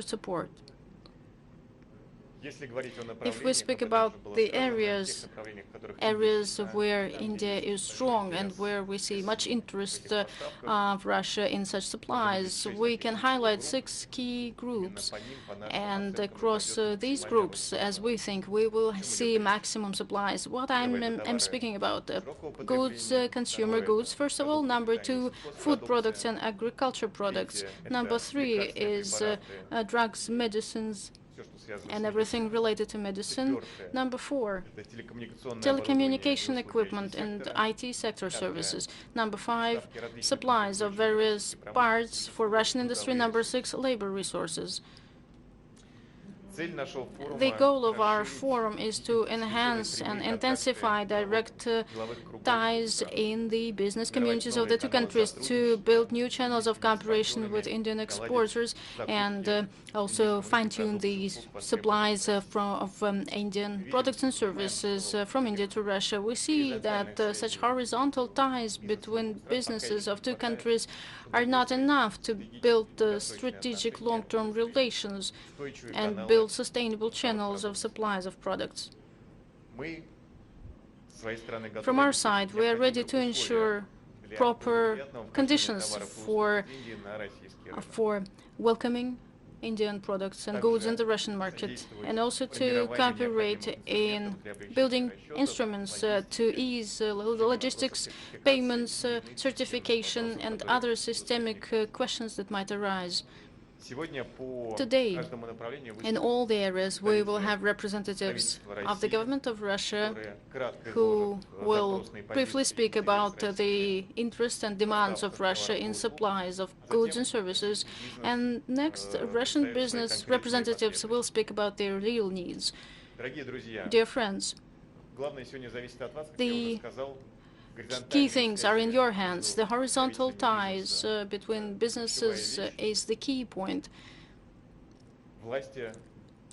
support. If we speak about the areas where India is strong and where we see much interest of Russia in such supplies, we can highlight 6 key groups. And across these groups, as we think, we will see maximum supplies. What I'm speaking about, goods, consumer goods, first of all. Number 2, food products and agriculture products. Number 3 is drugs, medicines, and everything related to medicine. Number 4, telecommunication equipment and IT sector services. Number 5, supplies of various parts for Russian industry. Number 6, labor resources. The goal of our forum is to enhance and intensify direct ties in the business communities of the two countries, to build new channels of cooperation with Indian exporters, and also fine-tune the supplies of Indian products and services from India to Russia. We see that such horizontal ties between businesses of two countries are not enough to build strategic long-term relations and build sustainable channels of supplies of products. From our side, we are ready to ensure proper conditions for welcoming Indian products and goods in the Russian market, and also to cooperate in building instruments to ease logistics, payments, certification, and other systemic questions that might arise. Today, in all the areas, we will have representatives of the government of Russia who will briefly speak about the interests and demands of Russia in supplies of goods and services. And next, Russian business representatives will speak about their real needs. Dear friends, the key things are in your hands. The horizontal ties between businesses is the key point.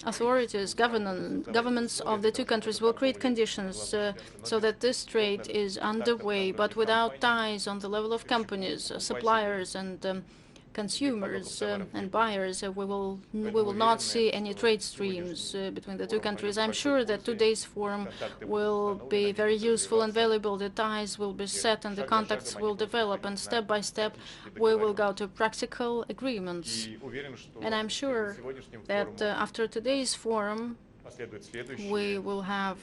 Authorities, governments of the two countries will create conditions so that this trade is underway, but without ties on the level of companies, suppliers, and consumers and buyers, we will not see any trade streams between the two countries. I'm sure that today's forum will be very useful and valuable. The ties will be set and the contacts will develop, and step by step we will go to practical agreements. And I'm sure that after today's forum we will have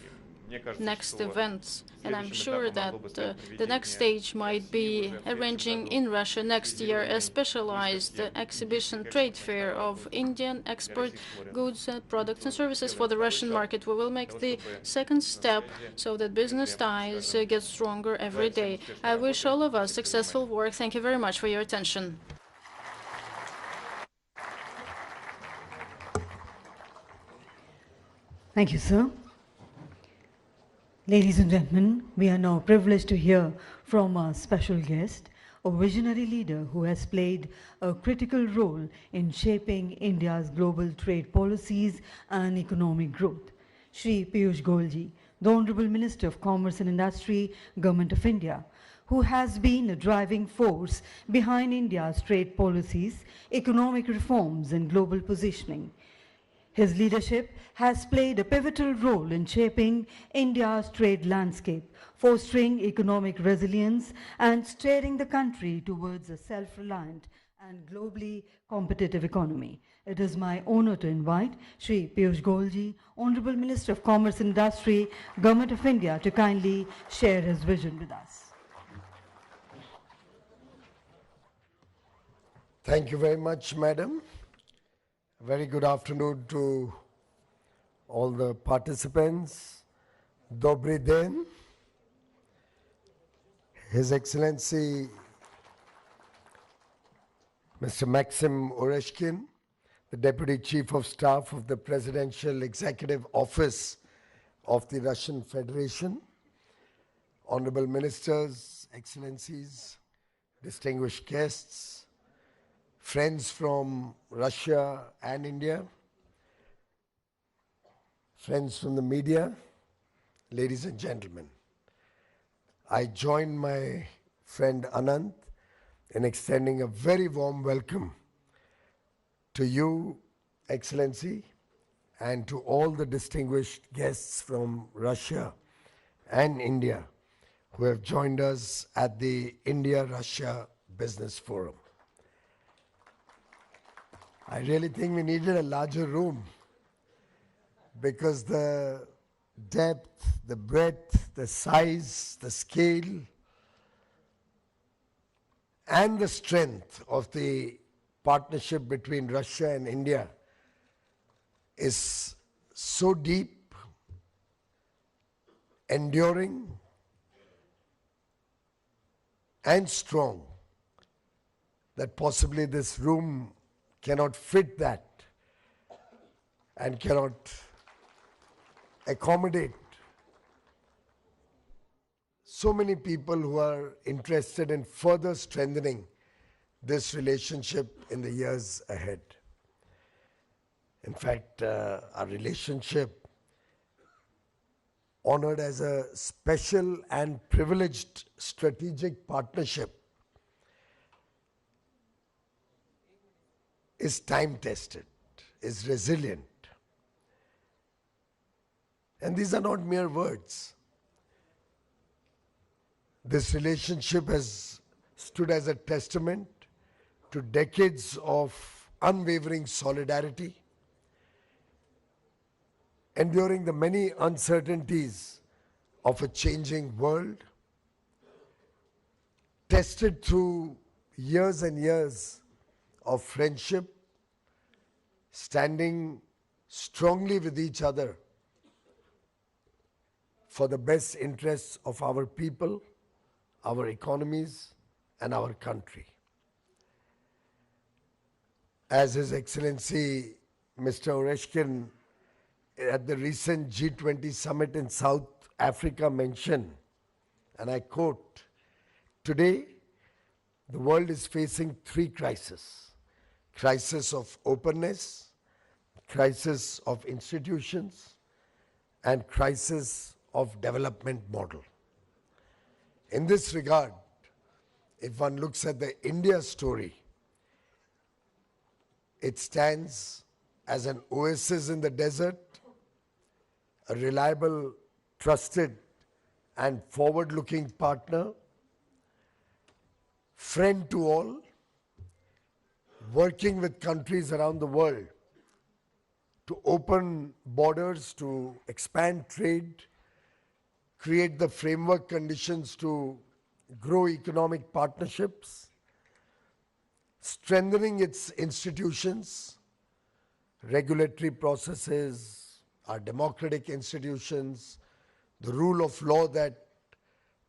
next events, and I'm sure that the next stage might be arranging in Russia next year a specialized exhibition trade fair of Indian export goods, products and services for the Russian market. We will make the second step so that business ties get stronger every day. I wish all of us successful work. Thank you very much for your attention. Thank you, sir. Ladies and gentlemen, we are now privileged to hear from our special guest, a visionary leader who has played a critical role in shaping India's global trade policies and economic growth. Shri Piyush Goyal, the Honorable Minister of Commerce and Industry, Government of India, who has been a driving force behind India's trade policies, economic reforms, and global positioning. His leadership has played a pivotal role in shaping India's trade landscape, fostering economic resilience and steering the country towards a self-reliant and globally competitive economy. It is my honor to invite Shri Piyush Goyal, Honorable Minister of Commerce and Industry, Government of India, to kindly share his vision with us. Thank you very much, Madam. Very good afternoon to all the participants. Dobry den. His Excellency Mr. Maxim Oreshkin, the Deputy Chief of Staff of the Presidential Executive Office of the Russian Federation, Honorable Ministers, Excellencies, distinguished guests, friends from Russia and India, friends from the media, ladies and gentlemen. I join my friend Anand in extending a very warm welcome to you Excellency, and to all the distinguished guests from Russia and India who have joined us at the India-Russia Business Forum. I really think we needed a larger room because the depth, the breadth, the size, the scale, and the strength of the partnership between Russia and India is so deep, enduring, and strong that possibly this room cannot fit that and cannot accommodate so many people who are interested in further strengthening this relationship in the years ahead. In fact, our relationship, honored as a special and privileged strategic partnership, is time-tested, is resilient. And these are not mere words. This relationship has stood as a testament to decades of unwavering solidarity, enduring the many uncertainties of a changing world, tested through years and years of friendship, standing strongly with each other for the best interests of our people, our economies, and our country. As His Excellency Mr. Oreshkin at the recent G20 summit in South Africa mentioned, and I quote, "Today, the world is facing three crises: crisis of openness, crisis of institutions, and crisis of development model." In this regard, if one looks at the India story, it stands as an oasis in the desert, a reliable, trusted, and forward-looking partner, friend to all, working with countries around the world to open borders, to expand trade, create the framework conditions to grow economic partnerships, strengthening its institutions, regulatory processes, our democratic institutions, the rule of law that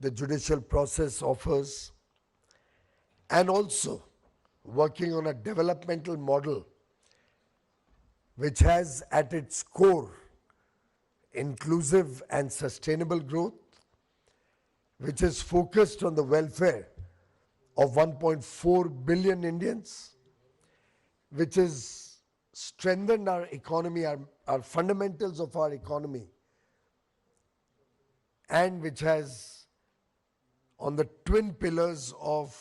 the judicial process offers, and also working on a developmental model which has at its core inclusive and sustainable growth, which is focused on the welfare of 1.4 billion Indians, which has strengthened our economy, our fundamentals of our economy, and which has, on the twin pillars of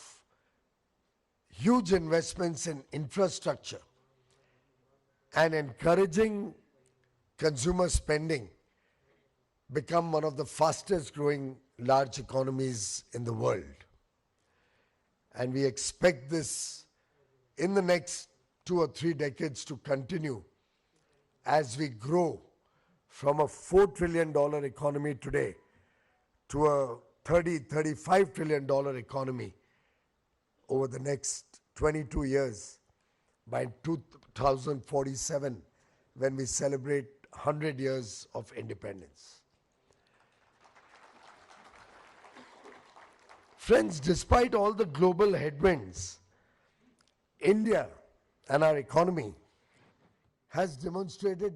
huge investments in infrastructure and encouraging consumer spending, become one of the fastest growing large economies in the world. And we expect this in the next 2 or 3 decades to continue as we grow from a $4 trillion economy today to a $35 trillion economy over the next 22 years by 2047, when we celebrate 100 years of independence. Friends, despite all the global headwinds, India and our economy has demonstrated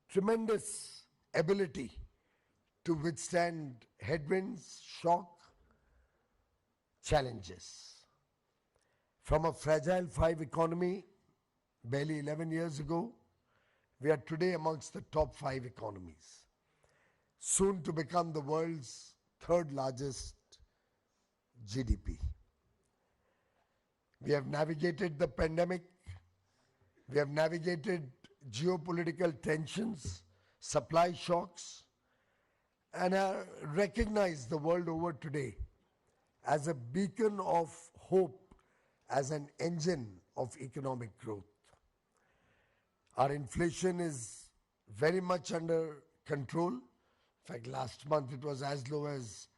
tremendous ability to withstand headwinds, shock, challenges. From a fragile 5 economy barely 11 years ago, we are today amongst the top 5 economies, soon to become the world's 3rd largest GDP. We have navigated the pandemic We have navigated geopolitical tensions, supply shocks, and are recognized the world over today as a beacon of hope, as an engine of economic growth. Our inflation is very much under control. In fact, last month it was as low as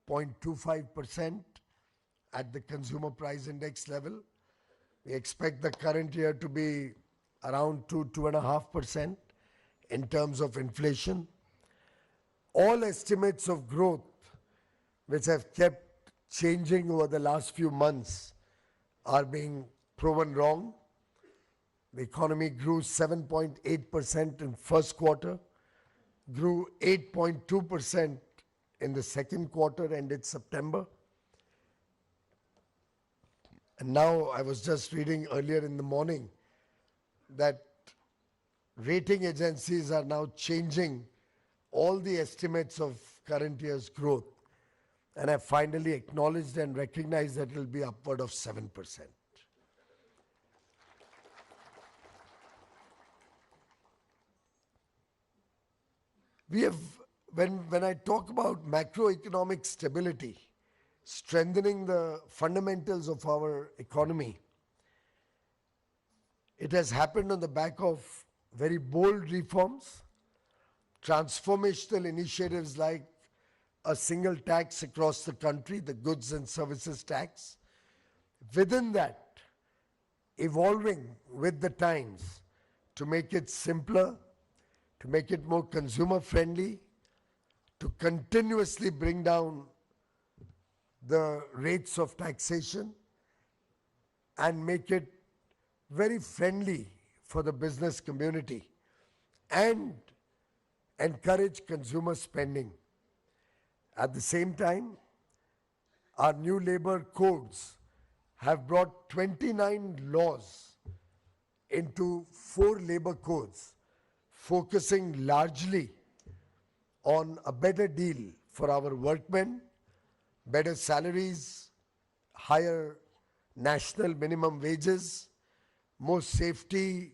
0.25% at the consumer price index level. We expect the current year to be around 2.5% in terms of inflation. All estimates of growth, which have kept changing over the last few months, are being proven wrong. The economy grew 7.8% in first quarter, grew 8.2% in the second quarter ended September. And now I was just reading earlier in the morning that rating agencies are now changing all the estimates of current year's growth, and have finally acknowledged and recognized that it will be upward of 7%. We have, when I talk about macroeconomic stability, strengthening the fundamentals of our economy, it has happened on the back of very bold reforms, transformational initiatives like a single tax across the country, the goods and services tax. Within that, evolving with the times to make it simpler, to make it more consumer friendly, to continuously bring down the rates of taxation and make it very friendly for the business community and encourage consumer spending. At the same time, our new labor codes have brought 29 laws into 4 labor codes, focusing largely on a better deal for our workmen, better salaries, higher national minimum wages, more safety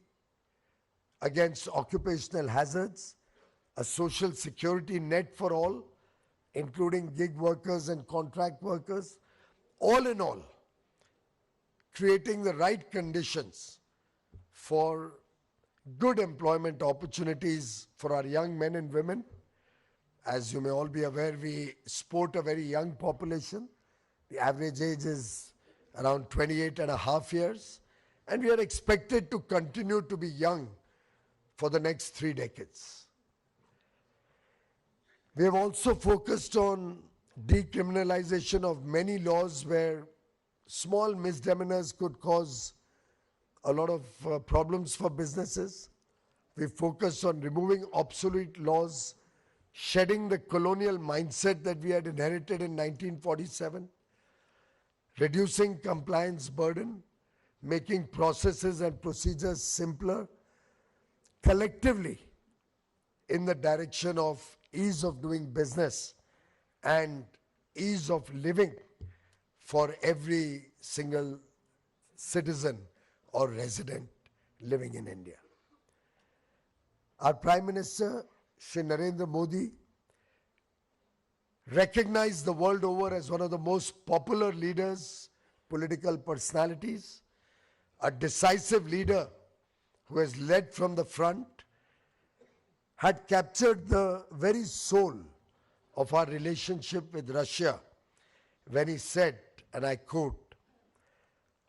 against occupational hazards, a social security net for all, including gig workers and contract workers. All in all, creating the right conditions for good employment opportunities for our young men and women. As you may all be aware, we sport a very young population. The average age is around 28.5 years, and we are expected to continue to be young for the next 3 decades. We have also focused on decriminalization of many laws where small misdemeanors could cause a lot of problems for businesses. We focused on removing obsolete laws, shedding the colonial mindset that we had inherited in 1947, reducing compliance burden, making processes and procedures simpler, collectively in the direction of ease of doing business and ease of living for every single citizen or resident living in India. Our Prime Minister, Shri Narendra Modi, recognized the world over as one of the most popular leaders, political personalities, a decisive leader who has led from the front, had captured the very soul of our relationship with Russia when he said, and I quote,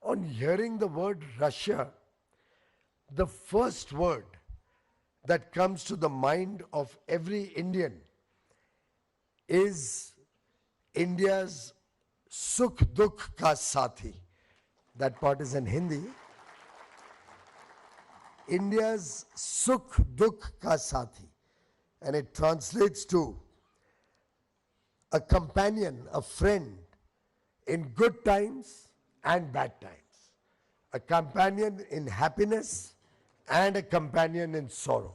"On hearing the word Russia, the first word that comes to the mind of every Indian is India's Sukh Dukh Ka Sathi." That part is in Hindi. India's Sukh Dukh Ka Sathi. And it translates to a companion, a friend in good times and bad times. A companion in happiness and a companion in sorrow.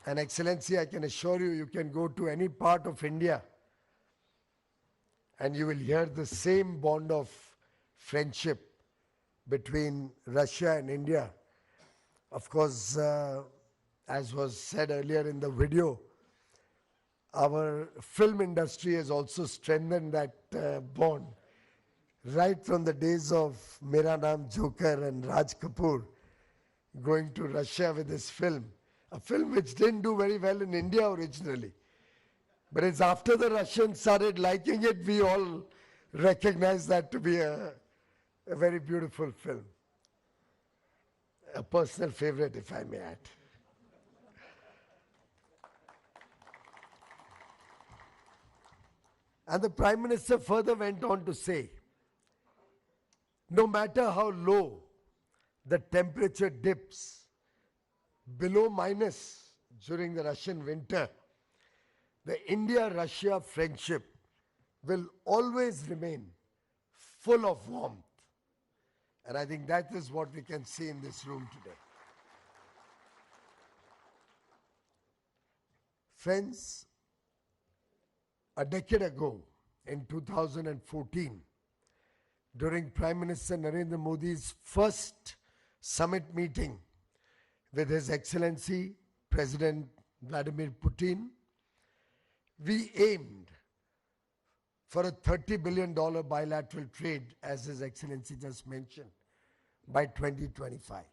And Excellency, I can assure you, you can go to any part of India and you will hear the same bond of friendship between Russia and India. Of course, as was said earlier in the video, our film industry has also strengthened that bond. Right from the days of Mera Naam Joker and Raj Kapoor going to Russia with this film, a film which didn't do very well in India originally. But it's after the Russians started liking it, we all recognized that to be a very beautiful film. A personal favorite, if I may add. And the Prime Minister further went on to say, no matter how low the temperature dips below minus during the Russian winter, the India-Russia friendship will always remain full of warmth. And I think that is what we can see in this room today. Friends, a decade ago, in 2014, during Prime Minister Narendra Modi's first summit meeting with His Excellency President Vladimir Putin, we aimed for a $30 billion bilateral trade, as His Excellency just mentioned, by 2025.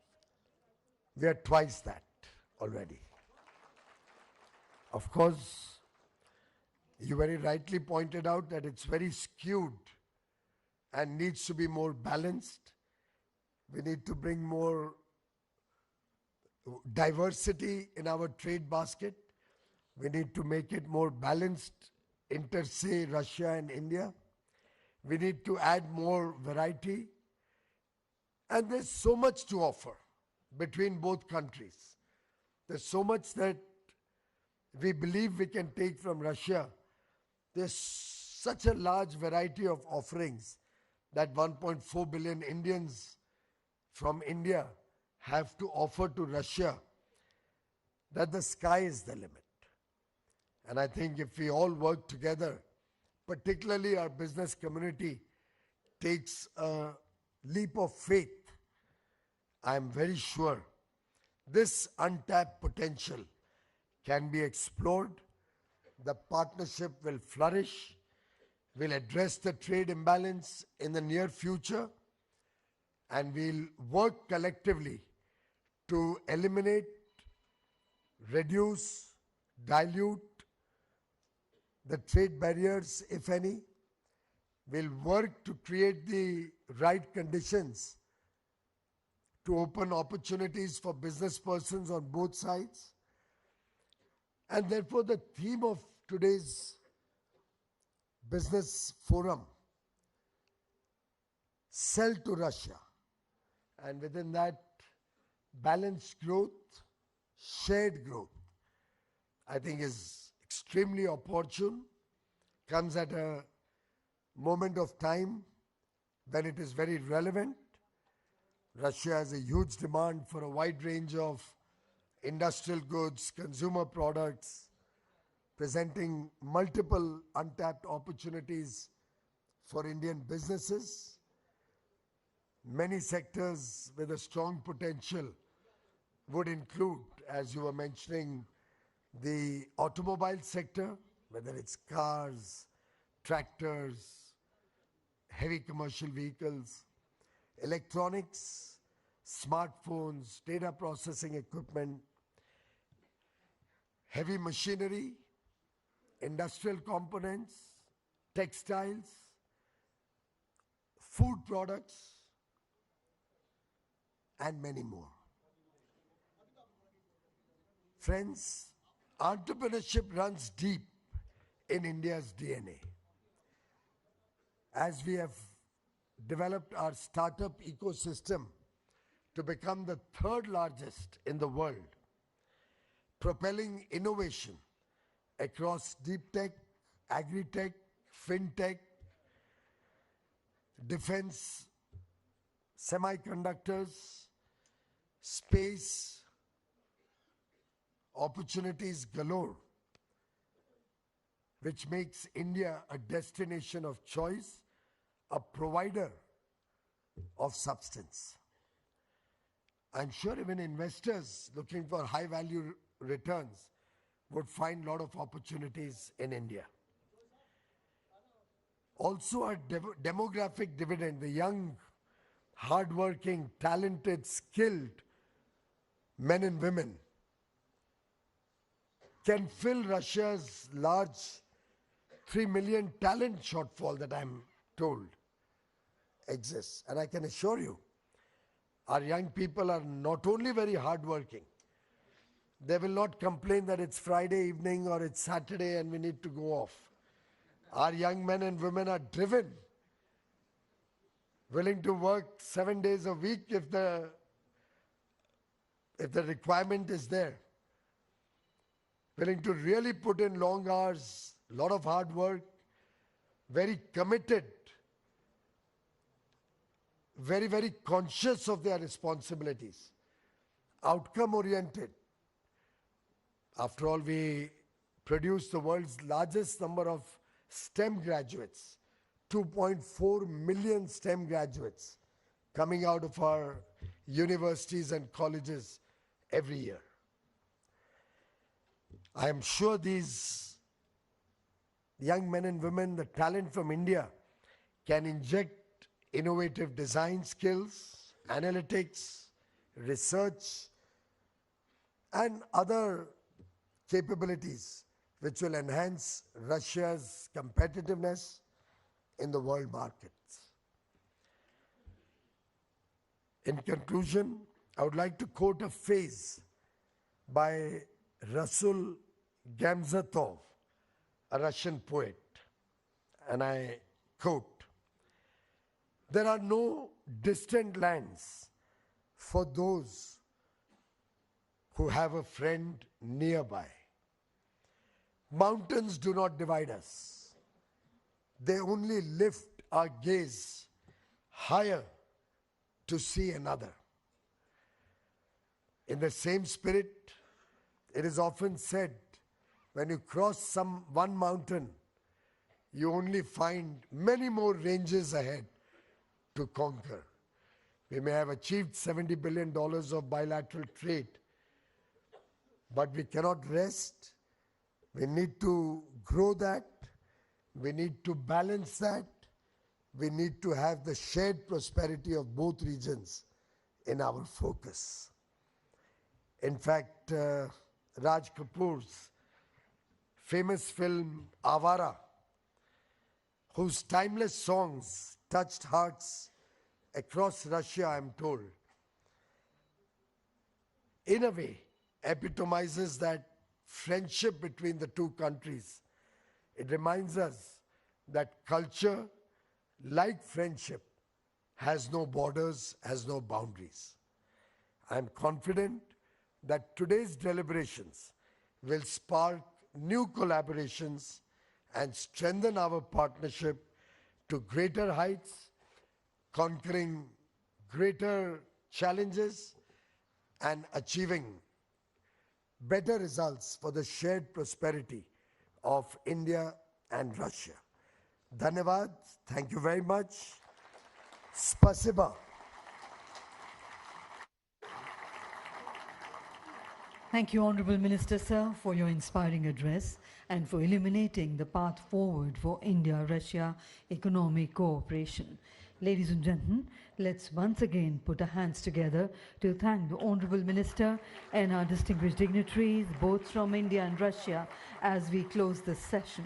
We are twice that already. Of course, you very rightly pointed out that it's very skewed and needs to be more balanced. We need to bring more diversity in our trade basket. We need to make it more balanced inter, say, Russia and India. We need to add more variety. And there's so much to offer between both countries. There's so much that we believe we can take from Russia. There's such a large variety of offerings that 1.4 billion Indians from India have to offer to Russia, that the sky is the limit. And I think if we all work together, particularly our business community takes a leap of faith, I am very sure this untapped potential can be explored. The partnership will flourish. We'll address the trade imbalance in the near future, and we'll work collectively to eliminate, reduce, dilute the trade barriers, if any. We'll work to create the right conditions to open opportunities for business persons on both sides. And therefore, the theme of today's business forum, sell to Russia, and within that, balanced growth, shared growth, I think is extremely opportune, comes at a moment of time when it is very relevant. Russia has a huge demand for a wide range of industrial goods, consumer products, presenting multiple untapped opportunities for Indian businesses. Many sectors with a strong potential would include, as you were mentioning, the automobile sector, whether it's cars, tractors, heavy commercial vehicles, electronics, smartphones, data processing equipment, heavy machinery, industrial components, textiles, food products, and many more. Friends, entrepreneurship runs deep in India's DNA. As we have developed our startup ecosystem to become the third largest in the world, propelling innovation across deep tech, agri-tech, fintech, defense, semiconductors, space, opportunities galore, which makes India a destination of choice, a provider of substance. I'm sure even investors looking for high value returns would find a lot of opportunities in India. Also, our demographic dividend, the young, hardworking, talented, skilled men and women can fill Russia's large 3 million talent shortfall that I'm told exists. And I can assure you, our young people are not only very hardworking, they will not complain that it's Friday evening or it's Saturday and we need to go off. Our young men and women are driven, willing to work 7 days a week if the requirement is there. Willing to really put in long hours, a lot of hard work, very committed, very, very conscious of their responsibilities, outcome oriented. After all, we produce the world's largest number of STEM graduates, 2.4 million STEM graduates coming out of our universities and colleges every year. I am sure these young men and women, the talent from India, can inject innovative design skills, analytics, research, and other capabilities which will enhance Russia's competitiveness in the world markets. In conclusion, I would like to quote a phrase by Rasul Gamzatov, a Russian poet, and I quote, "There are no distant lands for those who have a friend nearby. Mountains do not divide us. They only lift our gaze higher to see another." In the same spirit, it is often said, when you cross one mountain, you only find many more ranges ahead to conquer. We may have achieved $70 billion of bilateral trade, but we cannot rest. We need to grow that. We need to balance that. We need to have the shared prosperity of both regions in our focus. In fact, Raj Kapoor's famous film Avara, whose timeless songs touched hearts across Russia, I'm told, in a way epitomizes that friendship between the two countries. It reminds us that culture, like friendship, has no borders, has no boundaries. I'm confident that today's deliberations will spark new collaborations and strengthen our partnership to greater heights, conquering greater challenges and achieving better results for the shared prosperity of India and Russia. Dhanyavad, thank you very much. Spasiba. Thank you, Honorable Minister, sir, for your inspiring address and for illuminating the path forward for India-Russia economic cooperation. Ladies and gentlemen, let's once again put our hands together to thank the Honorable Minister and our distinguished dignitaries, both from India and Russia, as we close this session.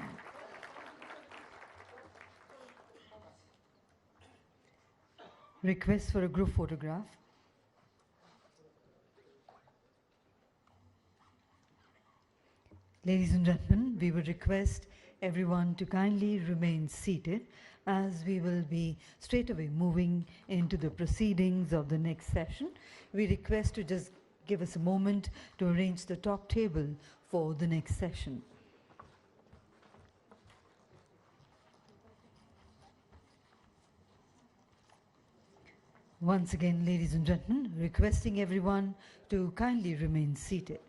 Request for a group photograph. Ladies and gentlemen, we would request everyone to kindly remain seated as we will be straight away moving into the proceedings of the next session. We request to just give us a moment to arrange the top table for the next session. Once again, ladies and gentlemen, requesting everyone to kindly remain seated.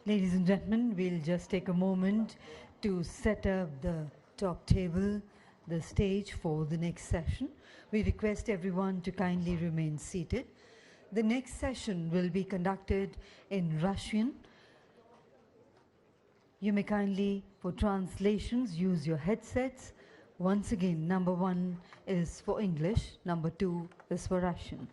Ladies and gentlemen, we'll just take a moment to set up the top table, the stage for the next session. We request everyone to kindly remain seated. The next session will be conducted in Russian. You may kindly, for translations, use your headsets. Once again, number 1 is for English, number 2 is for Russian.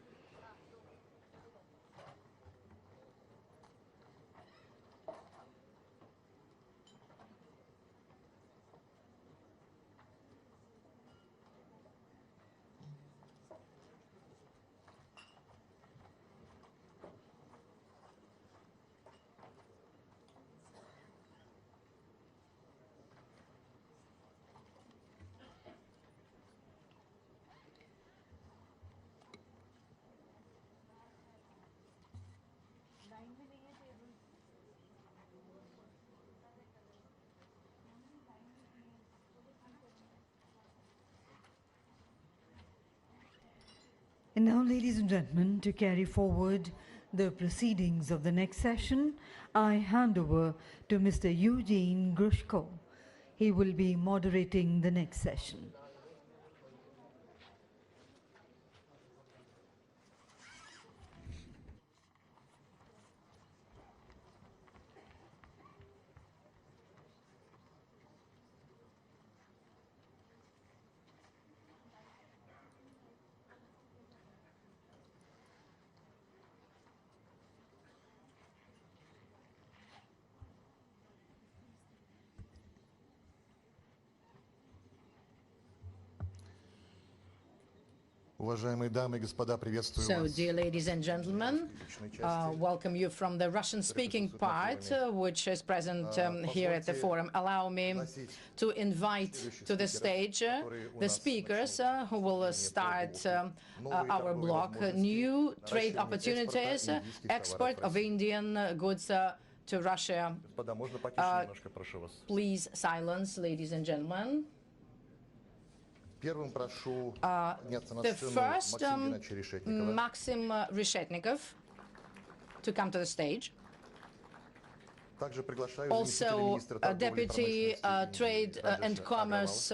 And now, ladies and gentlemen, to carry forward the proceedings of the next session, I hand over to Mr. Eugene Grushko. He will be moderating the next session. So, dear ladies and gentlemen, welcome you from the Russian-speaking part, which is present here at the forum. Allow me to invite to the stage the speakers who will start our block. New trade opportunities, export of Indian goods to Russia. Please silence, ladies and gentlemen. The first, Maxim Reshetnikov, to come to the stage. Also, Deputy Trade and Commerce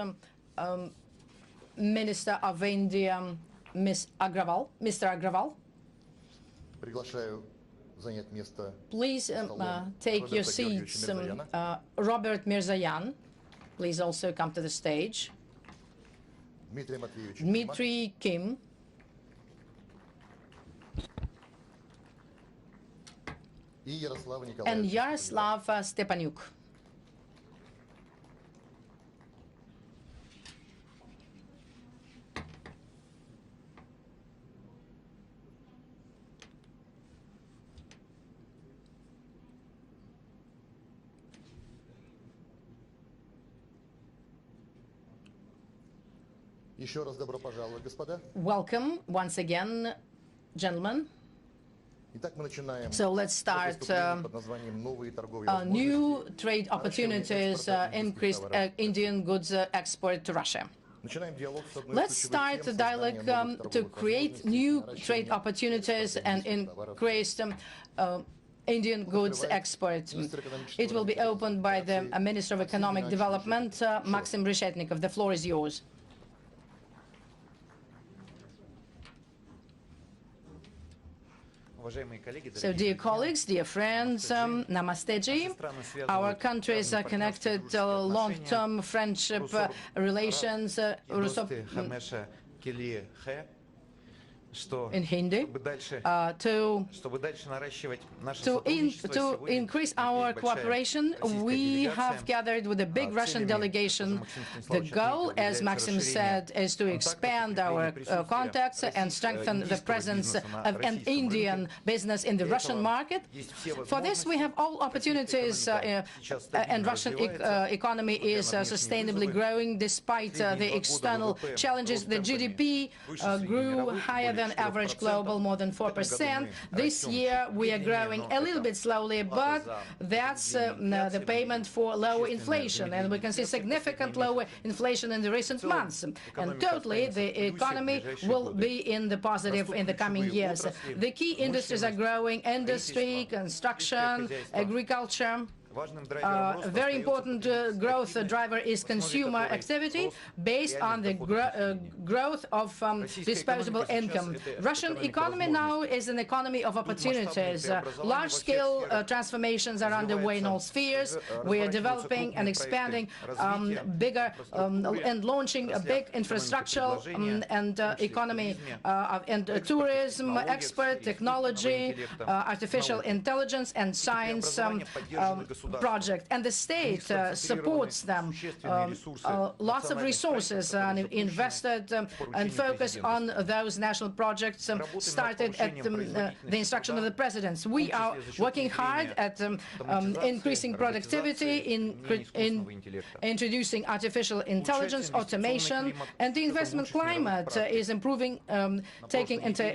Minister of India, Mr. Agrawal. Please take your seats. Robert Mirzayan, please also come to the stage. Dmitry Kim. And Yaroslav Stepanyuk. Welcome once again, gentlemen. So let's start new trade opportunities, increased Indian goods export to Russia. Let's start the dialogue to create new trade opportunities and increased Indian goods export. It will be opened by the Minister of Economic Development, Maxim Reshetnikov. The floor is yours. So, dear colleagues, dear friends, namaste ji. Our countries are connected long-term friendship relations in Hindi, to increase our cooperation. We have gathered with a big Russian delegation. The goal, as Maxim said, is to expand our contacts and strengthen the presence of an Indian business in the Russian market. For this, we have all opportunities, and Russian economy is sustainably growing despite the external challenges. The GDP grew higher than on average global more than 4%. This year we are growing a little bit slowly, but that's the payment for lower inflation, and we can see significant lower inflation in the recent months. And totally, the economy will be in the positive in the coming years. The key industries are growing: industry, construction, agriculture. A very important growth driver is consumer activity based on the growth of disposable income. Russian economy now is an economy of opportunities. Large-scale transformations are underway in all spheres. We are developing and expanding bigger and launching a big infrastructural and economy and tourism, export, technology, artificial intelligence, and science project, and the state supports them. Lots of resources invested and focused on those national projects started at the instruction of the presidents. We are working hard at increasing productivity, in introducing artificial intelligence, automation, and the investment climate is improving, taking into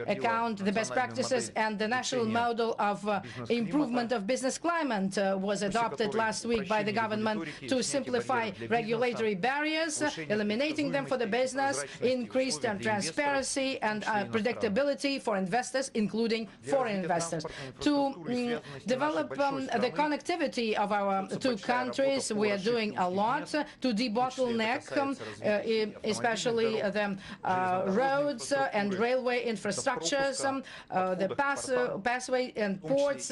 account the best practices, and the national model of improvement of business climate was adopted last week by the government to simplify regulatory barriers, eliminating them for the business, increased transparency and predictability for investors, including foreign investors. To develop the connectivity of our two countries, we are doing a lot to debottleneck, especially the roads and railway infrastructures, the passway and ports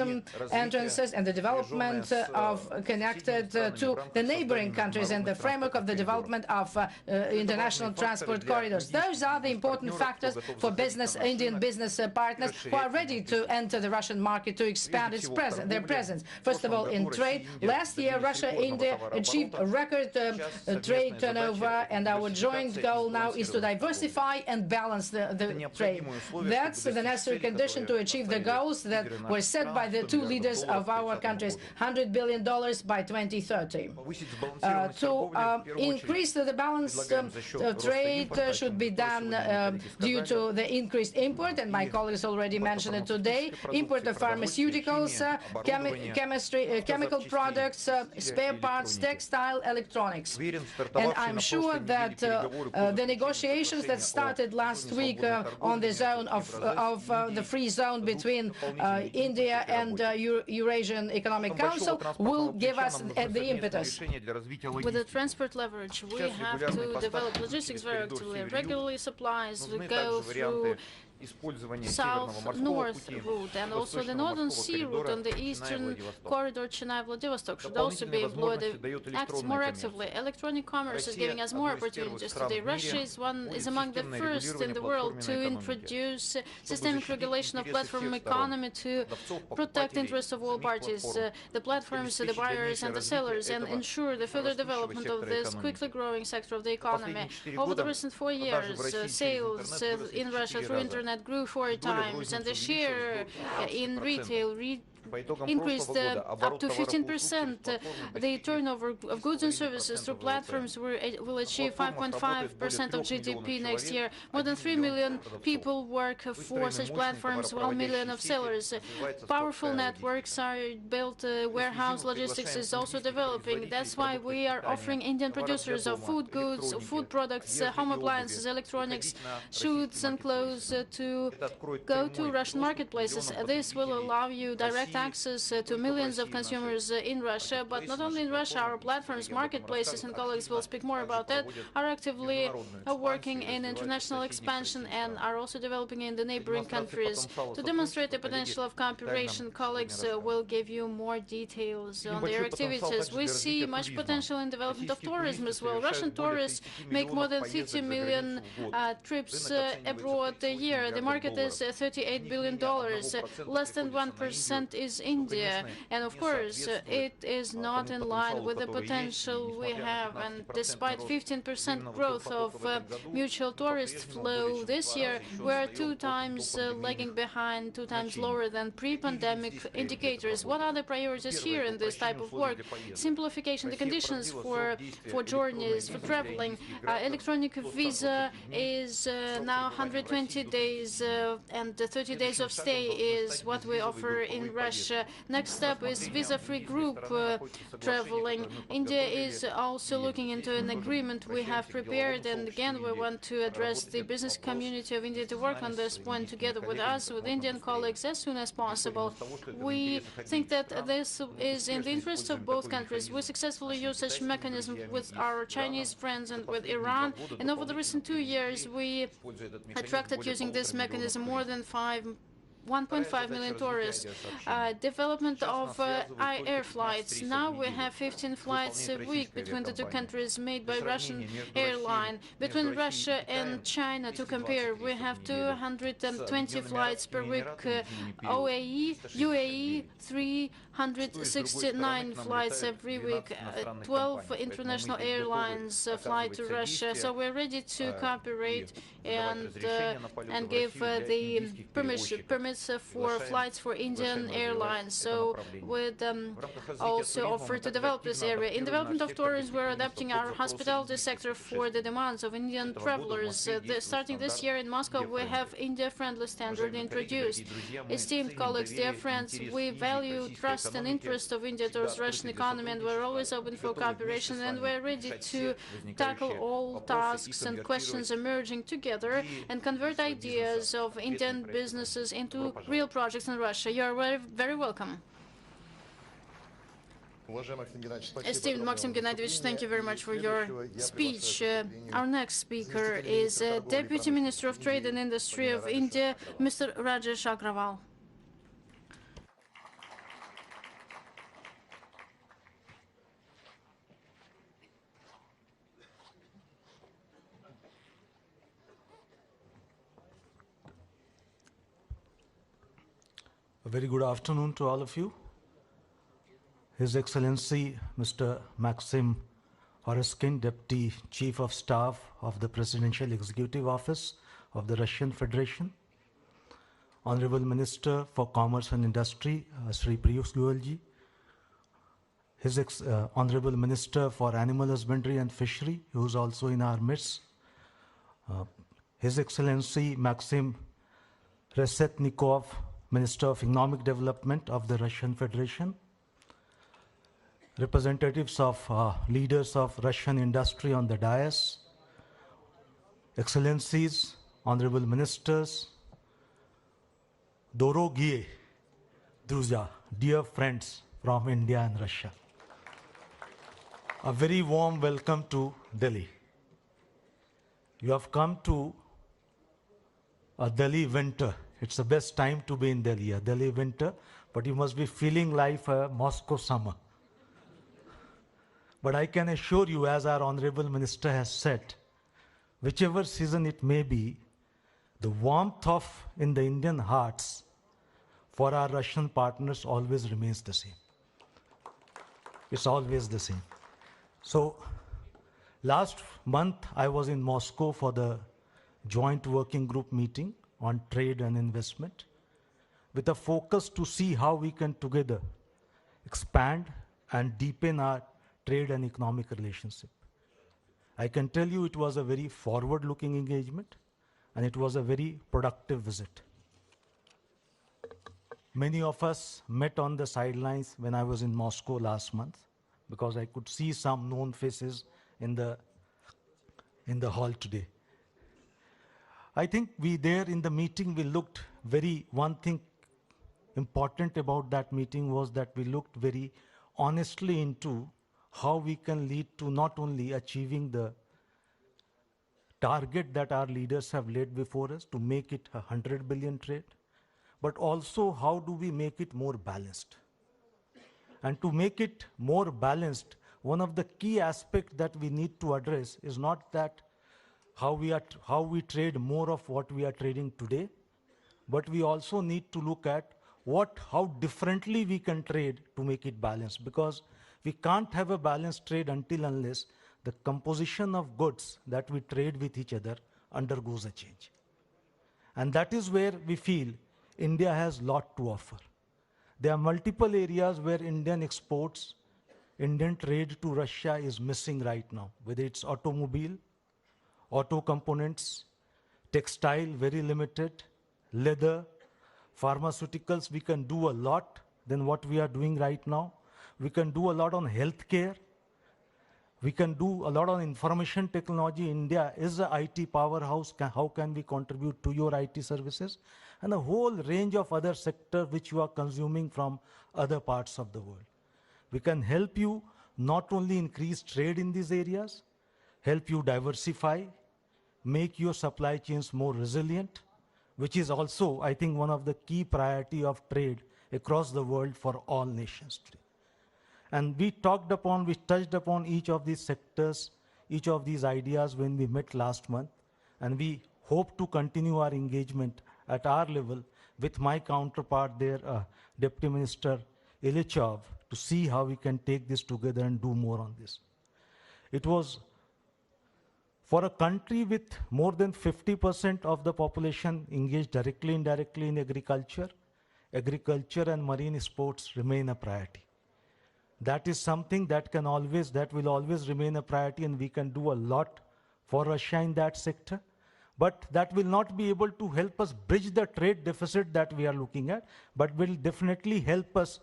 entrances, and the development of connected to the neighboring countries in the framework of the development of international transport corridors. Those are the important factors for business, Indian business partners who are ready to enter the Russian market to expand their presence. First of all, in trade. Last year, Russia-India achieved a record trade turnover, and our joint goal now is to diversify and balance the trade. That's the necessary condition to achieve the goals that were set by the two leaders of our countries. $100 billion by 2030. To increase the balanced trade should be done due to the increased import, and my colleagues already mentioned it today, import of pharmaceuticals, chemical products, spare parts, textile, electronics. And I'm sure that the negotiations that started last week on the zone of the free zone between India and Eurasian Economic Council will give us the impetus. With the transport leverage, we have to develop logistics very actively. Regularly supplies go through south-north route, and also the northern sea route on the eastern corridor Chennai-Vladivostok should also be employed more actively. Electronic commerce is giving us more opportunities today. Russia is among the first in the world to introduce systemic regulation of platform economy to protect the interests of all parties, the platforms, the buyers and the sellers, and ensure the further development of this quickly growing sector of the economy. Over the recent 4 years, sales in Russia through internet grew 4 times, and the share in retail increased up to 15%. The turnover of goods and services through platforms will achieve 5.5% of GDP next year. More than 3 million people work for such platforms, 1 million of sellers. Powerful networks are built, warehouse logistics is also developing. That's why we are offering Indian producers of food goods, food products, home appliances, electronics, shoes and clothes to go to Russian marketplaces. This will allow you direct access to millions of consumers in Russia, but not only in Russia. Our platforms, marketplaces, and colleagues will speak more about that, are actively working in international expansion and are also developing in the neighboring countries. To demonstrate the potential of cooperation, colleagues will give you more details on their activities. We see much potential in development of tourism as well. Russian tourists make more than 50 million trips abroad a year. The market is $38 billion. Less than 1% is India. And of course, it is not in line with the potential we have. And despite 15% growth of mutual tourist flow this year, we are 2 times lagging behind, 2 times lower than pre-pandemic indicators. What are the priorities here in this type of work? Simplification, the conditions for journeys, for traveling. Electronic visa is now 120 days, and 30 days of stay is what we offer in Russia. Next step is visa-free group traveling. India is also looking into an agreement we have prepared, and again, we want to address the business community of India to work on this point together with us, with Indian colleagues, as soon as possible. We think that this is in the interest of both countries. We successfully use such mechanism with our Chinese friends and with Iran, and over the recent 2 years, we attracted using this mechanism more than 1.5 million tourists. Development of air flights. Now we have 15 flights a week between the two countries made by Russian airline. Between Russia and China, to compare, we have 220 flights per week. UAE 369 flights every week. 12 international airlines fly to Russia. So we're ready to cooperate and give the permits for flights for Indian airlines. So we'd also offer to develop this area. In development of tourism, we're adapting our hospitality sector for the demands of Indian travelers. Starting this year in Moscow, we have India-friendly standard introduced. Esteemed colleagues, dear friends, we value trust and interest of India towards Russian economy, and we're always open for cooperation, and we're ready to tackle all tasks and questions emerging together and convert ideas of Indian businesses into real projects in Russia. You're very, very welcome. Esteemed Maxim Gennadievich, thank you very much for your speech. Our next speaker is Deputy Minister of Trade and Industry of India, Mr. Rajesh Agrawal. A very good afternoon to all of you. His Excellency Mr. Maxim Oreshkin, Deputy Chief of Staff of the Presidential Executive Office of the Russian Federation, Honorable Minister for Commerce and Industry, Sri Piyush Goyal ji, Honorable Minister for Animal Husbandry and Fishery, who is also in our midst, His Excellency Maxim Reshetnikov, Minister of Economic Development of the Russian Federation, representatives of leaders of Russian industry on the dais, Excellencies, Honorable Ministers, Dorogie, Druzya, dear friends from India and Russia. A very warm welcome to Delhi. You have come to a Delhi winter. It's the best time to be in Delhi, a Delhi winter, but you must be feeling like a Moscow summer. But I can assure you, as our Honorable Minister has said, whichever season it may be, the warmth in the Indian hearts for our Russian partners always remains the same. It's always the same. So, last month I was in Moscow for the joint working group meeting on trade and investment, with a focus to see how we can together expand and deepen our trade and economic relationship. I can tell you it was a very forward-looking engagement, and it was a very productive visit. Many of us met on the sidelines when I was in Moscow last month, because I could see some known faces in the hall today. I think there in the meeting we looked one thing important about that meeting was that we looked very honestly into how we can lead to not only achieving the target that our leaders have laid before us to make it 100 billion trade, but also how do we make it more balanced. And to make it more balanced, one of the key aspects that we need to address is not that how we trade more of what we are trading today, but we also need to look at how differently we can trade to make it balanced, because we can't have a balanced trade until unless the composition of goods that we trade with each other undergoes a change. And that is where we feel India has a lot to offer. There are multiple areas where Indian exports, Indian trade to Russia is missing right now, whether it's automobile, auto components, textile, very limited, leather, pharmaceuticals. We can do a lot than what we are doing right now. We can do a lot on healthcare. We can do a lot on information technology. India is an IT powerhouse. How can we contribute to your IT services? And a whole range of other sectors which you are consuming from other parts of the world. We can help you not only increase trade in these areas, help you diversify, make your supply chains more resilient, which is also, I think, one of the key priority of trade across the world for all nations today. And we touched upon each of these sectors, each of these ideas when we met last month. And we hope to continue our engagement at our level with my counterpart there, Deputy Minister Ilechov, to see how we can take this together and do more on this. It was, for a country with more than 50% of the population engaged directly, indirectly in agriculture, agriculture and marine sports remain a priority. That is something that will always remain a priority, and we can do a lot for Russia in that sector. But that will not be able to help us bridge the trade deficit that we are looking at, but will definitely help us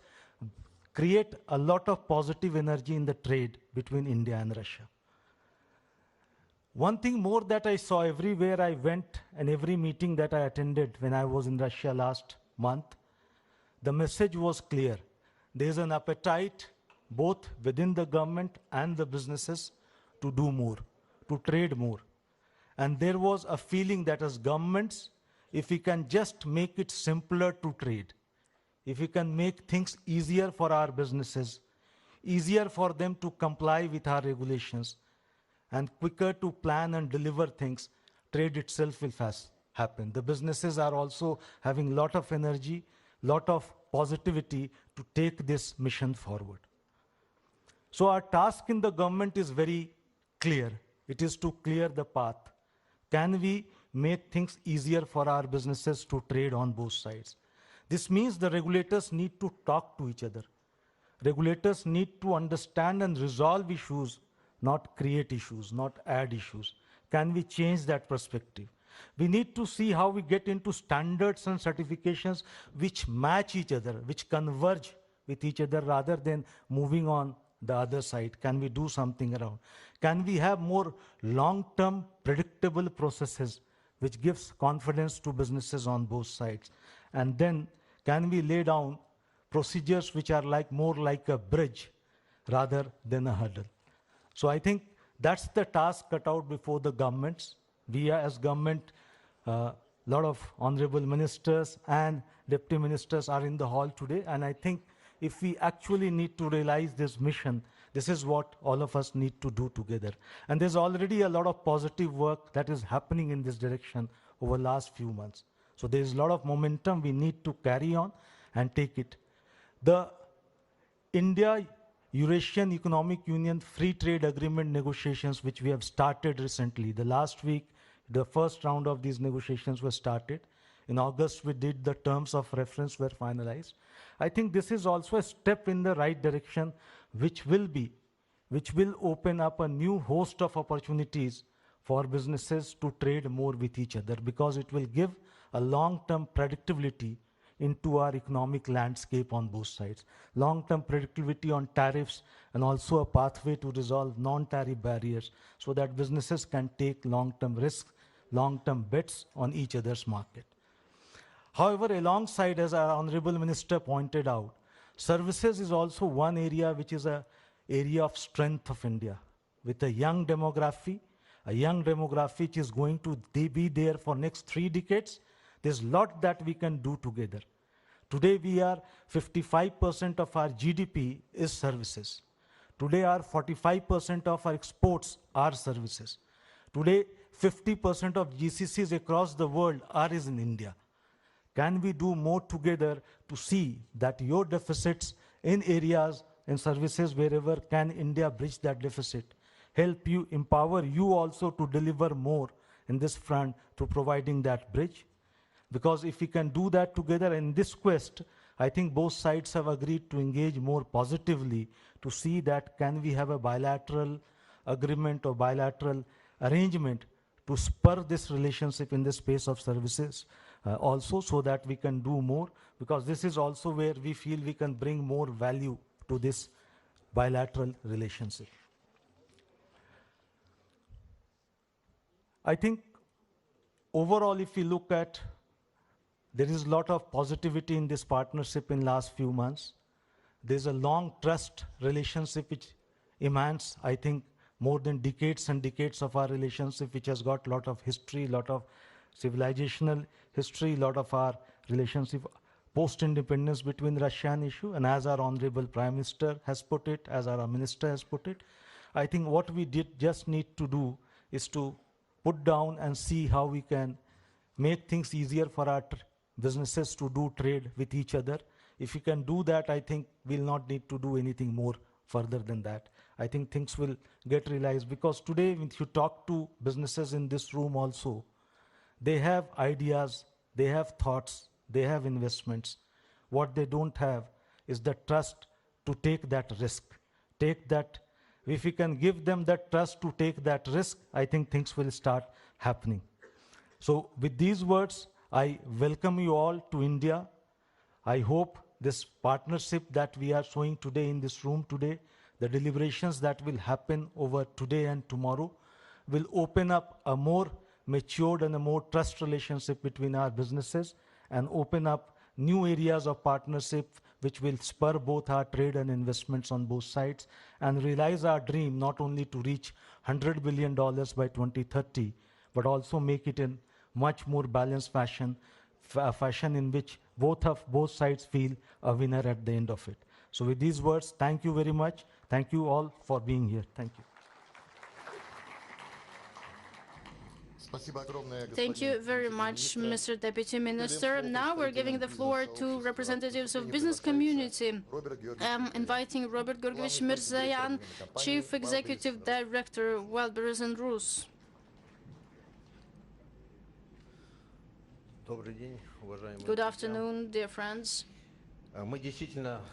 create a lot of positive energy in the trade between India and Russia. One thing more that I saw everywhere I went and every meeting that I attended when I was in Russia last month, the message was clear. There is an appetite both within the government and the businesses to do more, to trade more. And there was a feeling that as governments, if we can just make it simpler to trade, if we can make things easier for our businesses, easier for them to comply with our regulations, and quicker to plan and deliver things, trade itself will happen. The businesses are also having a lot of energy, lot of positivity to take this mission forward. So our task in the government is very clear. It is to clear the path. Can we make things easier for our businesses to trade on both sides? This means the regulators need to talk to each other. Regulators need to understand and resolve issues, not create issues, not add issues. Can we change that perspective? We need to see how we get into standards and certifications which match each other, which converge with each other rather than moving on the other side. Can we do something around? Can we have more long-term predictable processes which gives confidence to businesses on both sides? And then can we lay down procedures which are more like a bridge rather than a hurdle? So I think that's the task cut out before the governments. We as government, a lot of honorable ministers and deputy ministers are in the hall today, and I think if we actually need to realize this mission, this is what all of us need to do together. And there's already a lot of positive work that is happening in this direction over the last few months. So there's a lot of momentum we need to carry on and take it. The India-Eurasian Economic Union Free Trade Agreement negotiations, which we have started recently. The last week, the first round of these negotiations was started. In August, we did the terms of reference were finalized. I think this is also a step in the right direction, which will open up a new host of opportunities for businesses to trade more with each other, because it will give a long-term predictability into our economic landscape on both sides. Long-term predictability on tariffs and also a pathway to resolve non-tariff barriers so that businesses can take long-term risks, long-term bets on each other's market. However, alongside, as our Honorable Minister pointed out, services is also one area which is an area of strength of India. With a young demography which is going to be there for next 3 decades, there's a lot that we can do together. Today we are 55% of our GDP is services. Today our 45% of our exports are services. Today 50% of GCCs across the world are in India. can we do more together to see that your deficits in areas and services wherever can India bridge that deficit, help you, empower you also to deliver more in this front to providing that bridge? Because if we can do that together in this quest, I think both sides have agreed to engage more positively to see that can we have a bilateral agreement or bilateral arrangement to spur this relationship in the space of services also, so that we can do more, because this is also where we feel we can bring more value to this bilateral relationship. I think overall, if we look at, there is a lot of positivity in this partnership in last few months. There's a long trust relationship which emanates, I think, more than decades and decades of our relationship, which has got a lot of history, a lot of civilizational history, a lot of our relationship post-independence between Russia and issue. And as our Honorable Prime Minister has put it, as our Minister has put it, I think what we just need to do is to put down and see how we can make things easier for our businesses to do trade with each other. If we can do that, I think we'll not need to do anything more further than that. I think things will get realized, because today, if you talk to businesses in this room also, they have ideas, they have thoughts, they have investments. What they don't have is the trust to take that risk. Take that, if we can give them that trust to take that risk, I think things will start happening. So with these words, I welcome you all to India. I hope this partnership that we are showing today in this room today, the deliberations that will happen over today and tomorrow, will open up a more matured and a more trust relationship between our businesses, and open up new areas of partnership which will spur both our trade and investments on both sides, and realize our dream not only to reach $100 billion by 2030, but also make it in much more balanced fashion, fashion in which both sides feel a winner at the end of it. So with these words, thank you very much. Thank you all for being here. Thank you. Thank you very much, Mr. Deputy Minister. Now we're giving the floor to representatives of business community. Inviting Robert Georgievich Mirzayan, Chief Executive Director, Wildberries and Rus. Good afternoon, dear friends.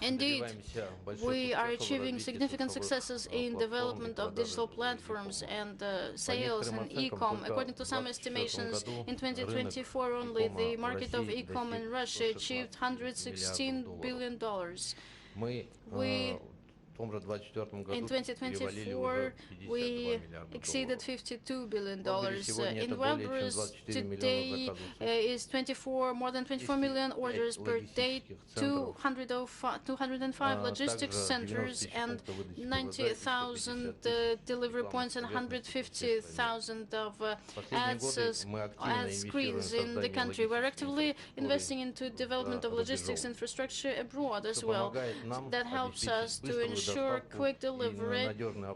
Indeed, we are achieving significant successes in development of digital platforms and sales and e-com. According to some estimations, in 2024 only, the market of e-com in Russia achieved $116 billion. In 2024, we exceeded $52 billion. In Wildberries today is more than 24 million orders per day, 205 logistics centers, and 90,000 delivery points, and 150,000 of ad screens in the country. We're actively investing into development of logistics infrastructure abroad as well. That helps us to ensure quick delivery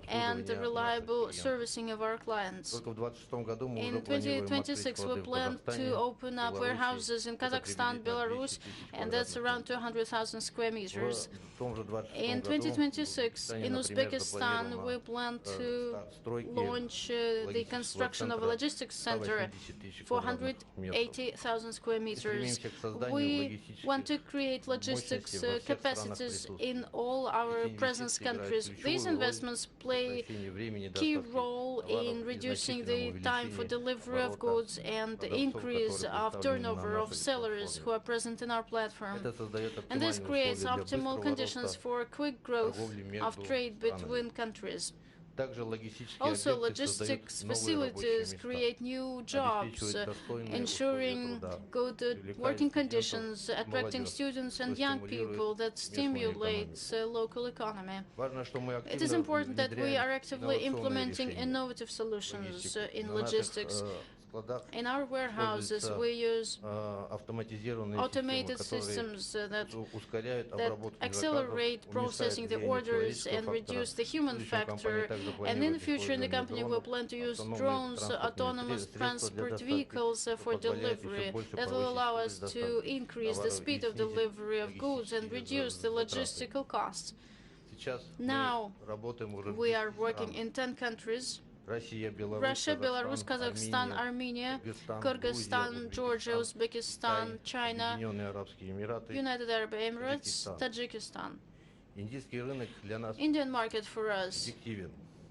and reliable servicing of our clients. In 2026, we plan to open up warehouses in Kazakhstan, Belarus, and that's around 200,000 square meters. In 2026, in Uzbekistan, we plan to launch the construction of a logistics center, 480,000 square meters. We want to create logistics capacities in all our presence countries. These investments play a key role in reducing the time for delivery of goods and the increase of turnover of sellers who are present in our platform. And this creates optimal conditions for quick growth of trade between countries. Also, logistics facilities create new jobs, ensuring good working conditions, attracting students and young people that stimulates the local economy. It is important that we are actively implementing innovative solutions in logistics. In our warehouses, we use automated systems that accelerate processing the orders and reduce the human factor. And in the future, in the company, we plan to use drones, autonomous transport vehicles for delivery. That will allow us to increase the speed of delivery of goods and reduce the logistical costs. Now, we are working in 10 countries: Russia, Belarus, Kazakhstan, Armenia, Kyrgyzstan, Georgia, Uzbekistan, China, United Arab Emirates, Tajikistan. Indian market for us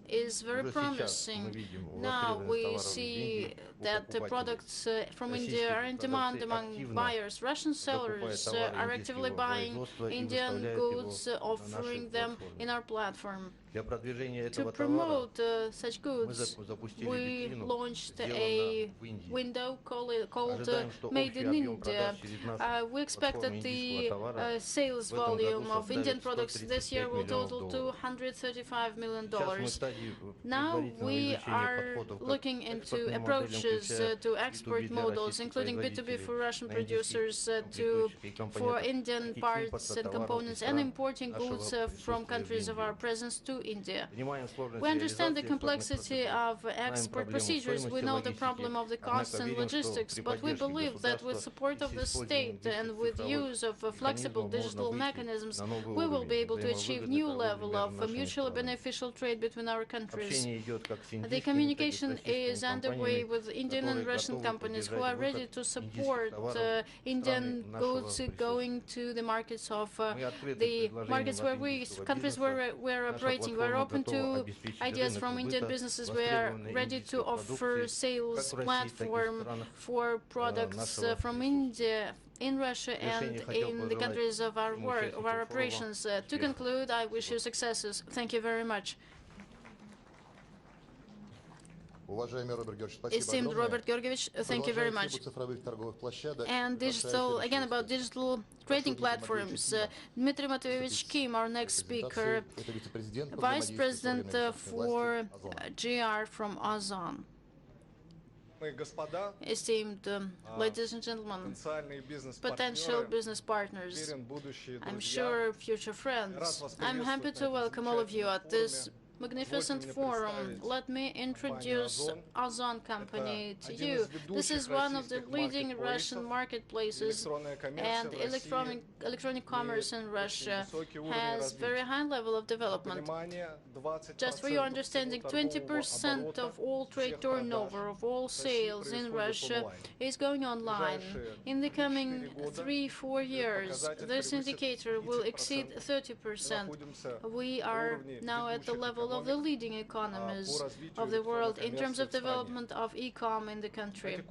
is very promising. Now we see that the products from India are in demand among buyers. Russian sellers are actively buying Indian goods, offering them in our platform. To promote such goods, we launched a window called Made in India. We expect that the sales volume of Indian products this year will total $235 million. Now we are looking into approaches to export models, including B2B for Russian producers, for Indian parts and components, and importing goods from countries of our presence to India. We understand the complexity of export procedures. We know the problem of the costs and logistics, but we believe that with support of the state and with use of flexible digital mechanisms, we will be able to achieve new level of mutually beneficial trade between our countries. The communication is underway with Indian and Russian companies who are ready to support Indian goods going to the markets of the markets where countries where we're operating. We're open to ideas from Indian businesses. We are ready to offer sales platform for products from India in Russia and in the countries of our work, of our operations. To conclude, I wish you successes. Thank you very much. Esteemed Robert Georgievich, thank you very much. And digital, again, about digital trading platforms, Dmitry Matveyevich Kim, our next speaker, Vice President for GR from Ozon. Esteemed ladies and gentlemen, potential business partners, I'm sure future friends, I'm happy to welcome all of you at this magnificent forum. Let me introduce Ozon company to you. This is one of the leading Russian marketplaces, and electronic commerce in Russia has very high level of development. Just for your understanding, 20% of all trade turnover, of all sales in Russia is going online. In the coming 3-4 years, this indicator will exceed 30%. We are now at the level of the leading economies of the world in terms of development of e-com in the country.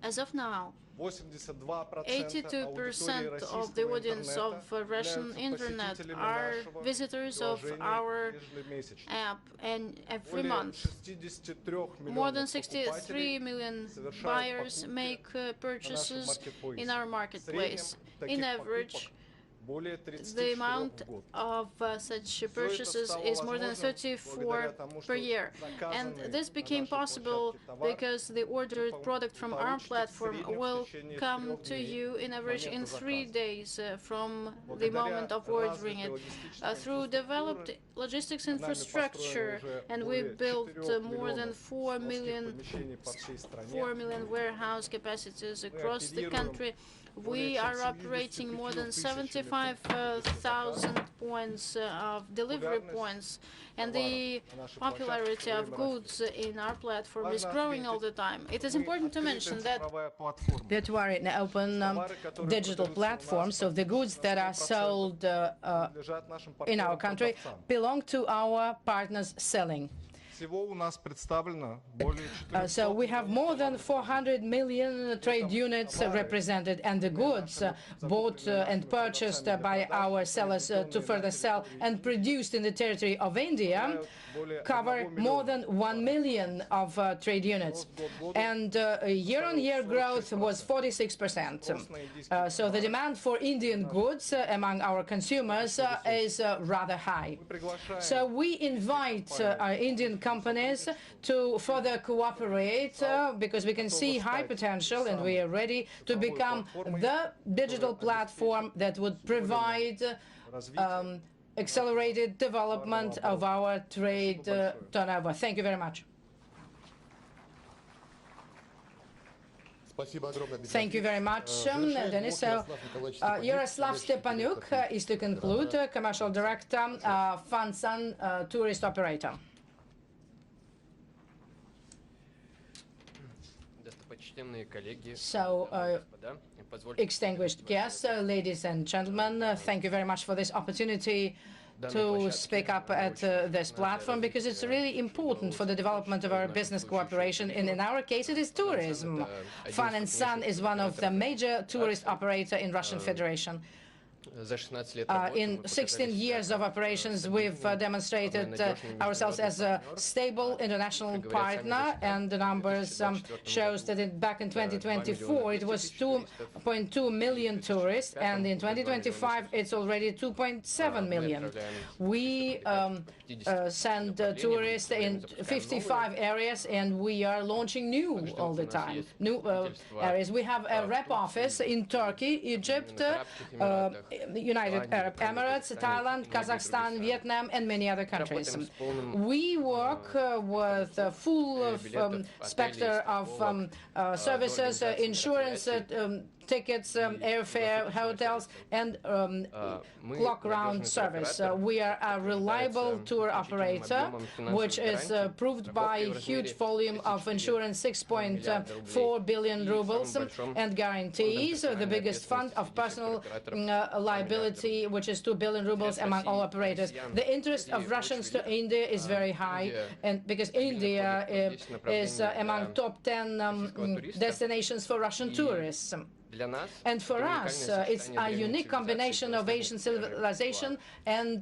As of now, 82% of the audience of Russian internet are visitors of our app, and every month more than 63 million buyers make purchases in our marketplace. In average, the amount of such purchases is more than 34 per year. And this became possible because the ordered product from our platform will come to you in average in 3 days from the moment of ordering it. Through developed logistics infrastructure, and we built more than 4 million warehouse capacities across the country. We are operating more than 75,000 points of delivery points, and the popularity of goods in our platform is growing all the time. It is important to mention that we are an open digital platform, so the goods that are sold in our country belong to our partners selling. So we have more than 400 million trade units represented, and the goods bought and purchased by our sellers to further sell and produced in the territory of India cover more than 1 million of trade units. And year-on-year growth was 46%. So the demand for Indian goods among our consumers is rather high. So we invite our Indian companies to further cooperate because we can see high potential and we are ready to become the digital platform that would provide accelerated development of our trade turnover. Thank you very much. Thank you very much, Denis. So, Yaroslav Stepanuk is to conclude, Commercial Director, Fansan Tourist Operator. So, extinguished guests, ladies and gentlemen, thank you very much for this opportunity to speak up at this platform, because it's really important for the development of our business cooperation, and in our case it is tourism. Fansan is one of the major tourist operator in Russian Federation. In 16 years of operations, we've demonstrated ourselves as a stable international partner, and the numbers shows that back in 2024 it was 2.2 million tourists, and in 2025 it's already 2.7 million. We send tourists in 55 areas, and we are launching new all the time, new areas. We have a rep office in Turkey, Egypt, United Arab Emirates, Thailand, Kazakhstan, Vietnam, and many other countries. We work with a full spectrum of services, insurance, tickets, airfare, hotels, and clock-round service. We are a reliable tour operator, which is proved by huge volume of insurance, 6.4 billion rubles, and guarantees, the biggest fund of personal liability, which is 2 billion rubles among all operators. The interest of Russians to India is very high, and because India is among top 10 destinations for Russian tourists. And for us, it's a unique combination of Asian civilization and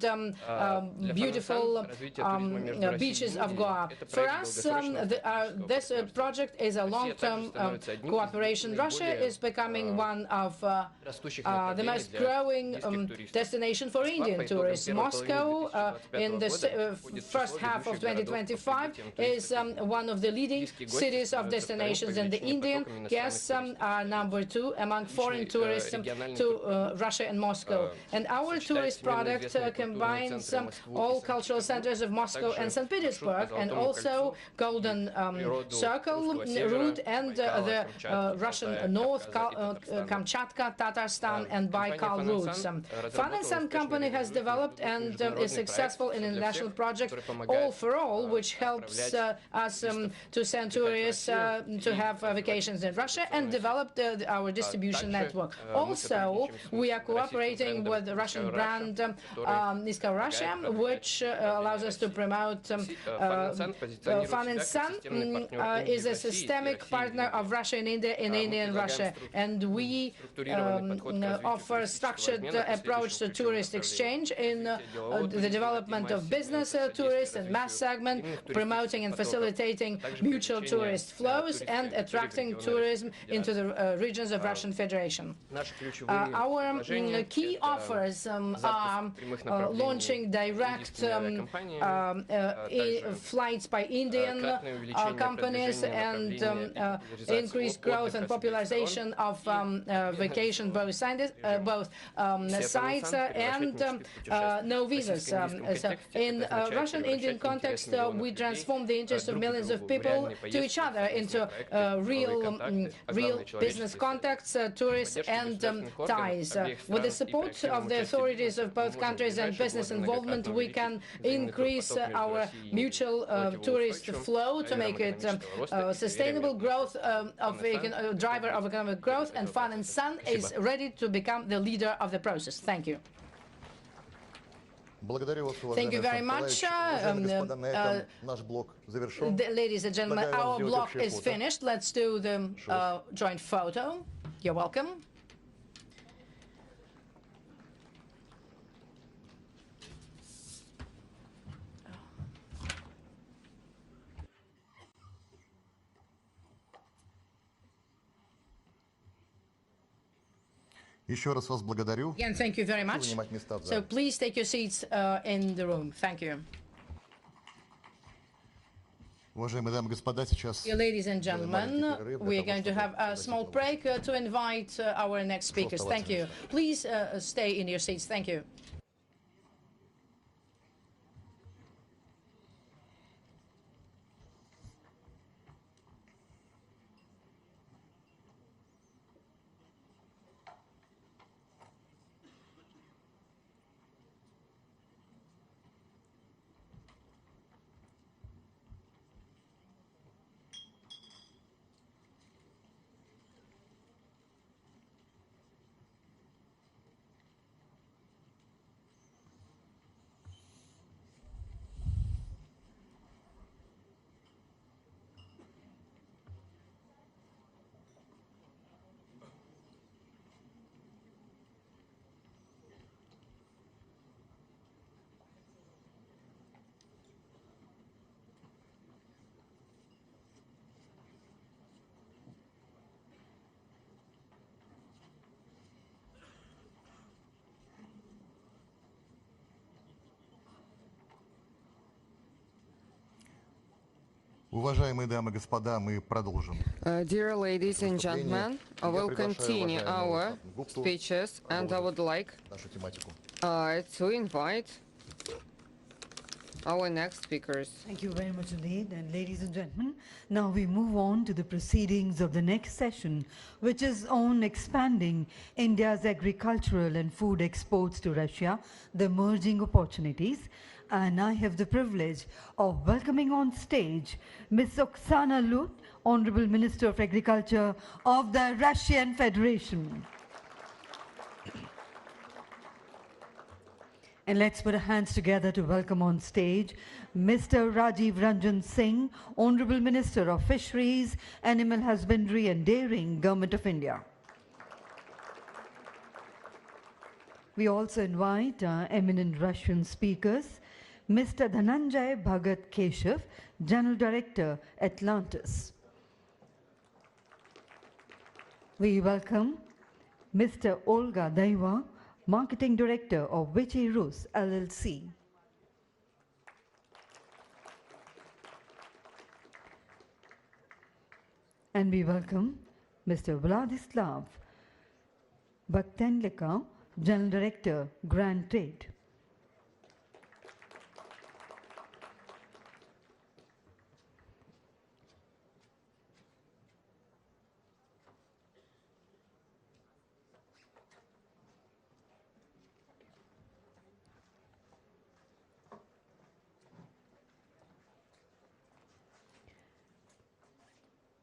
beautiful beaches of Goa. For us, this project is a long-term cooperation. Russia is becoming one of the most growing destination for Indian tourists. Moscow, in the first half of 2025, is one of the leading cities of destinations, and the Indian guests are number 2 among foreign tourists to Russia and Moscow. And our tourist product combines all cultural centers of Moscow and St. Petersburg, and also Golden Circle route and the Russian North, Kamchatka, Tatarstan, and Baikal routes. Fansan company has developed and is successful in international project All for All, which helps us to send tourists to have vacations in Russia and develop our distribution network. Also, we are cooperating with the Russian brand Niska Russia, which allows us to promote Fansan is a systemic partner of Russia and India, in India and Russia, and we offer structured approach to tourist exchange in the development of business tourists and mass segment, promoting and facilitating mutual tourist flows and attracting tourism into the regions of Russian Federation. Our key offers are launching direct flights by Indian companies and increased growth and popularization of vacation both sites and no visas. So in Russian-Indian context, we transform the interests of millions of people to each other into real business contacts, tourists, and ties. With the support of the authorities of both countries and business involvement, we can increase our mutual tourist flow to make it sustainable growth driver of economic growth, and Fansan is ready to become the leader of the process. Thank you. Thank you very much. Ladies and gentlemen, our block is finished. Let's do the joint photo. You're welcome. Again, thank you very much. So please take your seats in the room. Thank you. Dear ladies and gentlemen, we are going to have a small break to invite our next speakers. Thank you. Please stay in your seats. Thank you. Dear ladies and gentlemen, I will continue our speeches, and I would like to invite our next speakers. Thank you very much indeed. And ladies and gentlemen, now we move on to the proceedings of the next session, which is on expanding India's agricultural and food exports to Russia, the emerging opportunities. And I have the privilege of welcoming on stage Ms. Oksana Lut, Honorable Minister of Agriculture of the Russian Federation. And let's put our hands together to welcome on stage Mr. Rajiv Ranjan Singh, Honorable Minister of Fisheries, Animal Husbandry and Dairying, Government of India. We also invite eminent Russian speakers, Mr. Dhananjay Bhagat Keshav, General Director, Atlantis. We welcome Mr. Olga Daiva, Marketing Director of Vichy Rus LLC. And we welcome Mr. Vladislav Baktenlika, General Director, Grand Trade.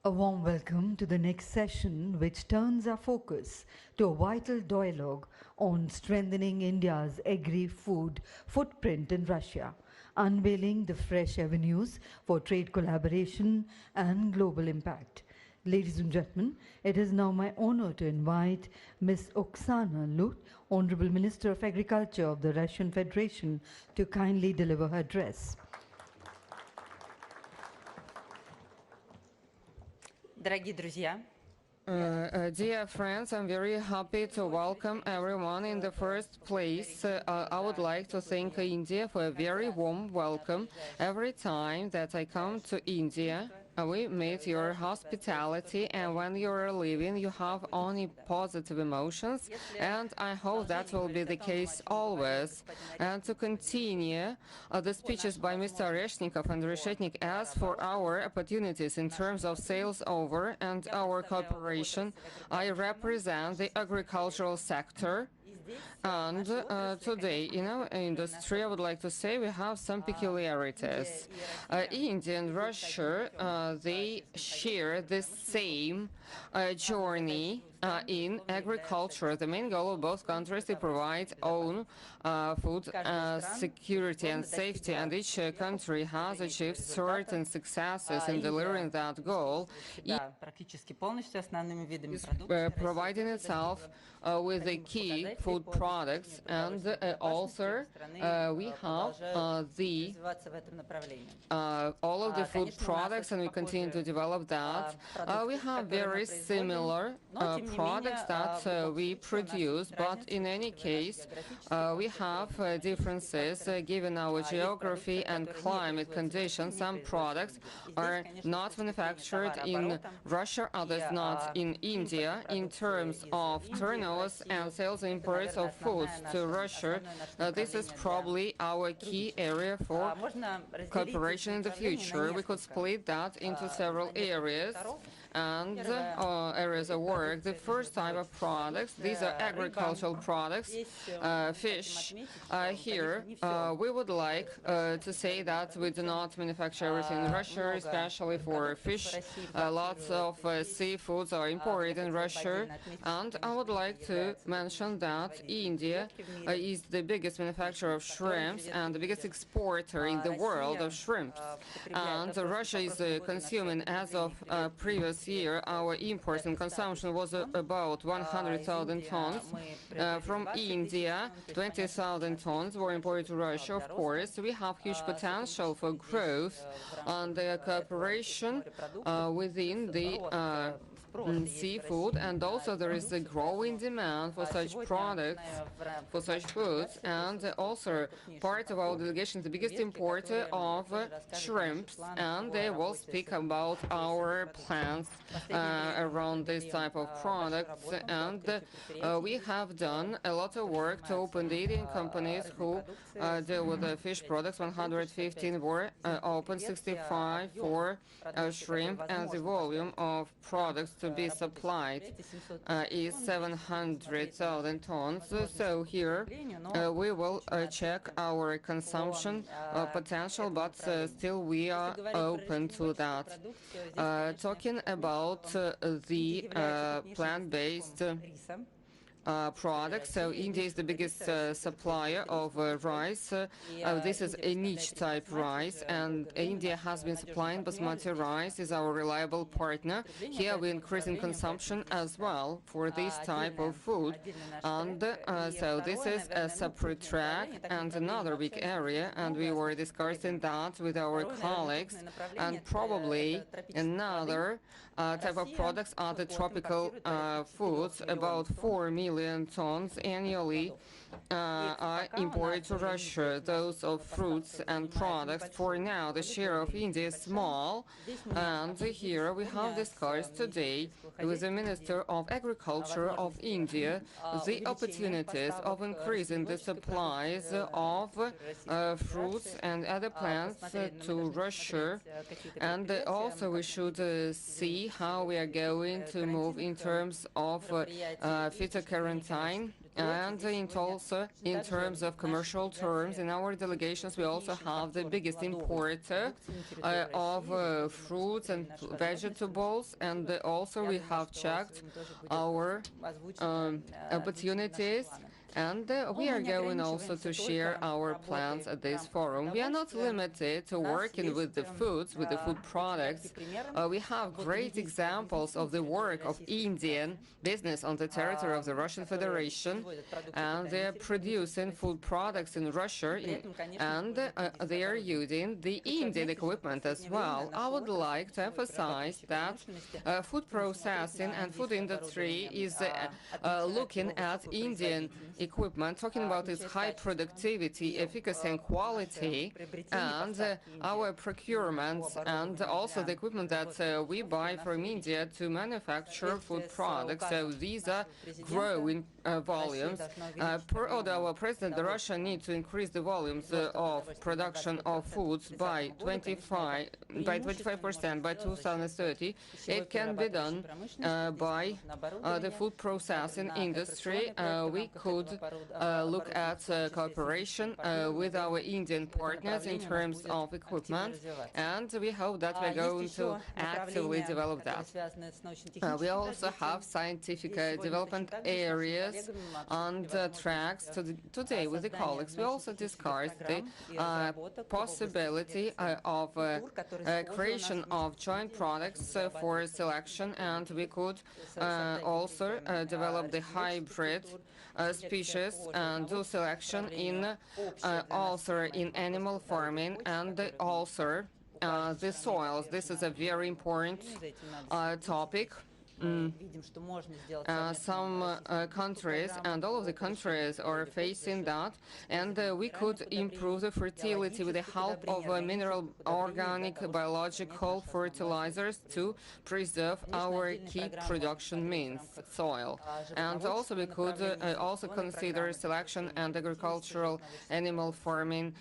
A warm welcome to the next session, which turns our focus to a vital dialogue on strengthening India's agri-food footprint in Russia, unveiling the fresh avenues for trade collaboration and global impact. Ladies and gentlemen, it is now my honor to invite Ms. Oksana Lut, Honorable Minister of Agriculture of the Russian Federation, to kindly deliver her address. Дорогие друзья, Dear friends, I'm very happy to welcome everyone. In the first place, I would like to thank India for a very warm welcome. Every time that I come to India, we meet your hospitality, and when you are leaving, you have only positive emotions, and I hope that will be the case always. And to continue the speeches by Mr. Oreshnikov and Reshetnikov, as for our opportunities in terms of sales over and our cooperation, I represent the agricultural sector. And today, in our industry, I would like to say we have some peculiarities. India and Russia, they share the same journey in agriculture. The main goal of both countries is to provide own food security and safety, and each country has achieved certain successes in delivering that goal, providing itself with the key food products, and also we have all of the food products, and we continue to develop that. We have very very similar products that we produce, but in any case, we have differences given our geography and climate conditions. Some products are not manufactured in Russia, others not in India. In terms of turnovers and sales imports of foods to Russia, this is probably our key area for cooperation in the future. We could split that into several areas and areas of work. The first type of products, these are agricultural products, fish. Here, we would like to say that we do not manufacture everything in Russia, especially for fish. Lots of seafoods are imported in Russia, and I would like to mention that India is the biggest manufacturer of shrimps and the biggest exporter in the world of shrimps. And Russia is consuming, as of previous year, our imports and consumption was about 100,000 tons. From India, 20,000 tons were imported to Russia. Of course, we have huge potential for growth and cooperation within the seafood, and also there is a growing demand for such products, for such foods, and also part of our delegation is the biggest importer of shrimps, and they will speak about our plans around this type of products. And we have done a lot of work to open the 18 companies who deal with the fish products. 115 were open, 65 for shrimp, and the volume of products to be supplied is 700,000 tons. So here we will check our consumption potential, but still we are open to that. Talking about the plant-based products. So India is the biggest supplier of rice. This is a niche type rice, and India has been supplying basmati rice, is our reliable partner. Here we increase in consumption as well for this type of food. And so this is a separate track and another big area, and we were discussing that with our colleagues. And probably another type of products are the tropical foods. About 4 million tons annually are imported to Russia, those of fruits and products. For now, the share of India is small, and here we have discussed today with the Minister of Agriculture of India the opportunities of increasing the supplies of fruits and other plants to Russia, and also we should see how we are going to move in terms of phytoquarantine, and also in terms of commercial terms. In our delegations, we also have the biggest importer of fruits and vegetables, and also we have checked our opportunities. And we are going also to share our plans at this forum. We are not limited to working with the foods, with the food products. We have great examples of the work of Indian business on the territory of the Russian Federation, and they are producing food products in Russia, and they are using the Indian equipment as well. I would like to emphasize that food processing and food industry is looking at Indian equipment, talking about its high productivity, efficacy, and quality, and our procurement, and also the equipment that we buy from India to manufacture food products. So these are growing volumes. Per order of our president, Russia needs to increase the volumes of production of foods by 25% by 2030. It can be done by the food processing industry. We could look at cooperation with our Indian partners in terms of equipment, and we hope that we're going to actively develop that. We also have scientific development areas and tracks. Today with the colleagues, we also discussed the possibility of creation of joint products for selection, and we could also develop the hybrid species and do selection in also in animal farming, and also the soils. This is a very important topic. some countries, and all of the countries are facing that, and we could improve the fertility with the help of mineral, organic, biological fertilizers to preserve our key production means, soil. And also we could also consider selection and agricultural animal farming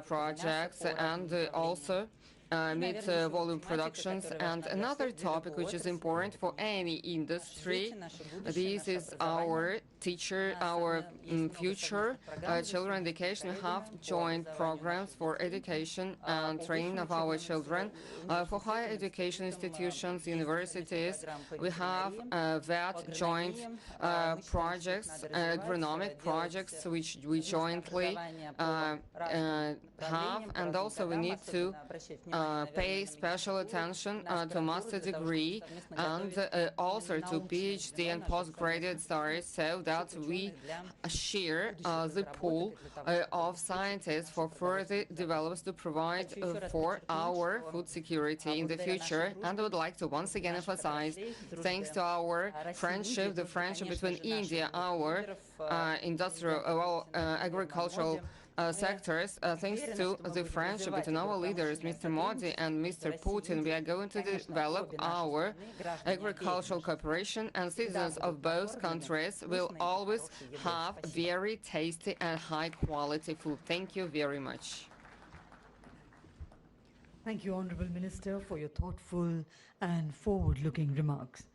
projects, and also mid-volume productions. And another topic which is important for any industry, this is our future children education. We have joint programs for education and training of our children. For higher education institutions, universities, we have that joint projects, agronomic projects, which we jointly have, and also we need to pay special attention to master degree and also to PhD and postgraduate studies, so that we share the pool of scientists for further developments to provide for our food security in the future. And I would like to once again emphasize, thanks to our friendship, the friendship between India, our industrial, agricultural sectors, thanks to the friendship between our leaders, Mr. Modi and Mr. Putin, we are going to develop our agricultural cooperation, and citizens of both countries will always have very tasty and high-quality food. Thank you very much. Thank you, Honorable Minister, for your thoughtful and forward-looking remarks.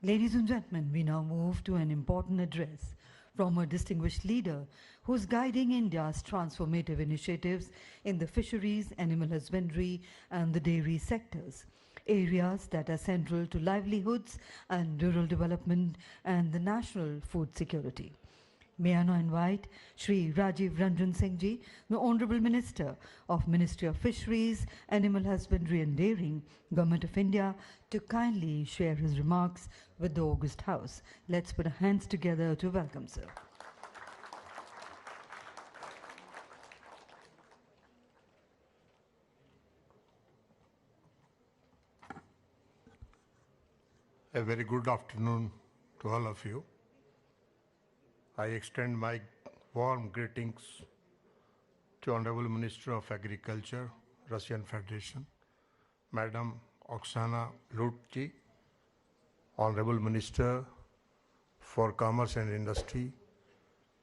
Ladies and gentlemen, we now move to an important address from a distinguished leader who is guiding India's transformative initiatives in the fisheries, animal husbandry, and the dairy sectors, areas that are central to livelihoods and rural development and the national food security. May I now invite Shri Rajiv Ranjan Singh Ji, the Honorable Minister of Ministry of Fisheries, Animal Husbandry and Dairying, Government of India, to kindly share his remarks with the August House. Let's put our hands together to welcome sir. A very good afternoon to all of you. I extend my warm greetings to Honorable Minister of Agriculture, Russian Federation, Madam Oksana Lutji, Honorable Minister for Commerce and Industry,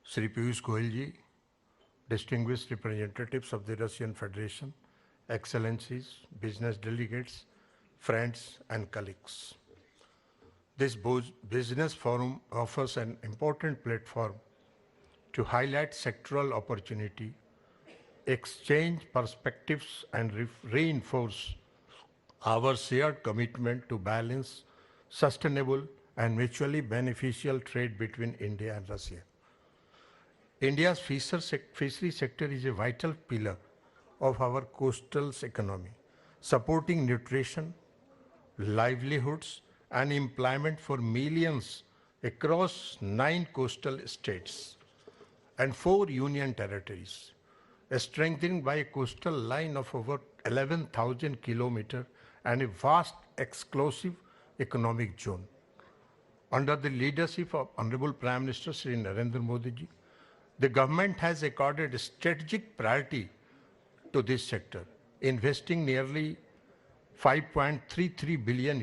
Sri Piyush Goyal ji, distinguished representatives of the Russian Federation, Excellencies, business delegates, friends and colleagues. This business forum offers an important platform to highlight sectoral opportunity, exchange perspectives, and reinforce our shared commitment to balance, sustainable, and mutually beneficial trade between India and Russia. India's fishery sector is a vital pillar of our coastal economy, supporting nutrition, livelihoods, and employment for millions across 9 coastal states and 4 union territories, strengthened by a coastal line of over 11,000 kilometers and a vast exclusive economic zone. Under the leadership of Honorable Prime Minister Sri Narendra Modi ji, the government has accorded strategic priority to this sector, investing nearly $5.33 billion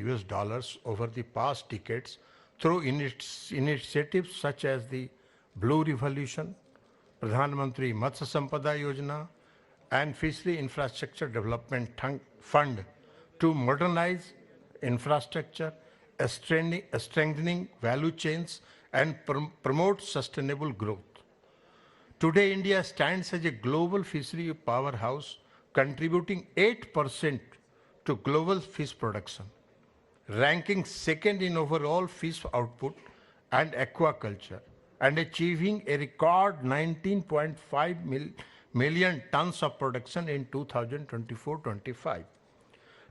over the past decades through initiatives such as the Blue Revolution, Pradhan Mantri Matsya Sampada Yojana, and Fishery Infrastructure Development Fund to modernize infrastructure, strengthening value chains, and promote sustainable growth. Today, India stands as a global fishery powerhouse, contributing 8% to global fish production, ranking second in overall fish output and aquaculture, and achieving a record 19.5 million tons of production in 2024-25.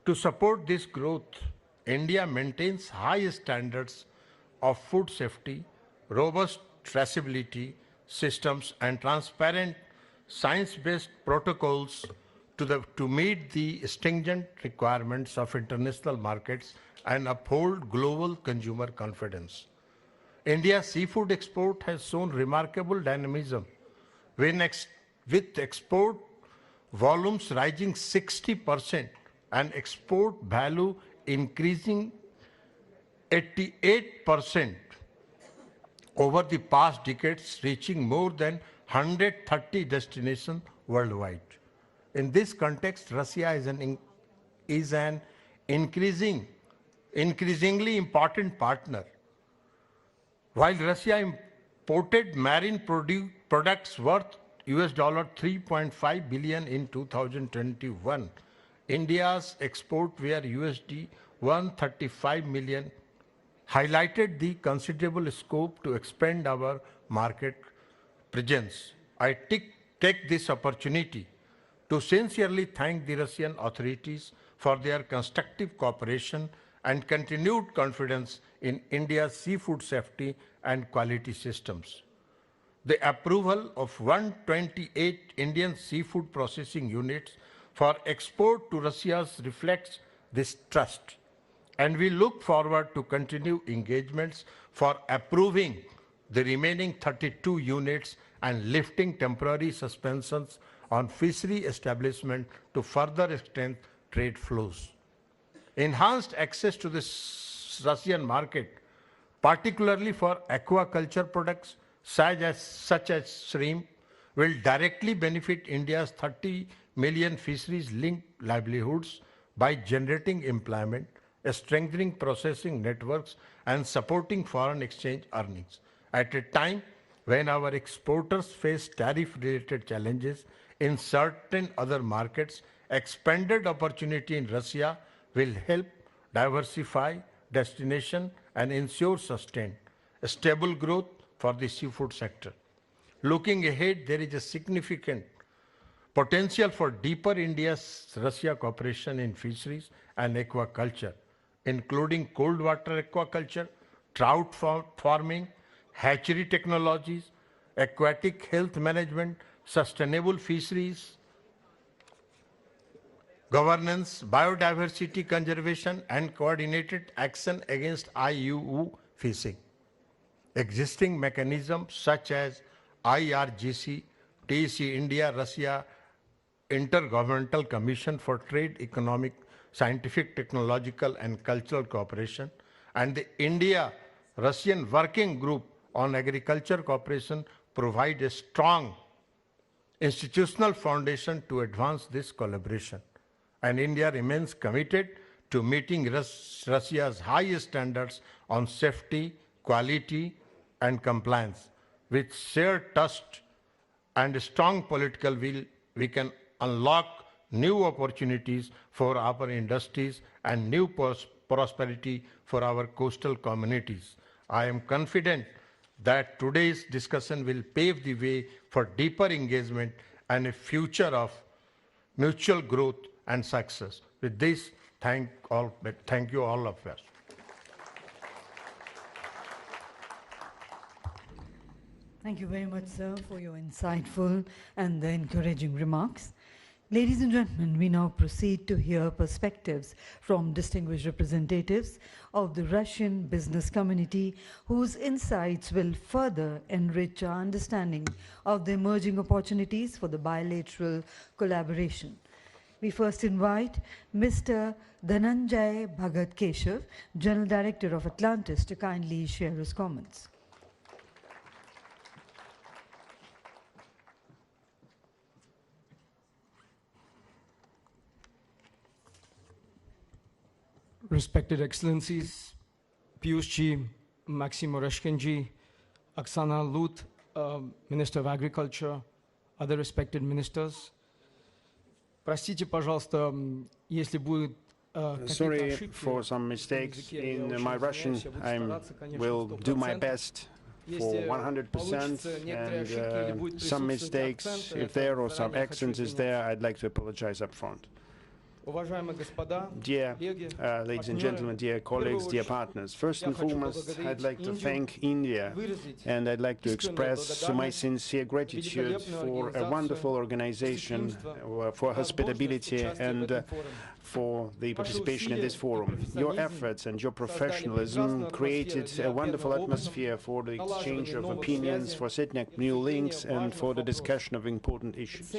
To support this growth, India maintains high standards of food safety, robust traceability systems, and transparent science-based protocols to meet the stringent requirements of international markets and uphold global consumer confidence. India's seafood export has shown remarkable dynamism with export volumes rising 60% and export value increasing 88% over the past decades, reaching more than 130 destinations worldwide. In this context, Russia is an increasingly important partner. While Russia imported marine products worth US $3.5 billion in 2021, India's export were USD 135 million, highlighted the considerable scope to expand our market presence. I take this opportunity to sincerely thank the Russian authorities for their constructive cooperation and continued confidence in India's seafood safety and quality systems. The approval of 128 Indian seafood processing units for export to Russia reflects this trust, and we look forward to continue engagements for approving the remaining 32 units and lifting temporary suspensions on fishery establishment to further extend trade flows. Enhanced access to the Russian market, particularly for aquaculture products such as shrimp, will directly benefit India's 30 million fisheries-linked livelihoods by generating employment, strengthening processing networks, and supporting foreign exchange earnings. At a time when our exporters face tariff-related challenges in certain other markets, expanded opportunity in Russia will help diversify destination and ensure sustained, stable growth for the seafood sector. Looking ahead, there is a significant potential for deeper India-Russia cooperation in fisheries and aquaculture, including cold water aquaculture, trout farming, hatchery technologies, aquatic health management, sustainable fisheries, governance, biodiversity conservation, and coordinated action against IUU fishing. Existing mechanisms such as IRGC, TEC India, Russia Intergovernmental Commission for Trade, Economic, Scientific, Technological, and Cultural Cooperation, and the India-Russian Working Group on Agriculture Cooperation provide a strong institutional foundation to advance this collaboration. And India remains committed to meeting Russia's highest standards on safety, quality, and compliance. With shared trust and a strong political will, we can unlock new opportunities for our industries and new prosperity for our coastal communities. I am confident that today's discussion will pave the way for deeper engagement and a future of mutual growth and success. With this, thank you all of us. Thank you very much, sir, for your insightful and the encouraging remarks. Ladies and gentlemen, we now proceed to hear perspectives from distinguished representatives of the Russian business community, whose insights will further enrich our understanding of the emerging opportunities for the bilateral collaboration. We first invite Mr. Dhananjay Bhagat Keshav, General Director of Atlantis, to kindly share his comments. Respected Excellencies, Piyush ji, Maxim Oreshkin ji, Oksana Lut, Minister of Agriculture, other respected ministers. Простите, пожалуйста, если будет Sorry for some mistakes in my Russian. I will do my best for 100%, and some mistakes, if there or some accents is there, I'd like to apologize up front. Dear ladies and gentlemen, dear colleagues, dear partners, first and foremost, I'd like to thank India, and I'd like to express my sincere gratitude for a wonderful organization, for hospitality, and for the participation in this forum. Your efforts and your professionalism created a wonderful atmosphere for the exchange of opinions, for setting up new links, and for the discussion of important issues.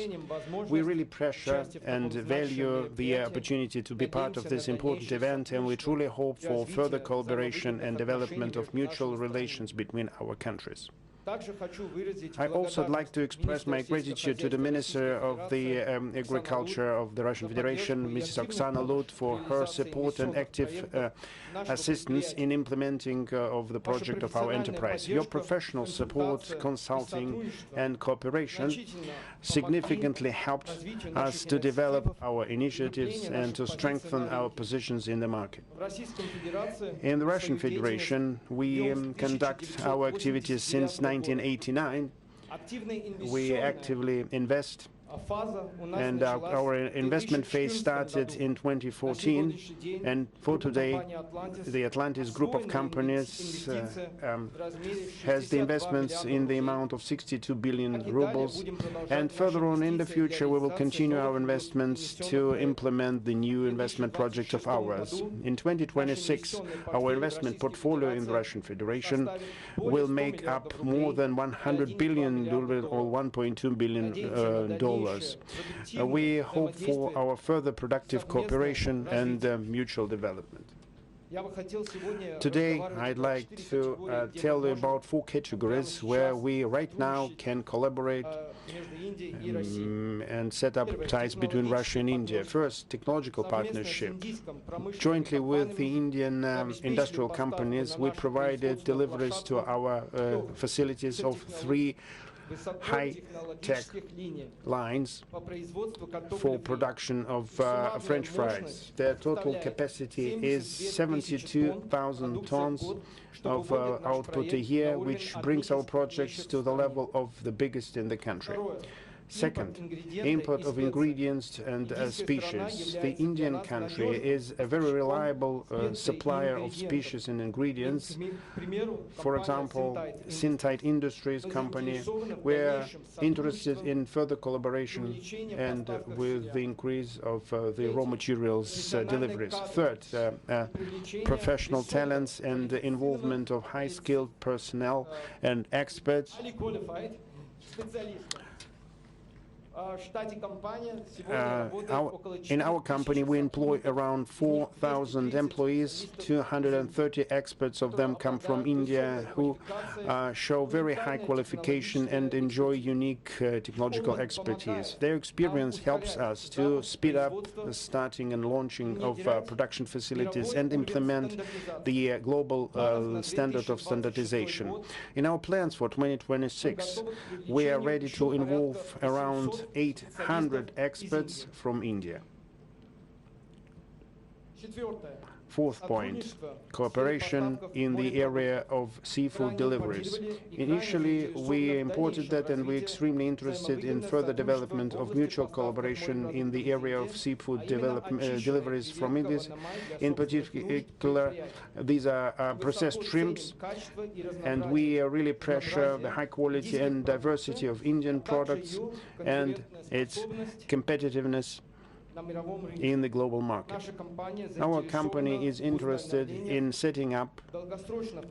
We really pressure and value the opportunity to be part of this important event, and we truly hope for further collaboration and development of mutual relations between our countries. I also would like to express my gratitude to the Minister of the Agriculture of the Russian Federation, Mrs. Oksana Lut, for her support and active assistance in implementing of the project of our enterprise. Your professional support, consulting, and cooperation significantly helped us to develop our initiatives and to strengthen our positions in the market. In the Russian Federation, we conduct our activities since 1989. We actively invest, and our investment phase started in 2014, and for today the Atlantis group of companies has the investments in the amount of 62 billion rubles, and further on in the future we will continue our investments to implement the new investment project of ours. In 2026 our investment portfolio in the Russian Federation will make up more than 100 billion or $1.2 billion. We hope for our further productive cooperation and mutual development. Today I'd like to tell you about 4 categories where we right now can collaborate and set up ties between Russia and India. First, technological partnership. Jointly with the Indian industrial companies, we provided deliveries to our facilities of 3 high-tech lines for production of French fries. Their total capacity is 72,000 tons of output a year, which brings our projects to the level of the biggest in the country. Second, import of ingredients and species. The Indian country is a very reliable supplier of species and ingredients. For example, Sintite Industries company, we're interested in further collaboration and with the increase of the raw materials deliveries. Third, professional talents and the involvement of high-skilled personnel and experts. In our company we employ around 4,000 employees. 230 experts of them come from India, who show very high qualification and enjoy unique technological expertise. Their experience helps us to speed up the starting and launching of production facilities and implement the global standard of standardization. In our plans for 2026 we are ready to involve around 800 experts from India. Fourth point, cooperation in the area of seafood deliveries. Initially, we imported that, and we're extremely interested in further development of mutual collaboration in the area of seafood deliveries from India. In particular, these are processed shrimps, and we really pressure the high quality and diversity of Indian products and its competitiveness in the global market. Our company is interested in setting up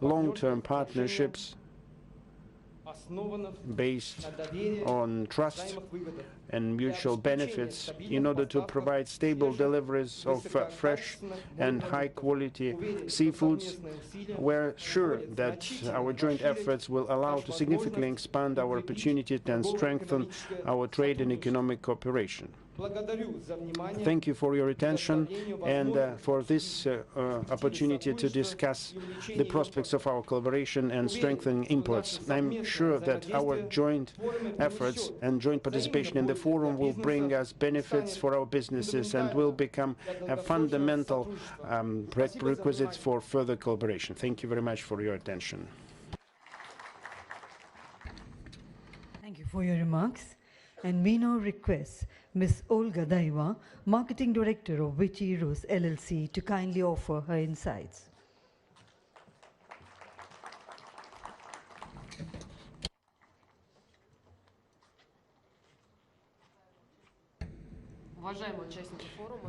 long-term partnerships based on trust and mutual benefits in order to provide stable deliveries of fresh and high-quality seafoods. We're sure that our joint efforts will allow to significantly expand our opportunities and strengthen our trade and economic cooperation. Thank you for your attention and for this opportunity to discuss the prospects of our collaboration and strengthening imports. I'm sure that our joint efforts and joint participation in the forum will bring us benefits for our businesses and will become a fundamental prerequisite for further collaboration. Thank you very much for your attention. Thank you for your remarks. And we now request Ms. Olga Daiva, Marketing Director of Vichy Rus LLC, to kindly offer her insights.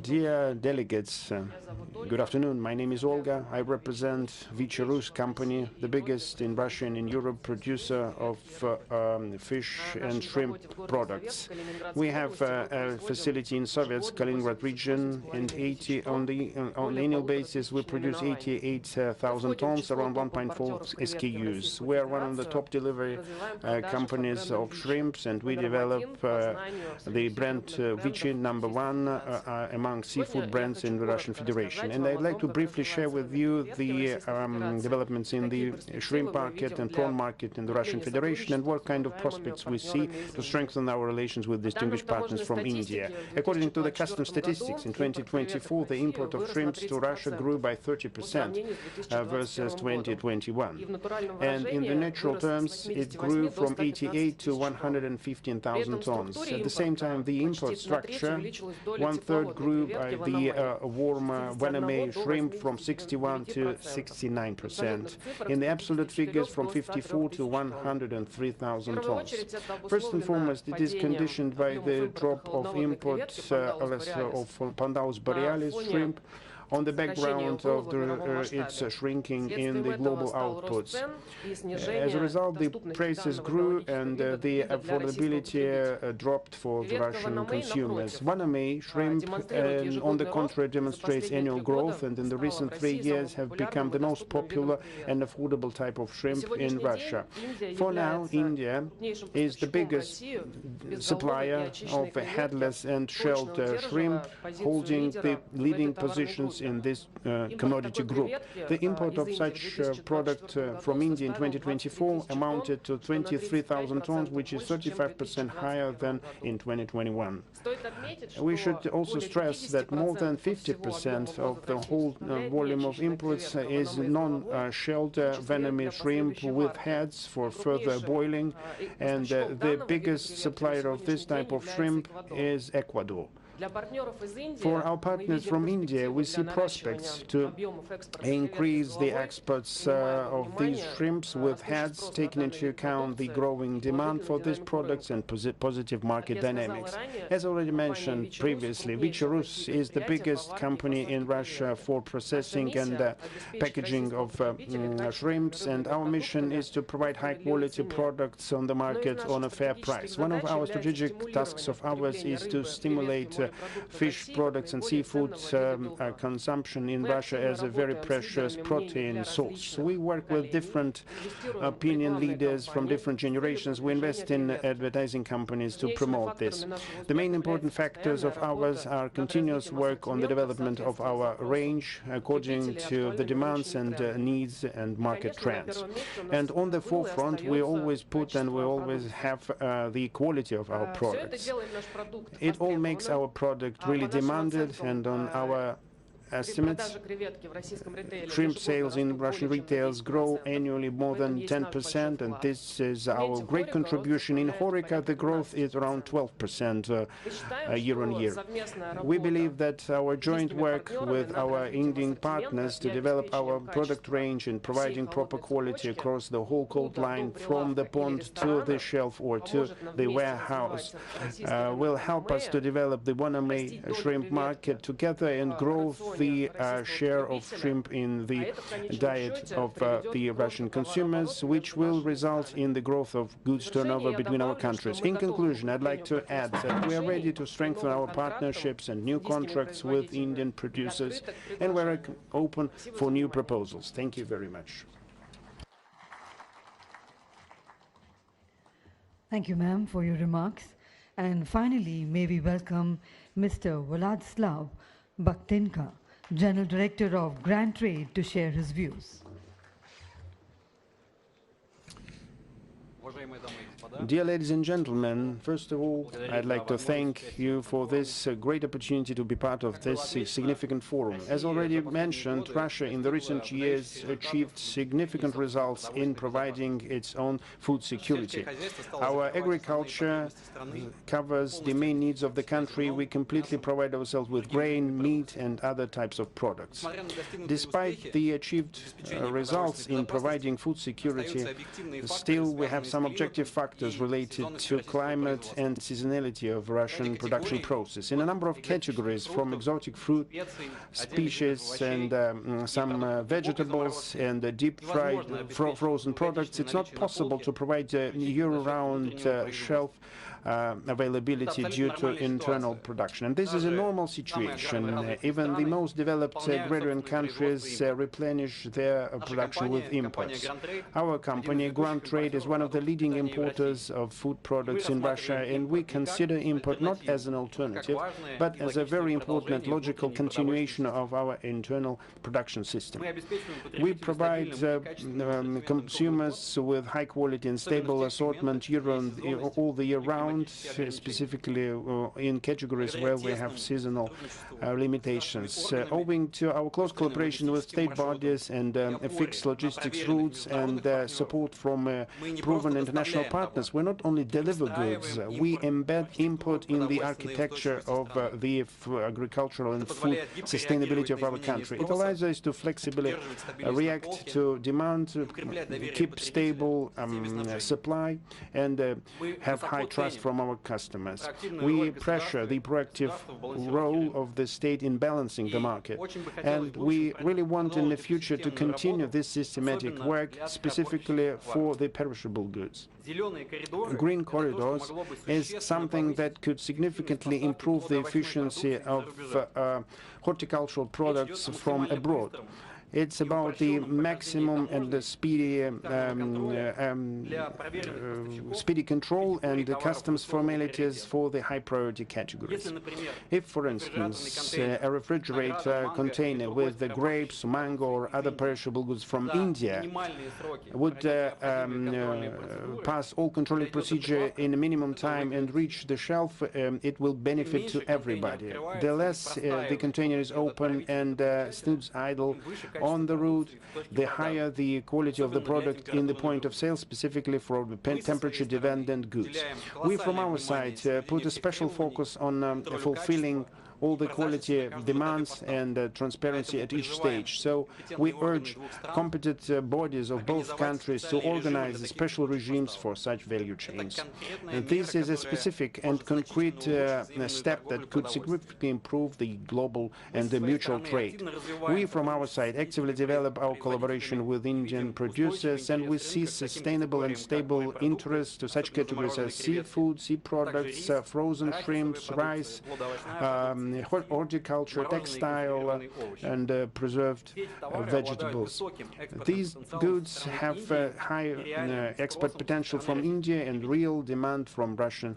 Dear delegates, good afternoon. My name is Olga. I represent Vichy Rus company, the biggest in Russia and in Europe producer of fish and shrimp products. We have a facility in Soviet's Kaliningrad region, and on the annual basis we produce 88,000 tons, around 1.4 SKUs. We are one of the top delivery companies of shrimps, and we develop the brand Vichy #1 among seafood brands in the Russian Federation. And I'd like to briefly share with you the developments in the shrimp market and prawn market in the Russian Federation, and what kind of prospects we see to strengthen our relations with distinguished partners from India. According to the customs statistics, in 2024, the import of shrimps to Russia grew by 30% versus 2021. And in the natural terms, it grew from 88 to 115,000 tons. At the same time, the import structure, one-third grew by the warm Vaname shrimp from 61 to 69%. In the absolute figures, from 54 to 103,000 tons. First and foremost, it is conditioned by the drop of imports of Pandaus borealis shrimp, on the background of its shrinking in the global outputs. As a result, the prices grew and the affordability dropped for the Russian consumers. Vaname shrimp, on the contrary, demonstrates annual growth, and in the recent 3 years have become the most popular and affordable type of shrimp in Russia. For now, India is the biggest supplier of headless and shelled shrimp, holding the leading positions in this commodity group. The import of such product from India in 2024 amounted to 23,000 tons, which is 35% higher than in 2021. We should also stress that more than 50% of the whole volume of imports is non-shelled Vaname shrimp with heads for further boiling, and the biggest supplier of this type of shrimp is Ecuador. For our partners from India, we see prospects to increase the exports of these shrimps with heads, taking into account the growing demand for these products and positive market dynamics. As already mentioned previously, Vichy Rus is the biggest company in Russia for processing and packaging of shrimps, and our mission is to provide high-quality products on the market on a fair price. One of our strategic tasks of ours is to stimulate fish products and seafood consumption in Russia as a very precious protein source. We work with different opinion leaders from different generations. We invest in advertising companies to promote this. The main important factors of ours are continuous work on the development of our range according to the demands and needs and market trends. And on the forefront, we always put and we always have the quality of our products. It all makes our product really demanded, and on our estimates, shrimp sales in Russian retails grow annually more than 10%, and this is our great contribution. In HoReCa, the growth is around 12% year on year. We believe that our joint work with our Indian partners to develop our product range and providing proper quality across the whole cold line from the pond to the shelf or to the warehouse will help us to develop the Vaname shrimp market together and grow the share of shrimp in the diet of the Russian consumers, which will result in the growth of goods turnover between our countries. In conclusion, I'd like to add that we are ready to strengthen our partnerships and new contracts with Indian producers, and we're open for new proposals. Thank you very much. Thank you, ma'am, for your remarks. And finally, may we welcome Mr. Vladislav Bakhtinka, General Director of Grand Trade, to share his views. Dear ladies and gentlemen, first of all, I'd like to thank you for this great opportunity to be part of this significant forum. As already mentioned, Russia in the recent years achieved significant results in providing its own food security. Our agriculture covers the main needs of the country. We completely provide ourselves with grain, meat, and other types of products. Despite the achieved results in providing food security, still we have some objective factors related to climate and seasonality of Russian production process. In a number of categories, from exotic fruit species and some vegetables and deep-fried frozen products, it's not possible to provide year-round shelf availability due to internal production. And this is a normal situation. Even the most developed agrarian countries replenish their production with imports. Our company, Grand Trade, is one of the leading importers of food products in Russia, and we consider import not as an alternative, but as a very important logical continuation of our internal production system. We provide consumers with high quality and stable assortment all the year round, specifically in categories where we have seasonal limitations. Owing to our close collaboration with state bodies and fixed logistics routes and support from proven international partners, we not only deliver goods, we embed input in the architecture of the agricultural and food sustainability of our country. It allows us to flexibly react to demand, keep stable supply, and have high trust from our customers. We pressure the proactive role of the state in balancing the market, and we really want in the future to continue this systematic work, specifically for the perishable goods. Green corridors is something that could significantly improve the efficiency of horticultural products from abroad. It's about the maximum and the speedy control and the customs formalities for the high priority categories. If, for instance, a refrigerator container with the grapes, mango, or other perishable goods from India would pass all controlling procedure in a minimum time and reach the shelf, it will benefit to everybody. The less the container is open and stood idle on the route, the higher the quality of the product in the point of sale, specifically for temperature-dependent goods. We, from our side, put a special focus on fulfilling all the quality demands and transparency at each stage. So we urge competent bodies of both countries to organize special regimes for such value chains. And this is a specific and concrete step that could significantly improve the global and the mutual trade. We, from our side, actively develop our collaboration with Indian producers, and we see sustainable and stable interest to such categories as seafood, sea products, frozen shrimps, rice, horticulture, textile, and preserved vegetables. These goods have high export potential from India and real demand from Russian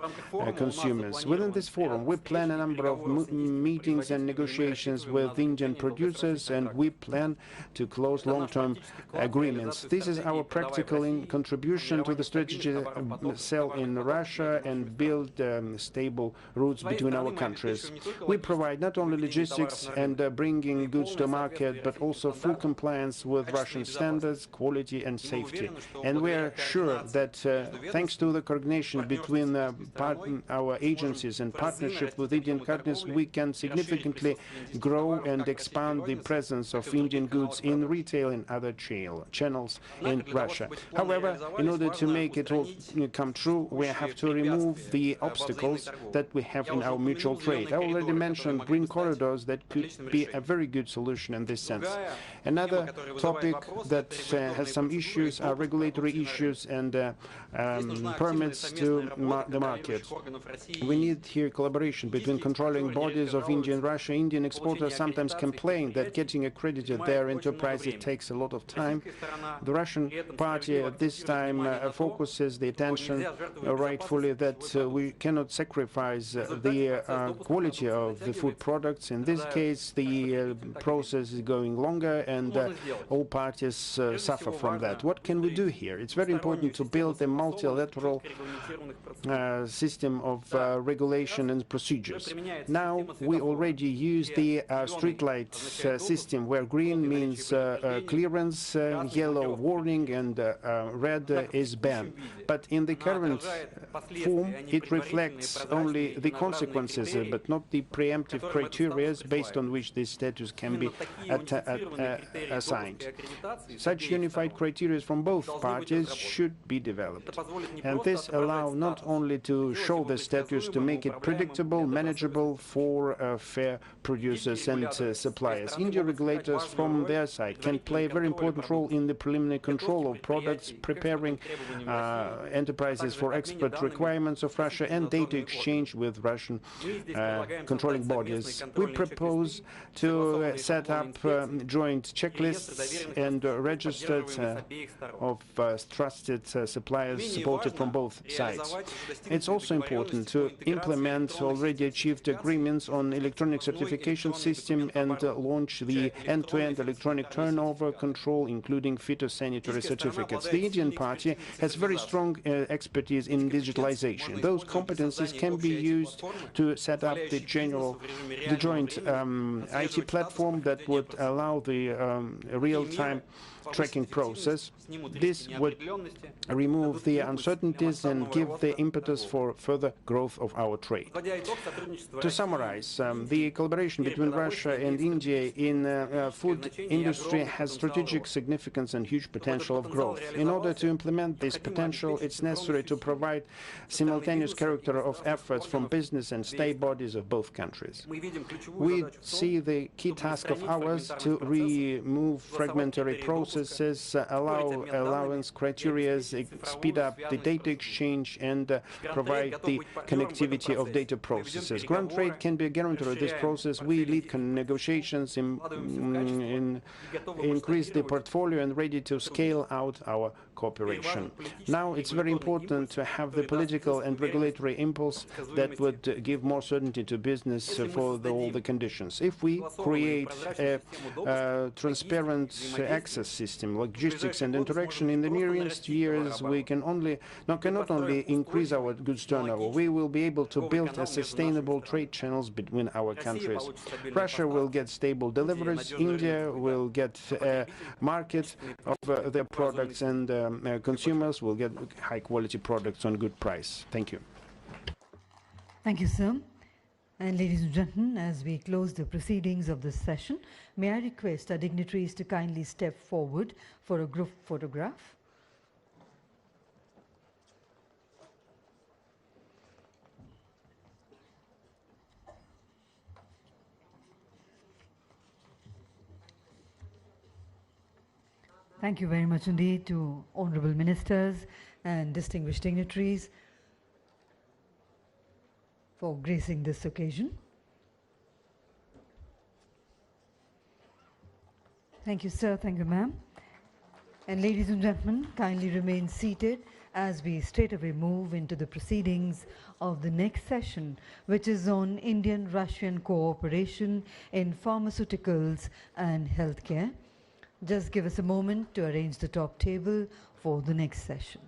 consumers. Within this forum, we plan a number of meetings and negotiations with Indian producers, and we plan to close long-term agreements. This is our practical contribution to the strategy to sell in Russia and build stable routes between our countries. We provide not only logistics and bringing goods to market, but also full compliance with Russian standards, quality and safety. And we are sure that thanks to the coordination between our agencies and partnership with Indian partners, we can significantly grow and expand the presence of Indian goods in retail and other channels in Russia. However, in order to make it all come true, we have to remove the obstacles that we have in our mutual trade. I already mentioned green corridors that could be a very good solution in this sense. Another topic that has some issues are regulatory issues and permits to the market. We need here collaboration between controlling bodies of India and Russia. Indian exporters sometimes complain that getting accredited their enterprises takes a lot of time. The Russian party at this time focuses the attention rightfully that we cannot sacrifice the quality of of the food products. In this case, the process is going longer, and all parties suffer from that. What can we do here? It's very important to build a multilateral system of regulation and procedures. Now, we already use the streetlight system, where green means clearance, yellow warning, and red is ban. But in the current form, it reflects only the consequences, but not the preemptive criteria based on which this status can be assigned. Such unified criteria from both parties should be developed. And this allows not only to show the status, to make it predictable, manageable for fair producers and suppliers. India regulators from their side can play a very important role in the preliminary control of products, preparing enterprises for export requirements of Russia and data exchange with Russian controlling bodies. We propose to set up joint checklists and registered of trusted suppliers supported from both sides. It's also important to implement already achieved agreements on electronic certification system and launch the end-to-end electronic turnover control, including phytosanitary certificates. The Indian party has very strong expertise in digitalization. Those competencies can be used to set up the joint IT platform that would allow the real-time tracking process. This would remove the uncertainties and give the impetus for further growth of our trade. To summarize, the collaboration between Russia and India in food industry has strategic significance and huge potential of growth. In order to implement this potential, it's necessary to provide simultaneous character of efforts from business and state bodies of both countries. We see the key task of ours to remove fragmentary processes, allow allowance criteria, speed up the data exchange, and provide the connectivity of data processes. Grand trade can be a guarantor of this process. We lead negotiations, increase the portfolio, and ready to scale out our cooperation. Now it's very important to have the political and regulatory impulse that would give more certainty to business for all the conditions. If we create a transparent access system, logistics and interaction in the nearest years, we cannot only increase our goods turnover, we will be able to build a sustainable trade channels between our countries. Russia will get stable deliveries, India will get a market of their products, and consumers will get high-quality products on good price. Thank you. Thank you, sir. And ladies and gentlemen, as we close the proceedings of this session, may I request our dignitaries to kindly step forward for a group photograph. Thank you very much indeed to honorable ministers and distinguished dignitaries for gracing this occasion. Thank you, sir. Thank you, ma'am. And ladies and gentlemen, kindly remain seated as we straightaway move into the proceedings of the next session, which is on Indian-Russian cooperation in pharmaceuticals and healthcare. Just give us a moment to arrange the top table for the next session.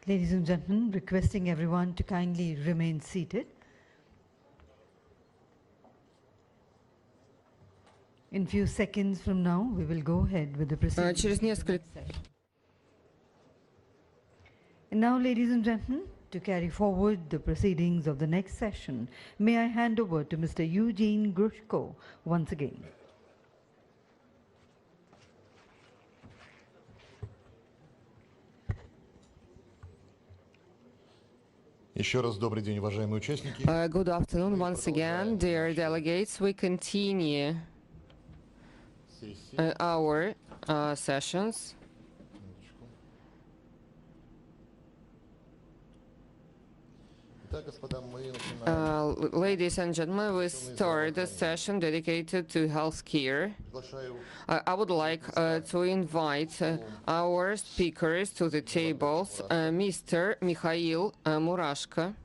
Ladies and gentlemen, requesting everyone to kindly remain seated. In few seconds from now, we will go ahead with the proceedings. And now, ladies and gentlemen, to carry forward the proceedings of the next session, may I hand over to Mr. Eugene Grushko once again. Good afternoon once again, dear delegates. We continue our sessions. Ladies and gentlemen, we start a session dedicated to healthcare. I would like to invite our speakers to the tables, Mr. Mikhail Murashko.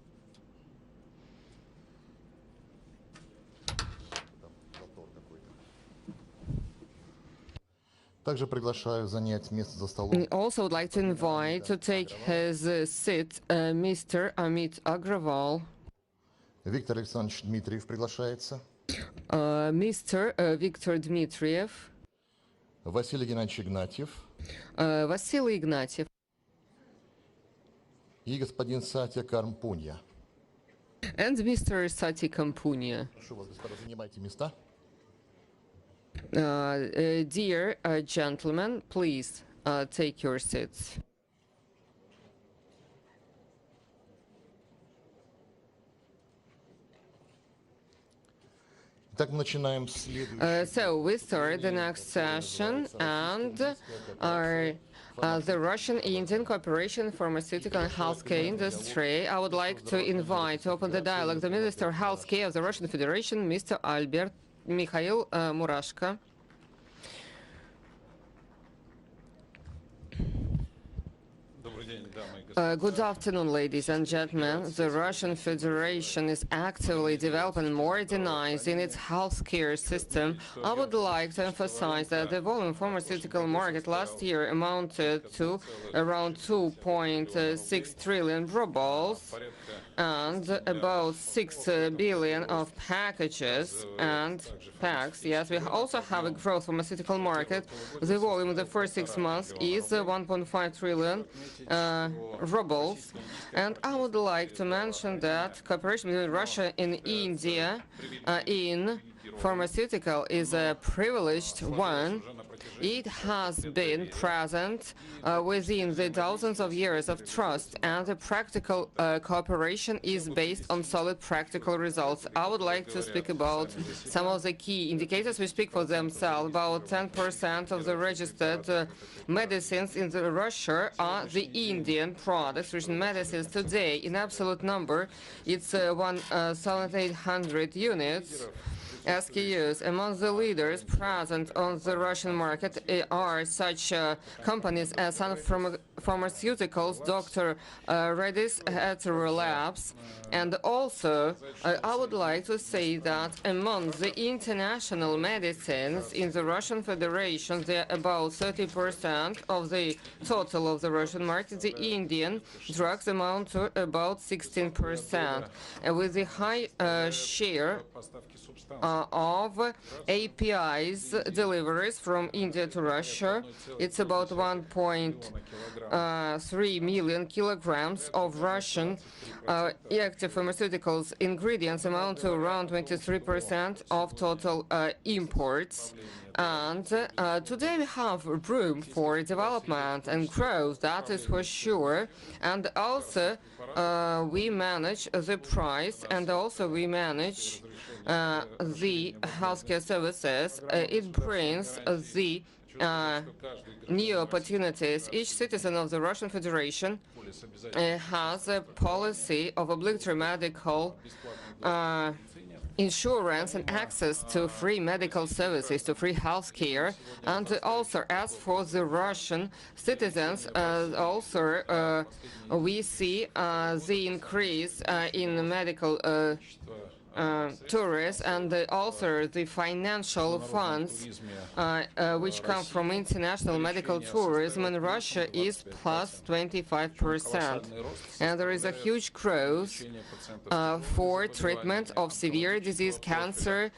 Also would like to invite to take his seat Mr. Amit Agrawal. Виктор Александрович Дмитриев приглашается. Mr. Viktor Dmitriev. Василий Геннадьевич Игнатьев. Vasily Ignatiev. И господин Сатя Кармпунья. And Mr. Sati Kampunia. Прошу вас, господа, занимайте места. Dear gentlemen, please take your seats. Так, мы начинаем следующий. So we start the next session, and the Russian-Indian cooperation pharmaceutical and healthcare industry. I would like to invite to open the dialogue the Minister of Healthcare of the Russian Federation, Mr. Mikhail Murashko. Good afternoon, ladies and gentlemen. The Russian Federation is actively developing and modernizing its healthcare system. I would like to emphasize that the volume pharmaceutical market last year amounted to around 2.6 trillion rubles and about 6 billion of packages and packs. Yes, we also have a growth pharmaceutical market. The volume of the first 6 months is 1.5 trillion rubles. And I would like to mention that cooperation between Russia and India in pharmaceutical is a privileged one. It has been present within the thousands of years of trust, and the practical cooperation is based on solid practical results. I would like to speak about some of the key indicators which speak for themselves. About 10% of the registered medicines in Russia are the Indian products. Russian medicines today, in absolute number, it's 1,800 units. SKUs. Among the leaders present on the Russian market are such companies as Sun Pharmaceuticals, Dr. Reddy's Hetero Labs, and also I would like to say that among the international medicines in the Russian Federation, they are about 30% of the total of the Russian market. The Indian drugs amount to about 16%, with the high share of APIs deliveries from India to Russia. It's about 1.3 million kilograms of Russian active pharmaceuticals ingredients amount to around 23% of total imports. And today we have room for development and growth, that is for sure. And also we manage the price, and also we manage the healthcare services. It brings the new opportunities. Each citizen of the Russian Federation has a policy of obligatory medical insurance and access to free medical services, to free health care. And also, as for the Russian citizens, also we see the increase in medical tourists, and also the financial funds which come from international medical tourism in Russia is plus 25%. And there is a huge growth for treatment of severe disease, cancer,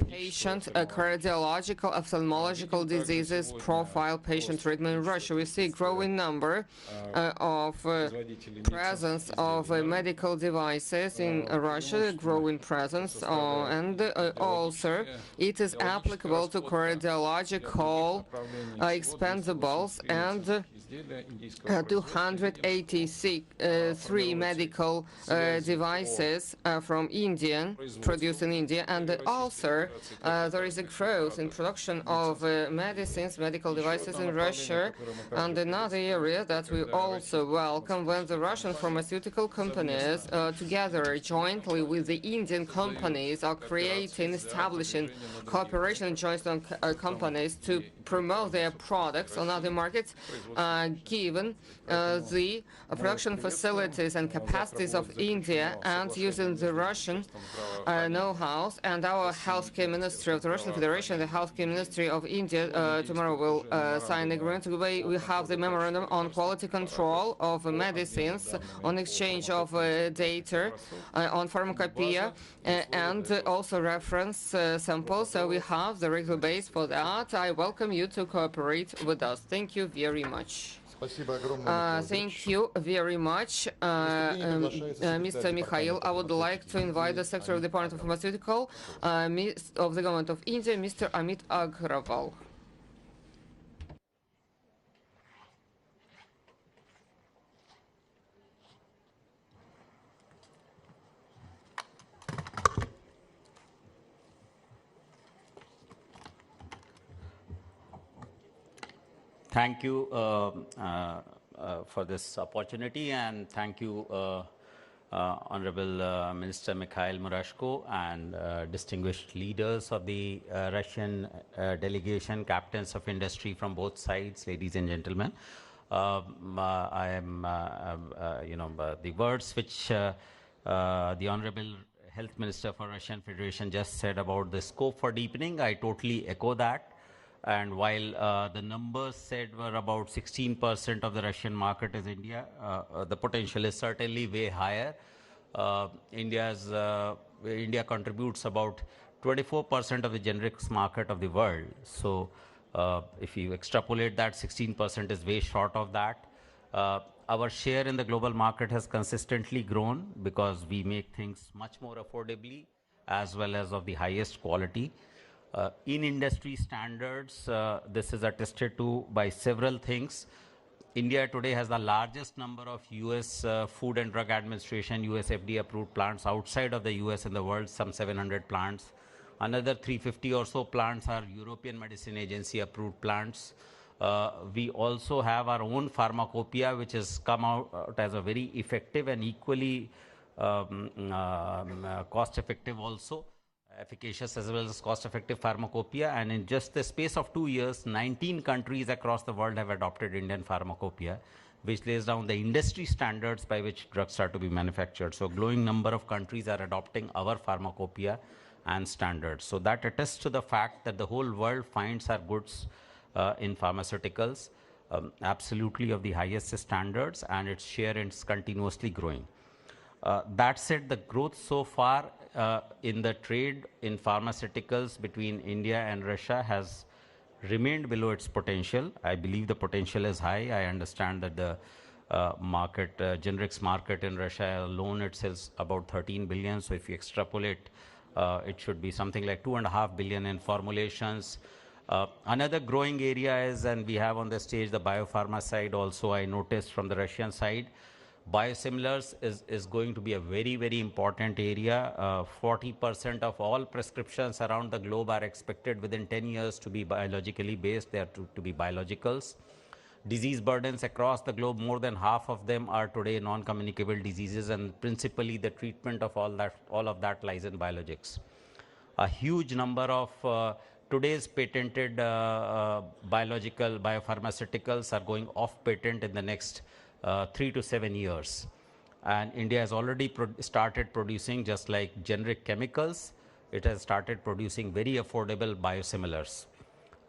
patient, cardiological, ophthalmological diseases, profile patient treatment in Russia. We see a growing number of presence of medical devices in Russia, growing presence, and also it is applicable to cardiological expendables and 283 medical devices from India, produced in India, and also there is a growth in production of medicines, medical devices in Russia. And another area that we also welcome, when the Russian pharmaceutical companies together jointly with the Indian companies are creating, establishing cooperation joint companies to promote their products on other markets, given the production facilities and capacities of India, and using the Russian know-how. And our healthcare ministry of the Russian Federation, the healthcare ministry of India, tomorrow will sign an agreement. We have the memorandum on quality control of medicines, on exchange of data, on pharmacopoeia, and also reference samples. So we have the regular base for that. I welcome you to cooperate with us. Thank you very much. Thank you very much, Mr. Mikhail. I would like to invite the Secretary of the Department of Pharmaceutical of the Government of India, Mr. Amit Agrawal. Thank you for this opportunity, and thank you, Honorable Minister Mikhail Murashko, and distinguished leaders of the Russian delegation, captains of industry from both sides, ladies and gentlemen. I am, the words which the Honorable Health Minister for Russian Federation just said about the scope for deepening, I totally echo that. And while the numbers said were about 16% of the Russian market is India, the potential is certainly way higher. India contributes about 24% of the generics market of the world. So if you extrapolate that, 16% is way short of that. Our share in the global market has consistently grown because we make things much more affordably as well as of the highest quality. In industry standards, this is attested to by several things. India today has the largest number of US Food and Drug Administration, US FDA approved plants outside of the US in the world, some 700 plants. Another 350 or so plants are European Medicine Agency approved plants. We also have our own pharmacopoeia, which has come out as a very effective and equally cost-effective also. Efficacious as well as cost-effective pharmacopoeia, and in just the space of 2 years, 19 countries across the world have adopted Indian pharmacopoeia, which lays down the industry standards by which drugs are to be manufactured. So a growing number of countries are adopting our pharmacopoeia and standards. So that attests to the fact that the whole world finds our goods in pharmaceuticals absolutely of the highest standards, and its share is continuously growing. That said, the growth so far in the trade in pharmaceuticals between India and Russia has remained below its potential. I believe the potential is high. I understand that the generics market in Russia alone itself about 13 billion. So if you extrapolate, it should be something like 2.5 billion in formulations. Another growing area is, and we have on the stage the biopharma side also, I noticed from the Russian side, biosimilars is going to be a very, very important area. 40% of all prescriptions around the globe are expected within 10 years to be biologically based. They are to be biologicals. Disease burdens across the globe, more than half of them are today non-communicable diseases, and principally the treatment of all of that lies in biologics. A huge number of today's patented biopharmaceuticals are going off patent in the next 3 to 7 years, and India has already started producing, just like generic chemicals, it has started producing very affordable biosimilars,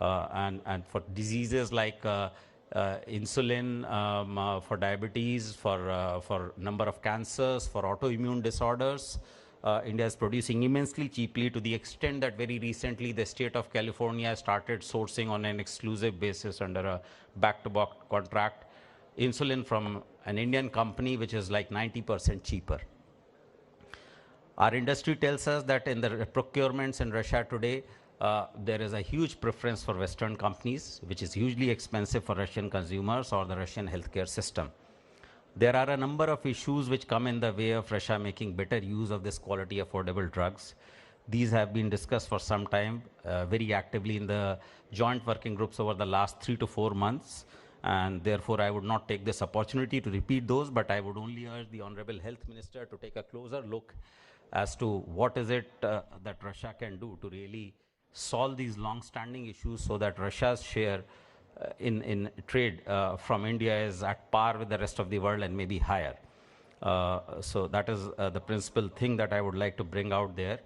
and for diseases like insulin, for diabetes, for number of cancers, for autoimmune disorders, India is producing immensely cheaply, to the extent that very recently the state of California started sourcing on an exclusive basis under a back-to-back contract insulin from an Indian company, which is like 90% cheaper. Our industry tells us that in the procurements in Russia today, there is a huge preference for Western companies, which is hugely expensive for Russian consumers or the Russian healthcare system. There are a number of issues which come in the way of Russia making better use of this quality affordable drugs. These have been discussed for some time, very actively in the joint working groups over the last 3 to 4 months. And therefore, I would not take this opportunity to repeat those, but I would only urge the Honorable Health Minister to take a closer look as to what is it that Russia can do to really solve these long-standing issues so that Russia's share in trade from India is at par with the rest of the world and maybe higher. So that is the principal thing that I would like to bring out there.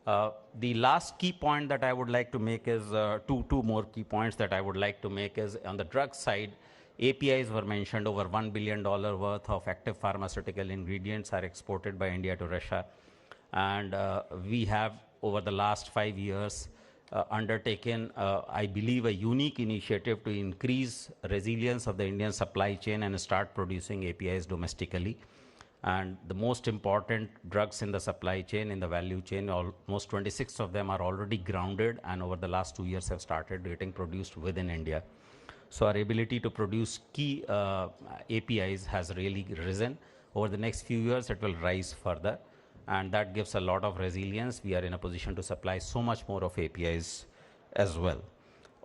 The last key point that I would like to make is two more key points that I would like to make is on the drug side, APIs were mentioned. Over $1 billion worth of active pharmaceutical ingredients are exported by India to Russia. And we have, over the last 5 years, undertaken, I believe, a unique initiative to increase resilience of the Indian supply chain and start producing APIs domestically. And the most important drugs in the supply chain, in the value chain, almost 26 of them are already grounded and over the last 2 years have started getting produced within India. So our ability to produce key APIs has really risen. Over the next few years, it will rise further. And that gives a lot of resilience. We are in a position to supply so much more of APIs as well.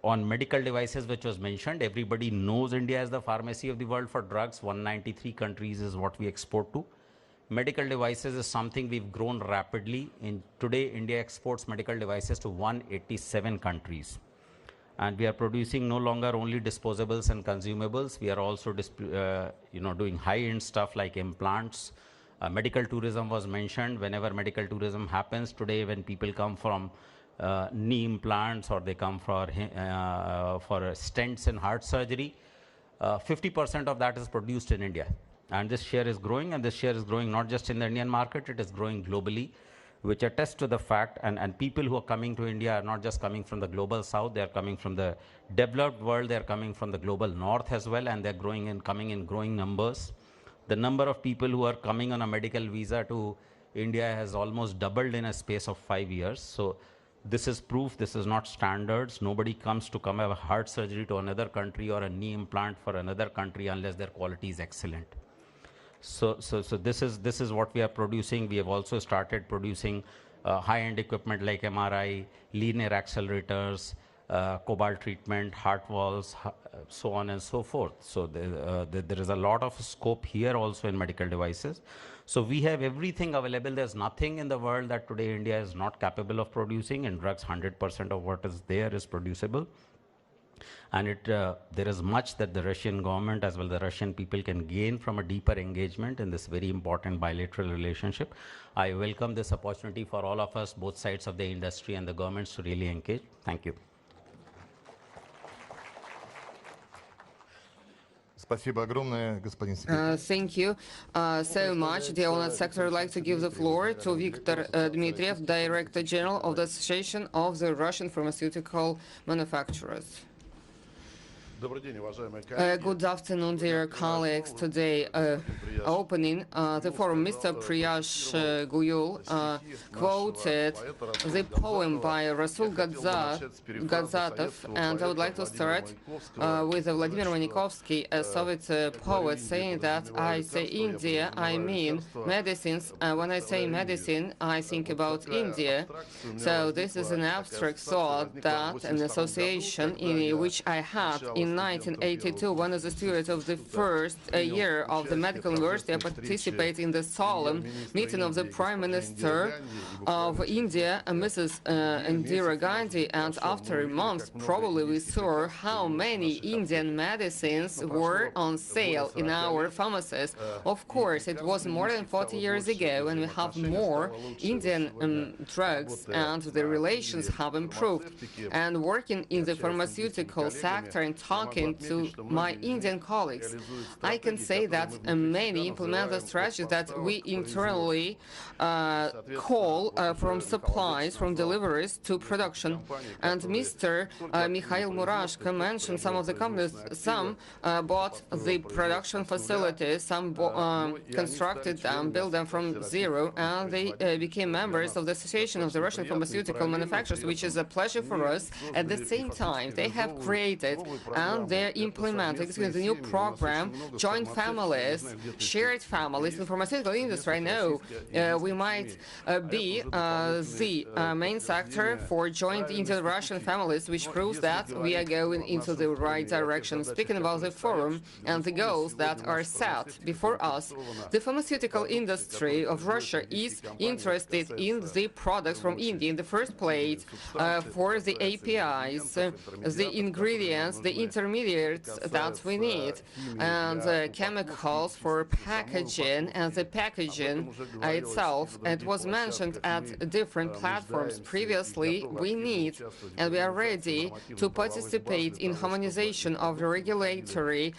On medical devices, which was mentioned, everybody knows India as the pharmacy of the world for drugs. 193 countries is what we export to. Medical devices is something we've grown rapidly. Today, India exports medical devices to 187 countries. And we are producing no longer only disposables and consumables. We are also doing high-end stuff like implants. Medical tourism was mentioned. Whenever medical tourism happens today, when people come from knee implants or they come for stents in heart surgery, 50% of that is produced in India. And this share is growing, and this share is growing not just in the Indian market, it is growing globally, which attests to the fact, and people who are coming to India are not just coming from the global south, they are coming from the developed world, they are coming from the global north as well, and they're coming in growing numbers. The number of people who are coming on a medical visa to India has almost doubled in a space of 5 years. So this is proof, this is not standards. Nobody comes to have a heart surgery to another country or a knee implant for another country unless their quality is excellent. So this is what we are producing. We have also started producing high-end equipment like MRI, linear accelerators, cobalt treatment, heart valves, so on and so forth. So there is a lot of scope here also in medical devices. So we have everything available. There's nothing in the world that today India is not capable of producing. In drugs, 100% of what is there is producible. And there is much that the Russian government as well the Russian people can gain from a deeper engagement in this very important bilateral relationship. I welcome this opportunity for all of us, both sides of the industry and the governments, to really engage. Thank you. Thank you so much, dear Honored Secretary. I'd like to give the floor to Viktor Dmitriev, Director General of the Association of the Russian Pharmaceutical Manufacturers. Good afternoon, dear colleagues. Today, opening the forum, Mr. Piyush Goyal quoted the poem by Rasul Gadzatov, and I would like to start with Vladimir Vanikovsky, a Soviet poet, saying that I say India, I mean medicines. When I say medicine, I think about India. So this is an abstract thought that an association in which I had in 1982, one of the students of the first year of the medical university, I participated in the solemn meeting of the Prime Minister of India, Mrs. Indira Gandhi, and after a month, probably we saw how many Indian medicines were on sale in our pharmacies. Of course, it was more than 40 years ago, and we have more Indian drugs, and the relations have improved. And working in the pharmaceutical sector and talking to my Indian colleagues, I can say that many implement the strategies that we internally call from supplies, from deliveries to production. And Mr. Mikhail Murashko mentioned some of the companies. Some bought the production facilities, some constructed them, built them from zero, and they became members of the Association of the Russian Pharmaceutical Manufacturers, which is a pleasure for us. At the same time, they have created and they're implementing the new program, joint families, shared families in the pharmaceutical industry. I know we might be the main sector for joint Indian-Russian families, which proves that we are going into the right direction. Speaking about the forum and the goals that are set before us, the pharmaceutical industry of Russia is interested in the products from India in the first place for the APIs, the ingredients, the intermediates that we need, and chemicals for packaging and the packaging itself. It was mentioned at different platforms previously. We need and we are ready to participate in harmonization of the regulatory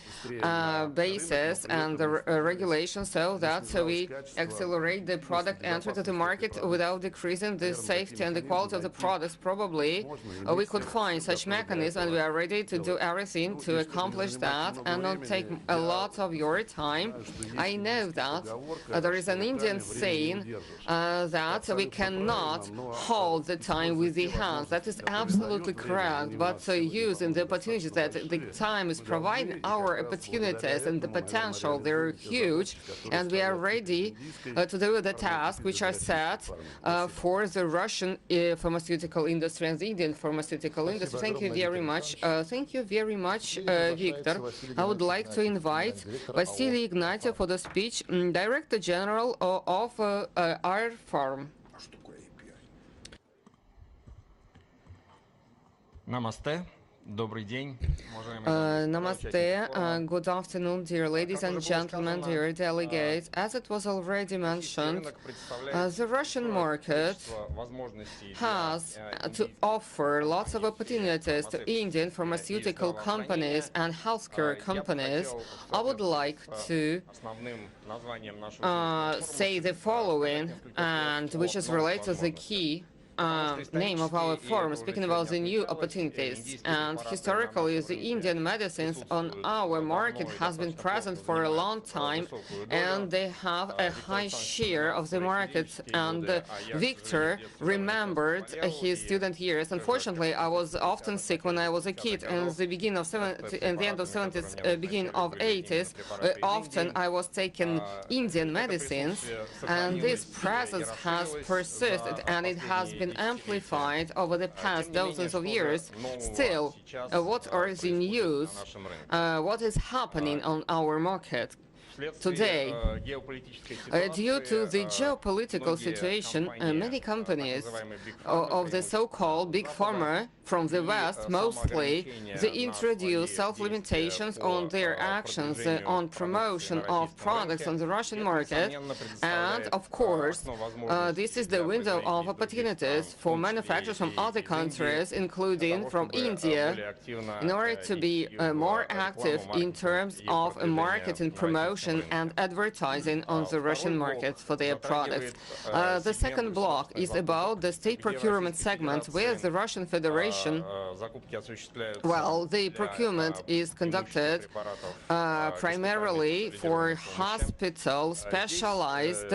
basis and the regulation so that we accelerate the product entry to the market without decreasing the safety and the quality of the products. Probably we could find such mechanism, and we are ready to do everything to accomplish that and not take a lot of your time. I know that there is an Indian saying that we cannot hold the time with the hands. That is absolutely correct, but using the opportunities that the time is providing, our opportunities and the potential, they're huge, and we are ready to do the tasks which are set for the Russian pharmaceutical industry and the Indian pharmaceutical industry. Thank you very much. Thank you very much, Victor. I would like to invite Vasily Ignatiev for the speech, Director General of our farm. Namaste. Добрый день. Namaste, good afternoon, dear ladies and gentlemen, dear delegates. As it was already mentioned, the Russian market has to offer lots of opportunities to Indian pharmaceutical companies and healthcare companies. I would like to say the following, and which is related to the key name of our forum, speaking about the new opportunities. And historically, the Indian medicines on our market has been present for a long time, and they have a high share of the market. And Victor remembered his student years. Unfortunately, I was often sick when I was a kid, and at the beginning of the end of 70s, beginning of 80s, often I was taking Indian medicines, and this presence has persisted, and it has been amplified over the past dozens of years. Still, what are the news? What is happening on our market today? Due to the geopolitical situation, many companies of the so-called big pharma from the West, mostly, they introduce self-limitations on their actions on promotion of products on the Russian market. And, of course, this is the window of opportunities for manufacturers from other countries, including from India, in order to be more active in terms of marketing, promotion, and advertising on the Russian market for their products. The second block is about the state procurement segment, where the Russian Federation, well, the procurement is conducted primarily for hospital specialized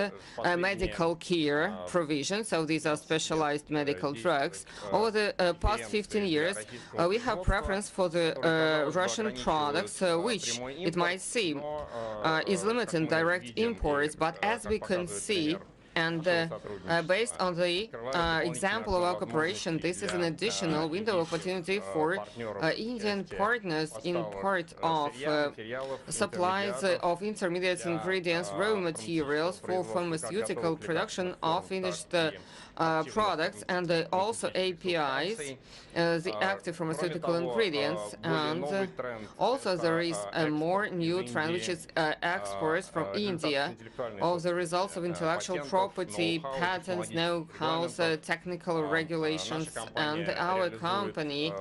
medical care provision. So these are specialized medical drugs. Over the past 15 years, we have preference for the Russian products, which it might seem is limiting direct imports, but as we can see, and based on the example of our cooperation, this is an additional window of opportunity for Indian partners in part of supplies of intermediate ingredients, raw materials for pharmaceutical production of finished products, and also APIs, the active pharmaceutical ingredients. And also there is a more new trend, which is exports from India of the results of intellectual property property, patents, know-hows, technical regulations, and our company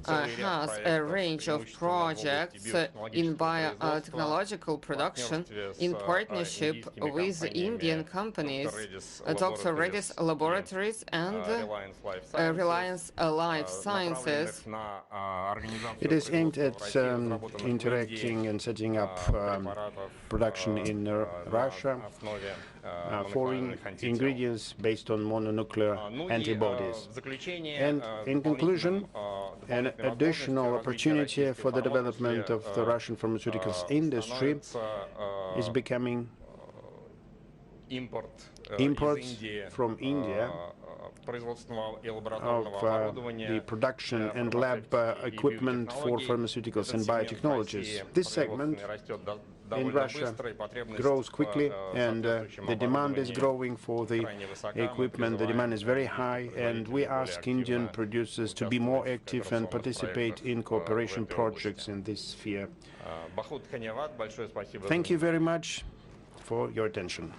has a range of projects in biotechnological production in partnership with Indian companies, Dr. Reddy's Laboratories and Reliance Life Sciences. It is aimed at interacting and setting up production in Russia for ingredients based on mononuclear antibodies. And in conclusion, an additional opportunity for the development of the Russian pharmaceuticals industry is becoming imports from India of the production and lab equipment for pharmaceuticals and biotechnologies. This segment in Russia grows quickly, and the demand is growing for the equipment. The demand is very high, and we ask Indian producers to be more active and participate in cooperation projects in this sphere. Thank you very much for your attention.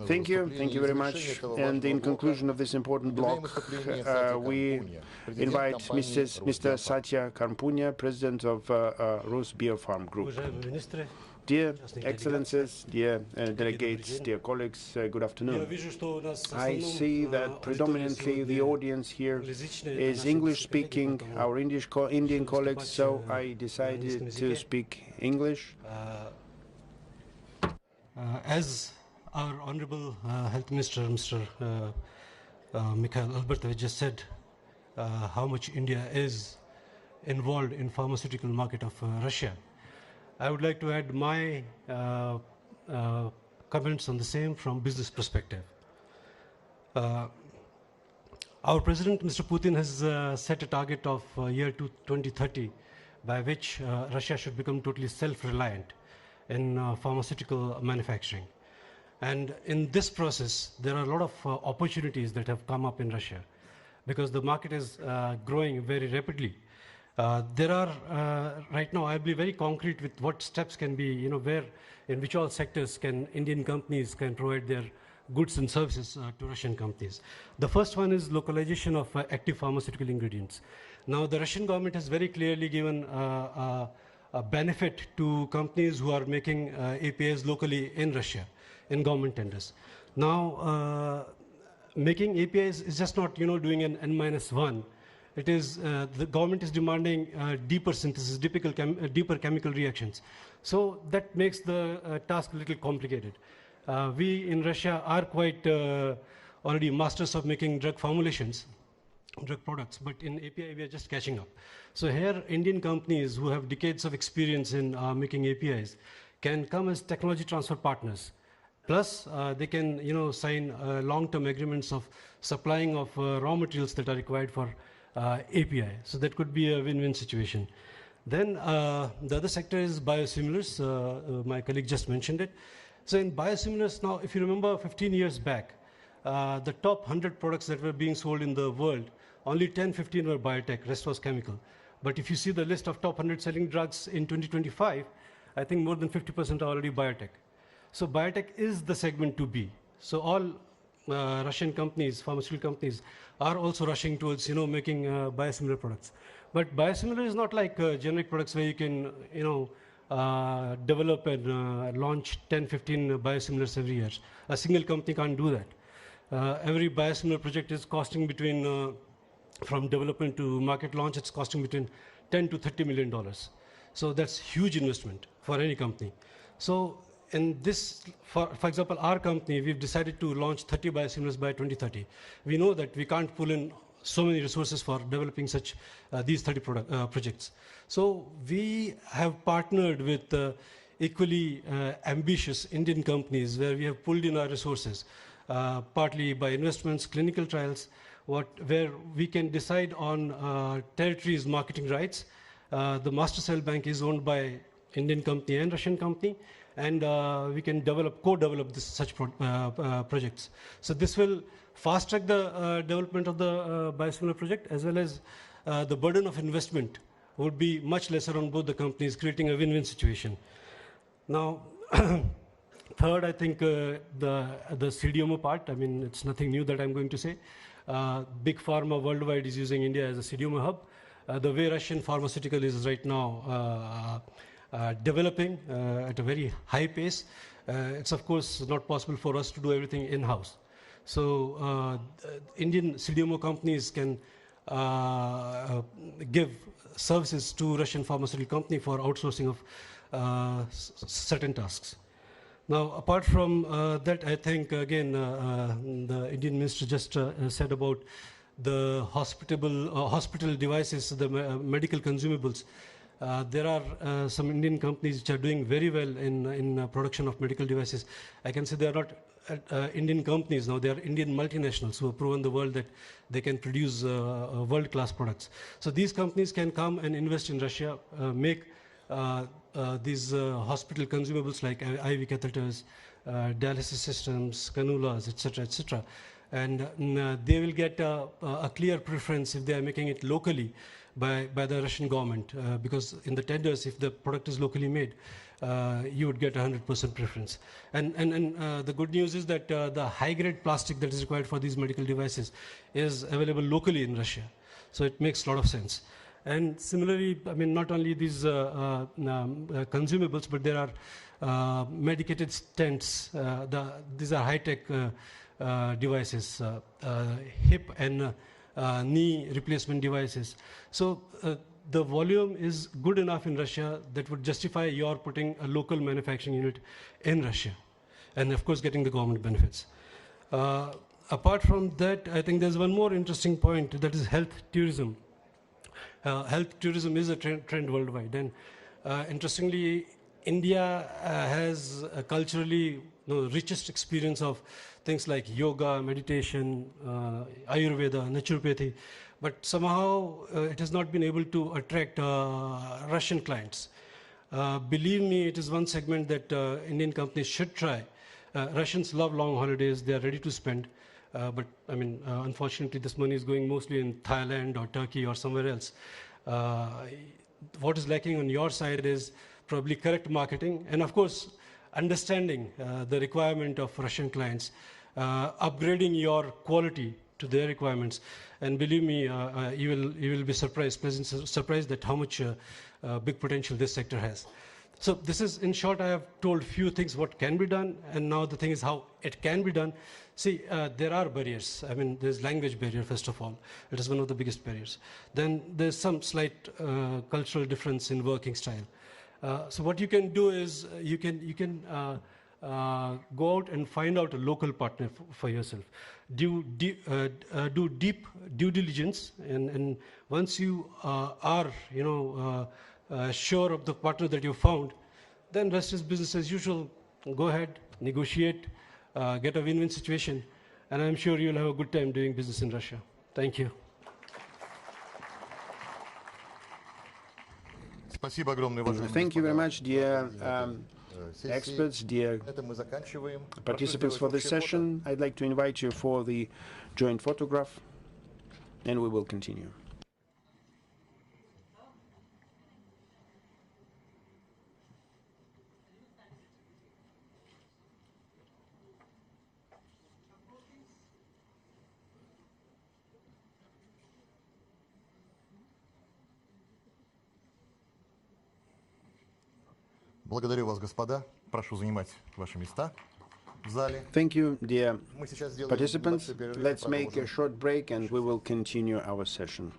Thank you very much. And in conclusion of this important block, we invite Mr. Satya Karpunya, President of Rus Biopharm Group. Dear Excellencies, dear delegates, dear colleagues, good afternoon. I see that predominantly the audience here is English-speaking, our Indian colleagues, so I decided to speak English. As our Honorable Health Minister, Mr. Mikhail just said, how much India is involved in pharmaceutical market of Russia. I would like to add my comments on the same from business perspective. Our President, Mr. Putin, has set a target of year 2030 by which Russia should become totally self-reliant in pharmaceutical manufacturing. And in this process, there are a lot of opportunities that have come up in Russia because the market is growing very rapidly. There are, right now, I'll be very concrete with what steps can be, where, in which all sectors can Indian companies can provide their goods and services to Russian companies. The first one is localization of active pharmaceutical ingredients. Now, the Russian government has very clearly given a benefit to companies who are making APIs locally in Russia, in government tenders. Now, making APIs is just not, doing an N-1. It is, the government is demanding deeper synthesis, deeper chemical reactions. So that makes the task a little complicated. We in Russia are quite already masters of making drug formulations, drug products, but in API we are just catching up. So here Indian companies who have decades of experience in making APIs can come as technology transfer partners. Plus they can sign long-term agreements of supplying of raw materials that are required for API. So that could be a win-win situation. Then the other sector is biosimilars. My colleague just mentioned it. So in biosimilars now, if you remember 15 years back, the top 100 products that were being sold in the world, only 10, 15 were biotech, rest was chemical. But if you see the list of top 100 selling drugs in 2025, I think more than 50% are already biotech. So biotech is the segment to be. So all Russian companies, pharmaceutical companies, are also rushing towards making biosimilar products. But biosimilar is not like generic products where you can develop and launch 10, 15 biosimilars every year. A single company can't do that. Every biosimilar project is costing between, from development to market launch, it's costing between $10 to $30 million. So that's huge investment for any company. So in this, for example, our company, we've decided to launch 30 biosimilars by 2030. We know that we can't pull in so many resources for developing such these 30 projects. So we have partnered with equally ambitious Indian companies where we have pulled in our resources, partly by investments, clinical trials, where we can decide on territories marketing rights. The master cell bank is owned by Indian company and Russian company, and we can co-develop such projects. So this will fast-track the development of the biosimilar project, as well as the burden of investment would be much lesser on both the companies, creating a win-win situation. Now, Third, I think the CDMO part. I mean, it's nothing new that I'm going to say. Big pharma worldwide is using India as a CDMO hub. The way Russian pharmaceutical is right now developing at a very high pace, it's of course not possible for us to do everything in-house. So Indian CDMO companies can give services to Russian pharmaceutical company for outsourcing of certain tasks. Now, apart from that, I think, again, the Indian minister just said about the hospital devices, the medical consumables. There are some Indian companies which are doing very well in production of medical devices. I can say they are not Indian companies now, they are Indian multinationals who have proven the world that they can produce world-class products. So these companies can come and invest in Russia, make these hospital consumables like IV catheters, dialysis systems, cannulas, etc., etc. And they will get a clear preference if they are making it locally by the Russian government, because in the tenders, if the product is locally made, you would get 100% preference. And the good news is that the high-grade plastic that is required for these medical devices is available locally in Russia. So it makes a lot of sense. And similarly, I mean, not only these consumables, but there are medicated stents. These are high-tech devices, hip and knee replacement devices. So the volume is good enough in Russia that would justify your putting a local manufacturing unit in Russia, and of course getting the government benefits. Apart from that, I think there's one more interesting point, that is health tourism. Health tourism is a trend worldwide, and interestingly, India has a culturally richest experience of things like yoga, meditation, Ayurveda, naturopathy, but somehow it has not been able to attract Russian clients. Believe me, it is one segment that Indian companies should try. Russians love long holidays, they are ready to spend, but I mean, unfortunately, this money is going mostly in Thailand or Turkey or somewhere else. What is lacking on your side is probably correct marketing, and of course, understanding the requirement of Russian clients, upgrading your quality to their requirements, and believe me, you will be surprised, pleasantly surprised at how much big potential this sector has. So this is, in short, I have told few things what can be done, and now the thing is how it can be done. See, there are barriers. I mean, there's language barrier, first of all. It is one of the biggest barriers. Then there's some slight cultural difference in working style. So what you can do is you can go out and find out a local partner for yourself. Do deep due diligence, and once you are sure of the partner that you found, then rest is business as usual. Go ahead, negotiate, get a win-win situation, and I'm sure you'll have a good time doing business in Russia. Thank you. Thank you very much, dear experts, dear participants for this session. I'd like to invite you for the joint photograph, and we will continue. Благодарю вас, господа. Прошу занимать ваши места в зале. Thank you, dear participants. Let's make a short break and we will continue our session.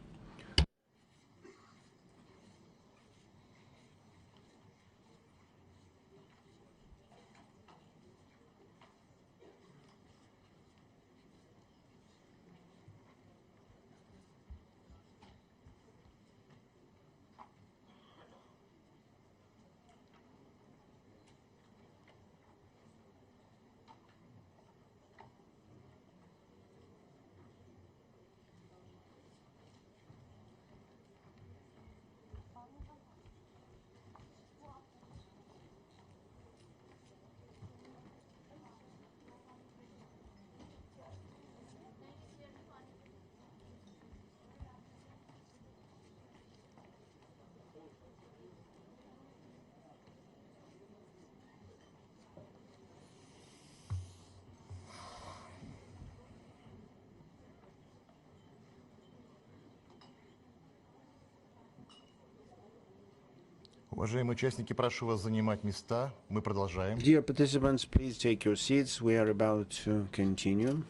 Уважаемые участники, прошу вас занимать места. Мы продолжаем. Dear participants, please take your seats. We are about to continue.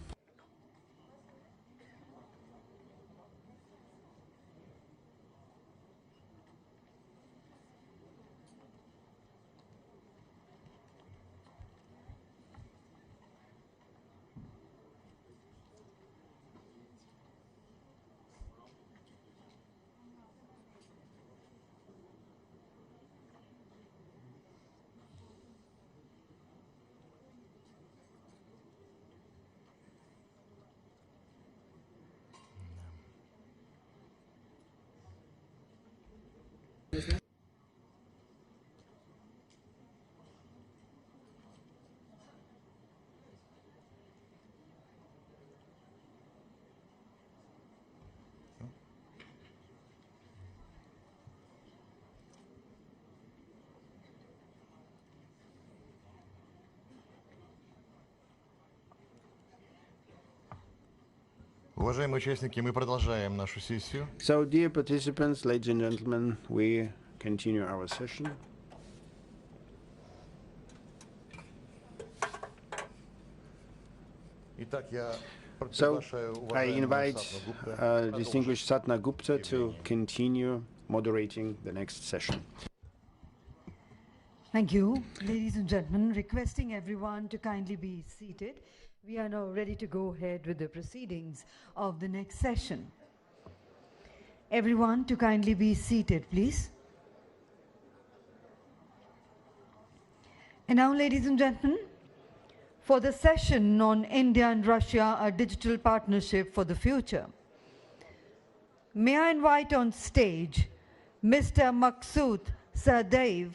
Уважаемые участники, мы продолжаем нашу сессию. So, dear participants, ladies and gentlemen, we continue our session. So, I invite distinguished Satna Gupta to continue moderating the next session. Thank you. Ladies and gentlemen, requesting everyone to kindly be seated. We are now ready to go ahead with the proceedings of the next session. Everyone to kindly be seated, please. And now, ladies and gentlemen, for the session on India and Russia, a digital partnership for the future, may I invite on stage Mr. Maksud Shadaev,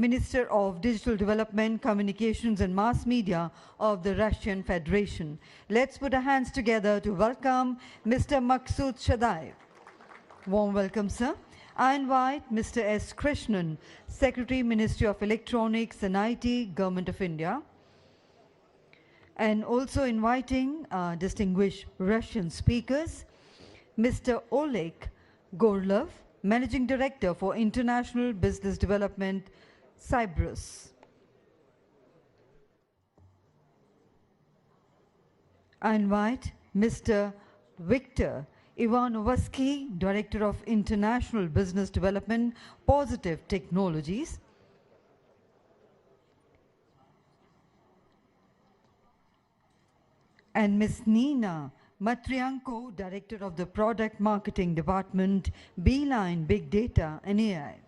Minister of Digital Development, Communications and Mass Media of the Russian Federation. Let's put our hands together to welcome Mr. Maksud Shadaev. Warm welcome, sir. I invite Mr. S. Krishnan, Secretary, Ministry of Electronics and IT, Government of India. And also inviting distinguished Russian speakers, Mr. Oleg Goyal, Managing Director for International Business Development, Cyprus. I invite Mr. Viktor Ivanovsky, Director of International Business Development, Positive Technologies. And Ms. Nina Matrianko, Director of the Product Marketing Department, Beeline Big Data and AI.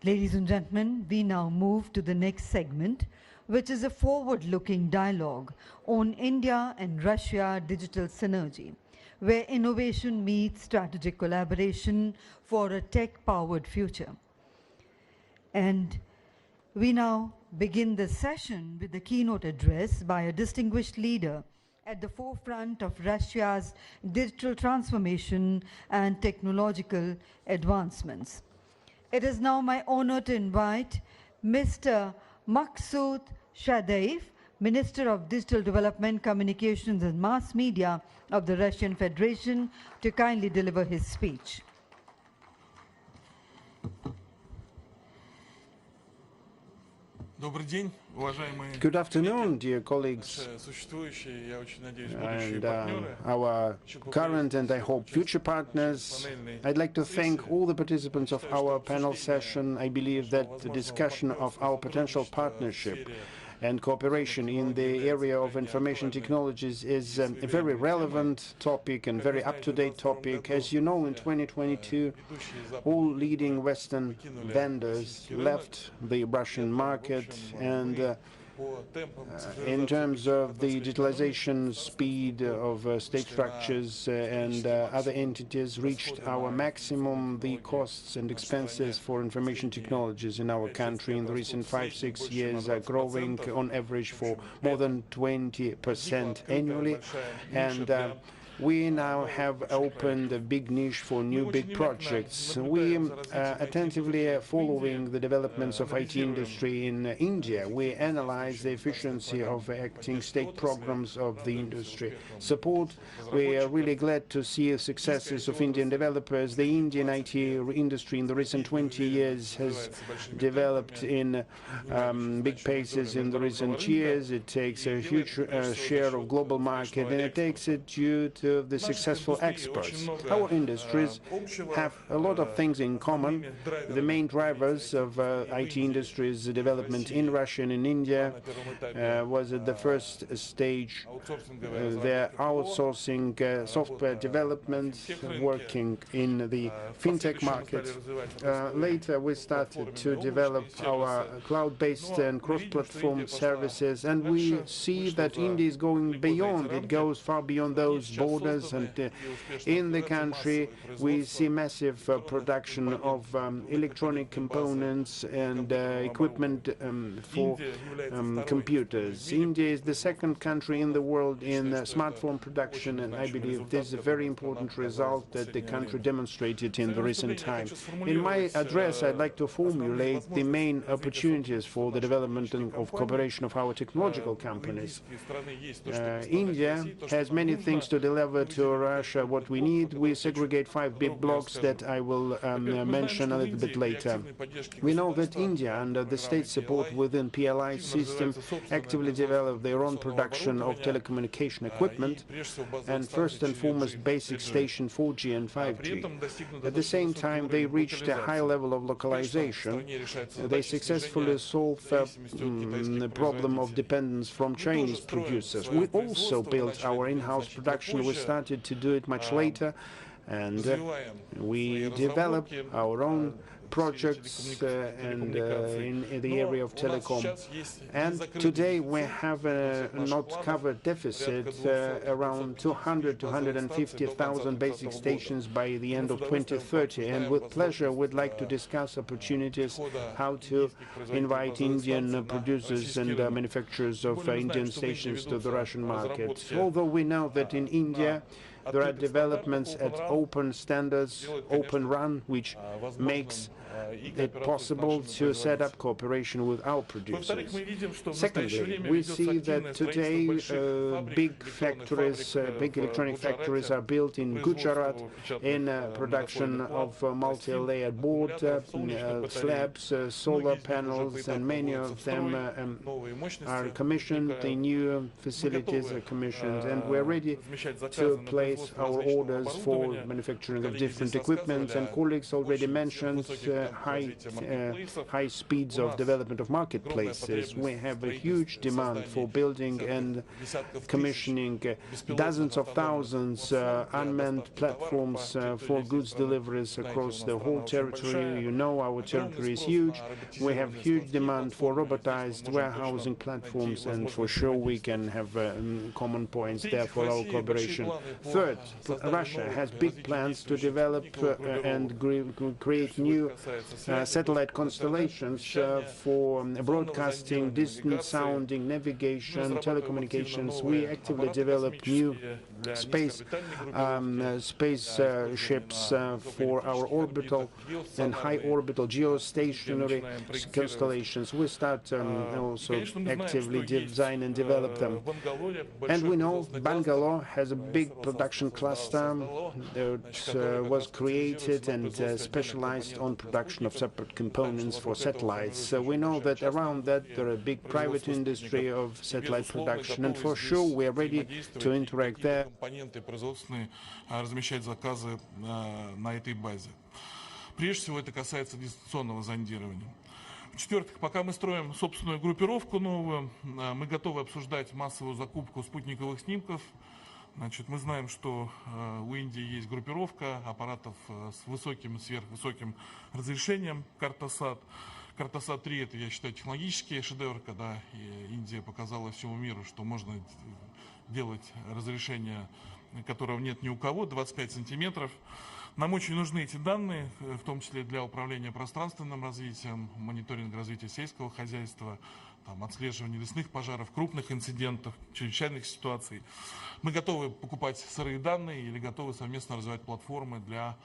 Ladies and gentlemen, we now move to the next segment, which is a forward-looking dialogue on India and Russia digital synergy, where innovation meets strategic collaboration for a tech-powered future. And we now begin the session with the keynote address by a distinguished leader at the forefront of Russia's digital transformation and technological advancements. It is now my honor to invite Mr. Maksud Shadaev, Minister of Digital Development, Communications and Mass Media of the Russian Federation, to kindly deliver his speech. Good afternoon, dear colleagues and our current and I hope future partners. I'd like to thank all the participants of our panel session. I believe that the discussion of our potential partnership and cooperation in the area of information technologies is a very relevant topic and very up-to-date topic. As you know, in 2022, all leading Western vendors left the Russian market, and in terms of the digitalization speed of state structures and other entities reached our maximum. The costs and expenses for information technologies in our country in the recent 5-6 years are growing on average for more than 20% annually, and we now have opened a big niche for new big projects. We attentively following the developments of IT industry in India. We analyze the efficiency of acting state programs of the industry support. We are really glad to see the successes of Indian developers. The Indian IT industry in the recent 20 years has developed in big paces in the recent years. It takes a huge share of global market, and it takes it due to the successful experts. Our industries have a lot of things in common. The main drivers of IT industry's development in Russia and in India was at the first stage their outsourcing software development, working in the fintech market. Later we started to develop our cloud-based and cross-platform services, and we see that India is going beyond. It goes far beyond those borders, and in the country we see massive production of electronic components and equipment for computers. India is the second country in the world in smartphone production, and I believe this is a very important result that the country demonstrated in the recent time. In my address, I'd like to formulate the main opportunities for the development of cooperation of our technological companies. India has many things to deliver to Russia. What we need, we segregate 5 big blocks that I will mention a little bit later. We know that India, under the state support within PLI system, actively developed their own production of telecommunication equipment, and first and foremost basic station 4G and 5G. At the same time, they reached a high level of localization. They successfully solved the problem of dependence from Chinese producers. We also built our in-house production. We started to do it much later, and we developed our own projects and in the area of telecom. And today we have a not covered deficit around 200 to 150,000 basic stations by the end of 2030. And with pleasure we'd like to discuss opportunities how to invite Indian producers and manufacturers of Indian stations to the Russian market. Although we know that in India there are developments at open standards, Open RAN, which makes it possible to set up cooperation with our producers. Secondly, we see that today big factories, big electronic factories are built in Gujarat in production of multi-layered board slabs, solar panels, and many of them are commissioned. The new facilities are commissioned, and we're ready to place our orders for manufacturing of different equipment. And colleagues already mentioned high speeds of development of marketplaces. We have a huge demand for building and commissioning dozens of thousands unmanned platforms for goods deliveries across the whole territory. You know, our territory is huge. We have huge demand for robotized warehousing platforms, and for sure we can have common points there for our cooperation. Third, Russia has big plans to develop and create new satellite constellations for broadcasting, distance sounding, navigation, telecommunications. We actively develop new space ships for our orbital and high orbital geostationary constellations. We start also actively design and develop them. And we know Bangalore has a big production cluster that was created and specialized on production of separate components for satellites. So we know that around that there are a big private industry of satellite production, and for sure we are ready to interact there. Размещать заказы на этой базе. Прежде всего это касается дистанционного зондирования. В-четвертых, пока мы строим собственную группировку новую, мы готовы обсуждать массовую закупку спутниковых снимков. Значит, мы знаем, что у Индии есть группировка аппаратов с высоким, сверхвысоким разрешением Картосат. Картосат-3 это, я считаю, технологический шедевр, когда Индия показала всему миру, что можно делать разрешение, которого нет ни у кого, 25 сантиметров. Нам очень нужны эти данные, в том числе для управления пространственным развитием, мониторинга развития сельского хозяйства, отслеживания лесных пожаров, крупных инцидентов, чрезвычайных ситуаций. Мы готовы покупать сырые данные или готовы совместно развивать платформы для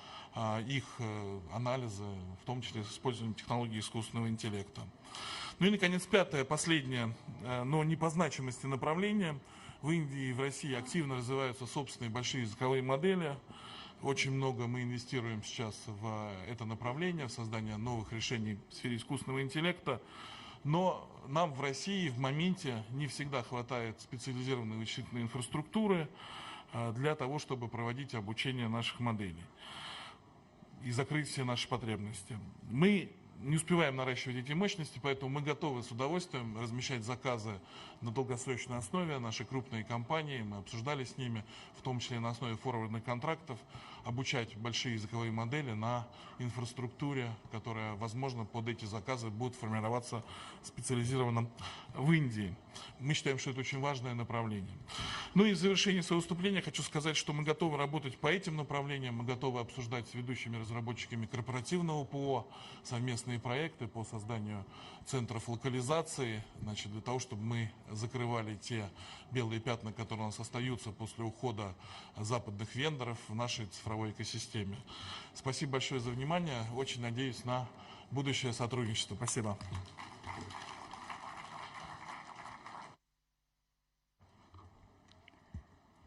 их анализа, в том числе с использованием технологий искусственного интеллекта. Ну и, наконец, пятое, последнее, но не по значимости направление. В Индии и в России активно развиваются собственные большие языковые модели. Очень много мы инвестируем сейчас в это направление, в создание новых решений в сфере искусственного интеллекта. Но нам в России в моменте не всегда хватает специализированной вычислительной инфраструктуры для того, чтобы проводить обучение наших моделей и закрыть все наши потребности. Мы не успеваем наращивать эти мощности, поэтому мы готовы с удовольствием размещать заказы на долгосрочной основе. Наши крупные компании, мы обсуждали с ними, в том числе на основе форвардных контрактов, обучать большие языковые модели на инфраструктуре, которая, возможно, под эти заказы будет формироваться специализированно в Индии. Мы считаем, что это очень важное направление. Ну и в завершении своего выступления хочу сказать, что мы готовы работать по этим направлениям, мы готовы обсуждать с ведущими разработчиками корпоративного ПО совместные проекты по созданию центров локализации, для того, чтобы мы закрывали те белые пятна, которые у нас остаются после ухода западных вендоров в нашей цифровой экосистеме. Спасибо большое за внимание. Очень надеюсь на будущее сотрудничество. Спасибо.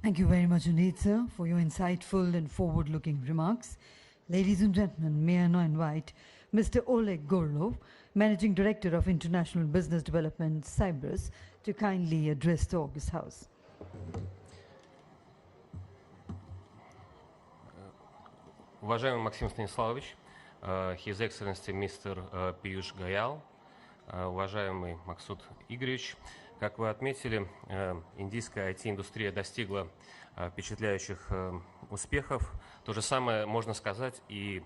Thank you very much indeed, sir, for your insightful and forward-looking remarks. Ladies and gentlemen, may I now invite Mr. Oleg Gorlov, Managing Director of International Business Development, Cyprus, to kindly address the August House. Уважаемый Максим Станиславович, His Excellency Mr. Piyush Goyal, уважаемый Максут Игоревич, как вы отметили, индийская IT-индустрия достигла впечатляющих успехов. То же самое можно сказать и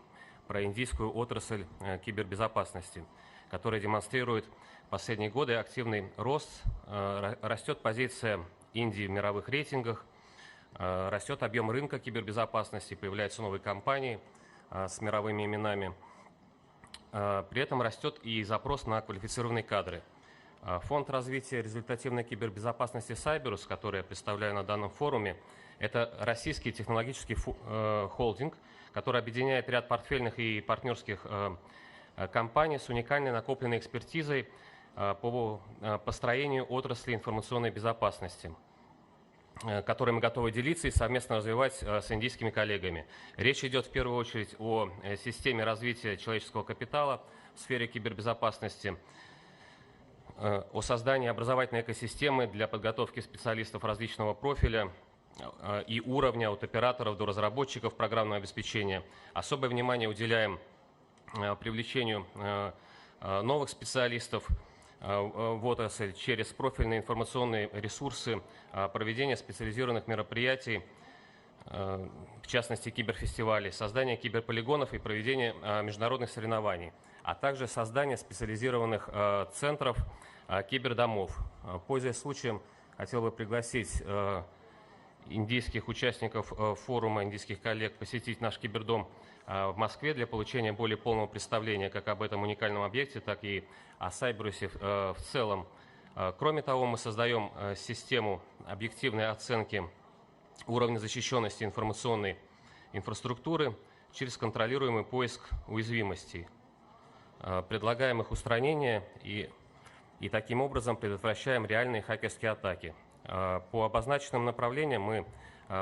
про индийскую отрасль кибербезопасности, которая демонстрирует в последние годы активный рост, растет позиция Индии в мировых рейтингах, растет объем рынка кибербезопасности, появляются новые компании с мировыми именами. При этом растет и запрос на квалифицированные кадры. Фонд развития результативной кибербезопасности Cyberus, который я представляю на данном форуме, это российский технологический холдинг, который объединяет ряд портфельных и партнерских компаний с уникальной накопленной экспертизой по построению отрасли информационной безопасности, которой мы готовы делиться и совместно развивать с индийскими коллегами. Речь идет в первую очередь о системе развития человеческого капитала в сфере кибербезопасности, о создании образовательной экосистемы для подготовки специалистов различного профиля и уровня от операторов до разработчиков программного обеспечения. Особое внимание уделяем привлечению новых специалистов в отрасль через профильные информационные ресурсы, проведение специализированных мероприятий, в частности киберфестивалей, создание киберполигонов и проведение международных соревнований, а также создание специализированных центров кибердомов. Пользуясь случаем, хотел бы пригласить индийских участников форума, индийских коллег, посетить наш кибердом в Москве для получения более полного представления как об этом уникальном объекте, так и о Сайбрусе в целом. Кроме того, мы создаем систему объективной оценки уровня защищенности информационной инфраструктуры через контролируемый поиск уязвимостей. Предлагаем их устранение и таким образом предотвращаем реальные хакерские атаки. По обозначенным направлениям мы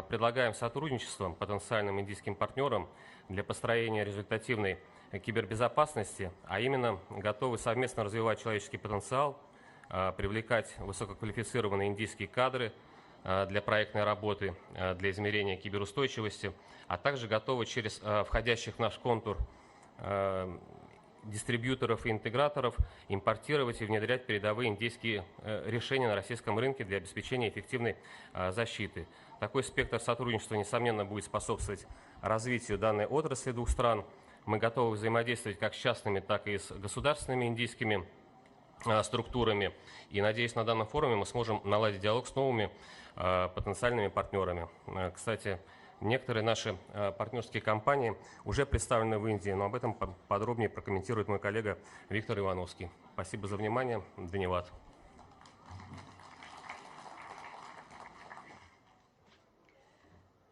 предлагаем сотрудничество потенциальным индийским партнерам для построения результативной кибербезопасности, а именно готовы совместно развивать человеческий потенциал, привлекать высококвалифицированные индийские кадры для проектной работы, для измерения киберустойчивости, а также готовы через входящих в наш контур дистрибьюторов и интеграторов импортировать и внедрять передовые индийские решения на российском рынке для обеспечения эффективной защиты. Такой спектр сотрудничества, несомненно, будет способствовать развитию данной отрасли двух стран. Мы готовы взаимодействовать как с частными, так и с государственными индийскими структурами. И, надеюсь, на данном форуме мы сможем наладить диалог с новыми потенциальными партнерами. Кстати, Некоторые наши партнерские компании уже представлены в Индии, но об этом подробнее прокомментирует мой коллега Виктор Ивановский. Спасибо за внимание. Дневат.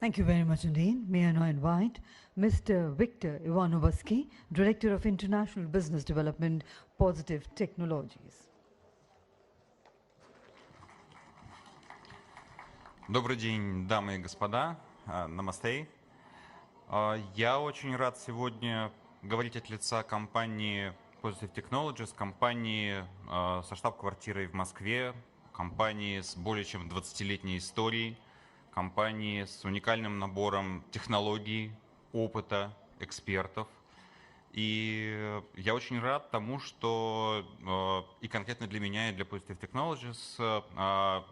Thank you very much indeed. May I now invite Mr. Viktor Ivanovsky, Director of International Business Development, Positive Technologies. Добрый день, дамы и господа. Намасте. Я очень рад сегодня говорить от лица компании Positive Technologies, компании со штаб-квартирой в Москве, компании с более чем 20-летней историей, компании с уникальным набором технологий, опыта, экспертов. И я очень рад тому, что и конкретно для меня, и для Positive Technologies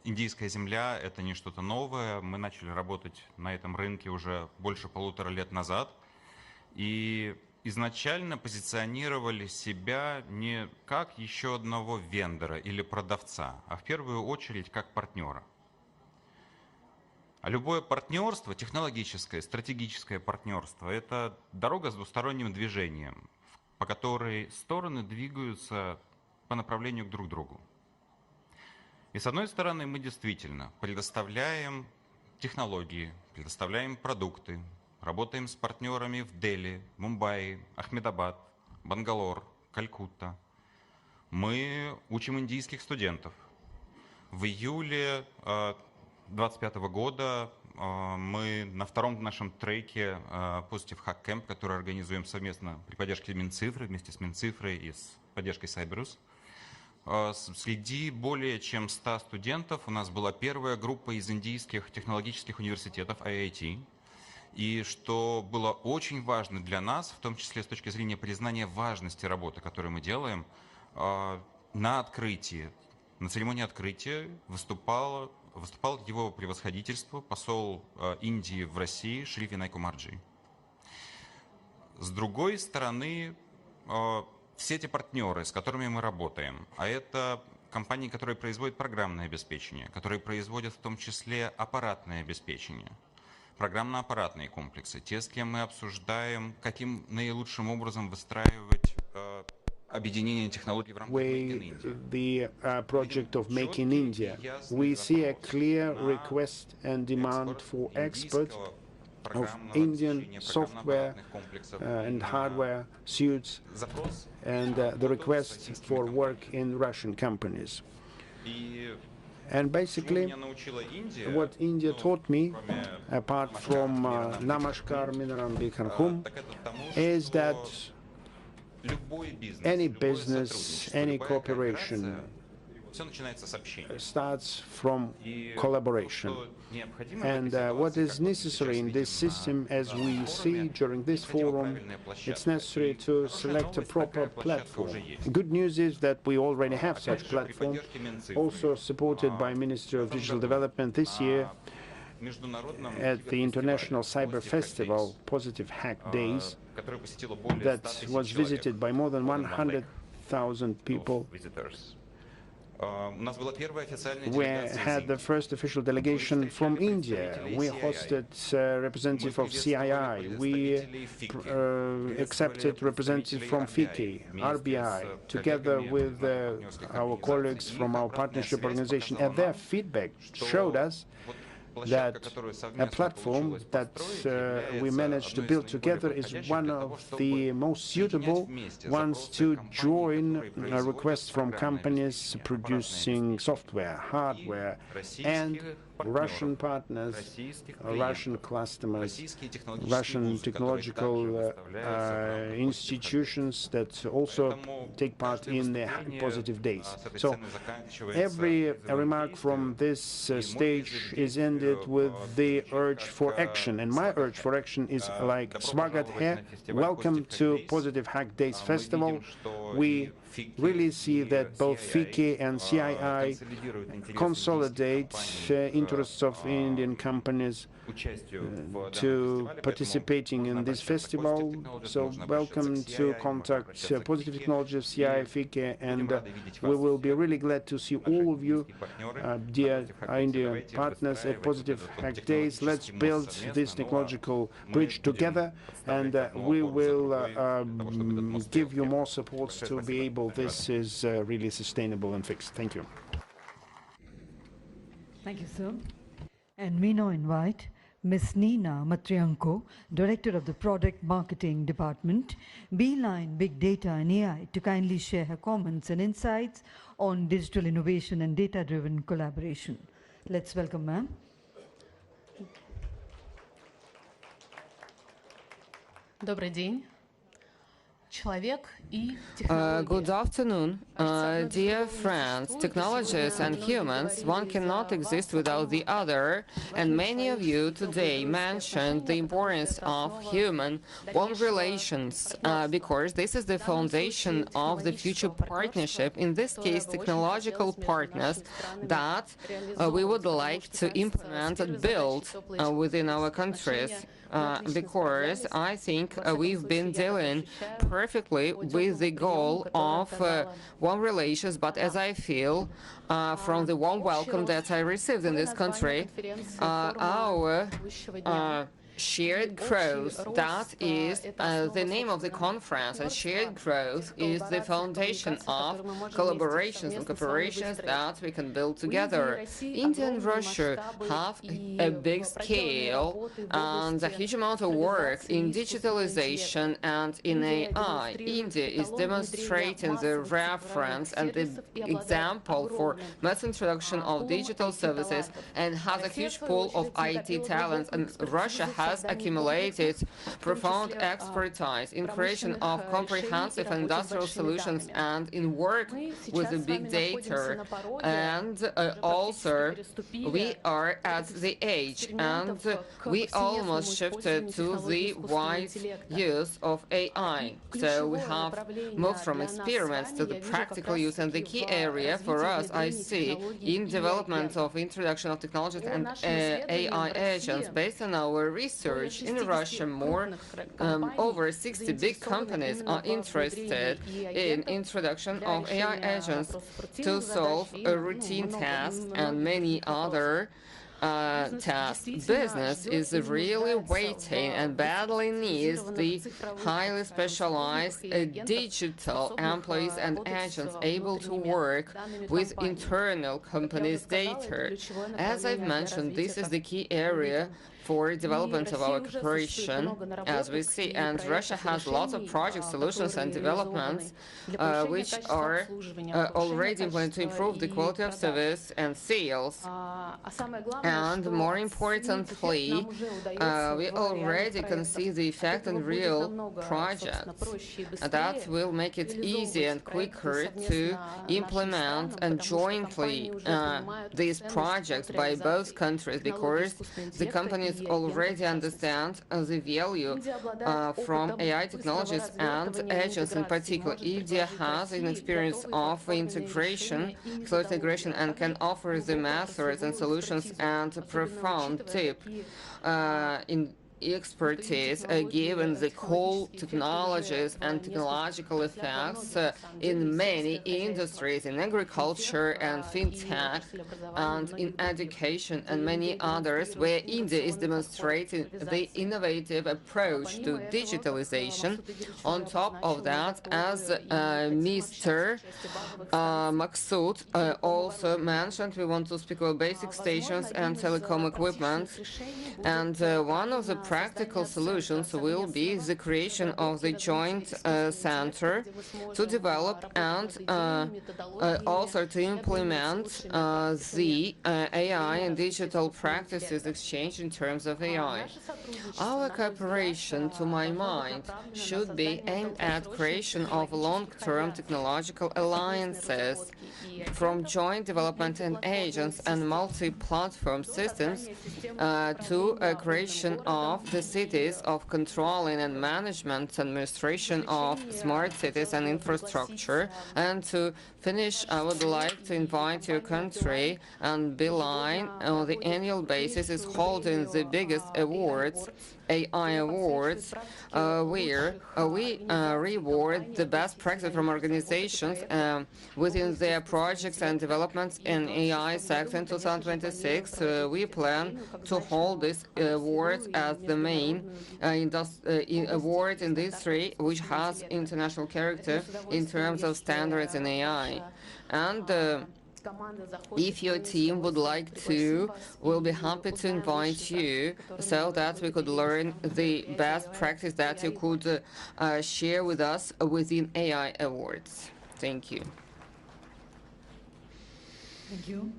индийская земля — это не что-то новое. Мы начали работать на этом рынке уже больше 1,5 лет назад. И изначально позиционировали себя не как еще одного вендора или продавца, а в первую очередь как партнера. А любое партнерство, технологическое, стратегическое партнерство — это дорога с двусторонним движением, по которой стороны двигаются по направлению друг к другу. И с одной стороны, мы действительно предоставляем технологии, предоставляем продукты, работаем с партнерами в Дели, Мумбаи, Ахмедабад, Бангалор, Калькутта. Мы учим индийских студентов. В июле 2025 года мы на втором нашем треке Positive Hack Camp, который организуем совместно при поддержке Минцифры, вместе с Минцифрой и с поддержкой Cyberus, среди более чем 100 студентов у нас была первая группа из индийских технологических университетов IIT. И что было очень важно для нас, в том числе с точки зрения признания важности работы, которую мы делаем, на открытии, на церемонии открытия выступал его превосходительство, посол Индии в России Шри Винай Кумарджи. С другой стороны, все эти партнеры, с которыми мы работаем, а это компании, которые производят программное обеспечение, которые производят в том числе аппаратное обеспечение, программно-аппаратные комплексы, те, с кем мы обсуждаем, каким наилучшим образом выстраивать объединение технологий в рамках Make in India. The project of Make in India, we see a clear request and demand for experts of Indian software and hardware suits, and the request for work in Russian companies. And basically, what India taught me, apart from Namaskar Minaram Bikharhum, is that any business, any cooperation starts from collaboration. And what is necessary in this system, as we see during this forum, it's necessary to select a proper platform. Good news is that we already have such platform, also supported by Ministry of Digital Development this year at the International Cyber Festival, Positive Hack Days, that was visited by more than 100,000 people. We had the first official delegation from India. We hosted a representative of CII. We accepted representative from FICI, RBI, together with our colleagues from our partnership organization. And their feedback showed us that a platform that we managed to build together is one of the most suitable ones to join requests from companies producing software, hardware, and Russian partners, Russian customers, Russian technological institutions that also take part in the Positive Days. So every remark from this stage is ended with the urge for action, and my urge for action is like Swagat hai, welcome to Positive Hack Days Festival. We really see that both FICI and CII consolidate in interests of Indian companies to participating in this festival. So welcome to contact Positive Technology of CI, FICE, and we will be really glad to see all of you, dear Indian partners at Positive Hack Days. Let's build this technological bridge together, and we will give you more support to be able. This is really sustainable and fixed. Thank you. Thank you, sir. And we now invite Ms. Nina Matrianko, Director of the Product Marketing Department, Beeline Big Data and AI, to kindly share her comments and insights on digital innovation and data-driven collaboration. Let's welcome ma'am. Добрый день. Good afternoon, dear friends. Technologies and humans, one cannot exist without the other, and many of you today mentioned the importance of human-one relations, because this is the foundation of the future partnership, in this case technological partners, that we would like to implement and build within our countries. Because I think we've been dealing perfectly with the goal of one relations, but as I feel from the warm welcome that I received in this country, our shared growth, that is the name of the conference, and shared growth is the foundation of collaborations and cooperations that we can build together. India and Russia have a big scale and a huge amount of work in digitalization and in AI. India is demonstrating the reference and the example for mass introduction of digital services and has a huge pool of IT talents, and Russia has accumulated profound expertise in creation of comprehensive industrial solutions and in work with the big data. And also, we are at the age, and we almost shifted to the wide use of AI. So we have moved from experiments to the practical use, and the key area for us, I see, in development of introduction of technologies and AI agents. Based on our research in Russia, over 60 big companies are interested in introduction of AI agents to solve routine tasks and many other tasks. Business is really waiting and badly needs the highly specialized digital employees and agents able to work with internal companies' data. As I've mentioned, this is the key area for development of our cooperation, as we see, and Russia has lots of project solutions and developments which are already implemented to improve the quality of service and sales. And more importantly, we already can see the effect in real projects that will make it easier and quicker to implement and jointly these projects by both countries, because the companies already understand the value from AI technologies and agents in particular. India has an experience of integration, close integration, and can offer the methods and solutions and profound deep in expertise given the whole technologies and technological effects in many industries, in agriculture and fintech and in education and many others, where India is demonstrating the innovative approach to digitalization. On top of that, as Mr. Maksud also mentioned, we want to speak about basic stations and telecom equipment, and one of the practical solutions will be the creation of the joint center to develop and also to implement the AI and digital practices exchange in terms of AI. Our cooperation, to my mind, should be aimed at creation of long-term technological alliances, from joint development and agents and multi-platform systems to a creation of of the cities, of controlling and management, administration of smart cities and infrastructure. And to finish, I would like to invite your country, and Beeline on the annual basis is holding the biggest awards, AI awards, where we reward the best practice from organizations within their projects and developments in AI sector. In 2026, we plan to hold this award as the main award in these three, which has international character in terms of standards in AI. And if your team would like to, we'll be happy to invite you so that we could learn the best practice that you could share with us within AI awards. Thank you. Thank you.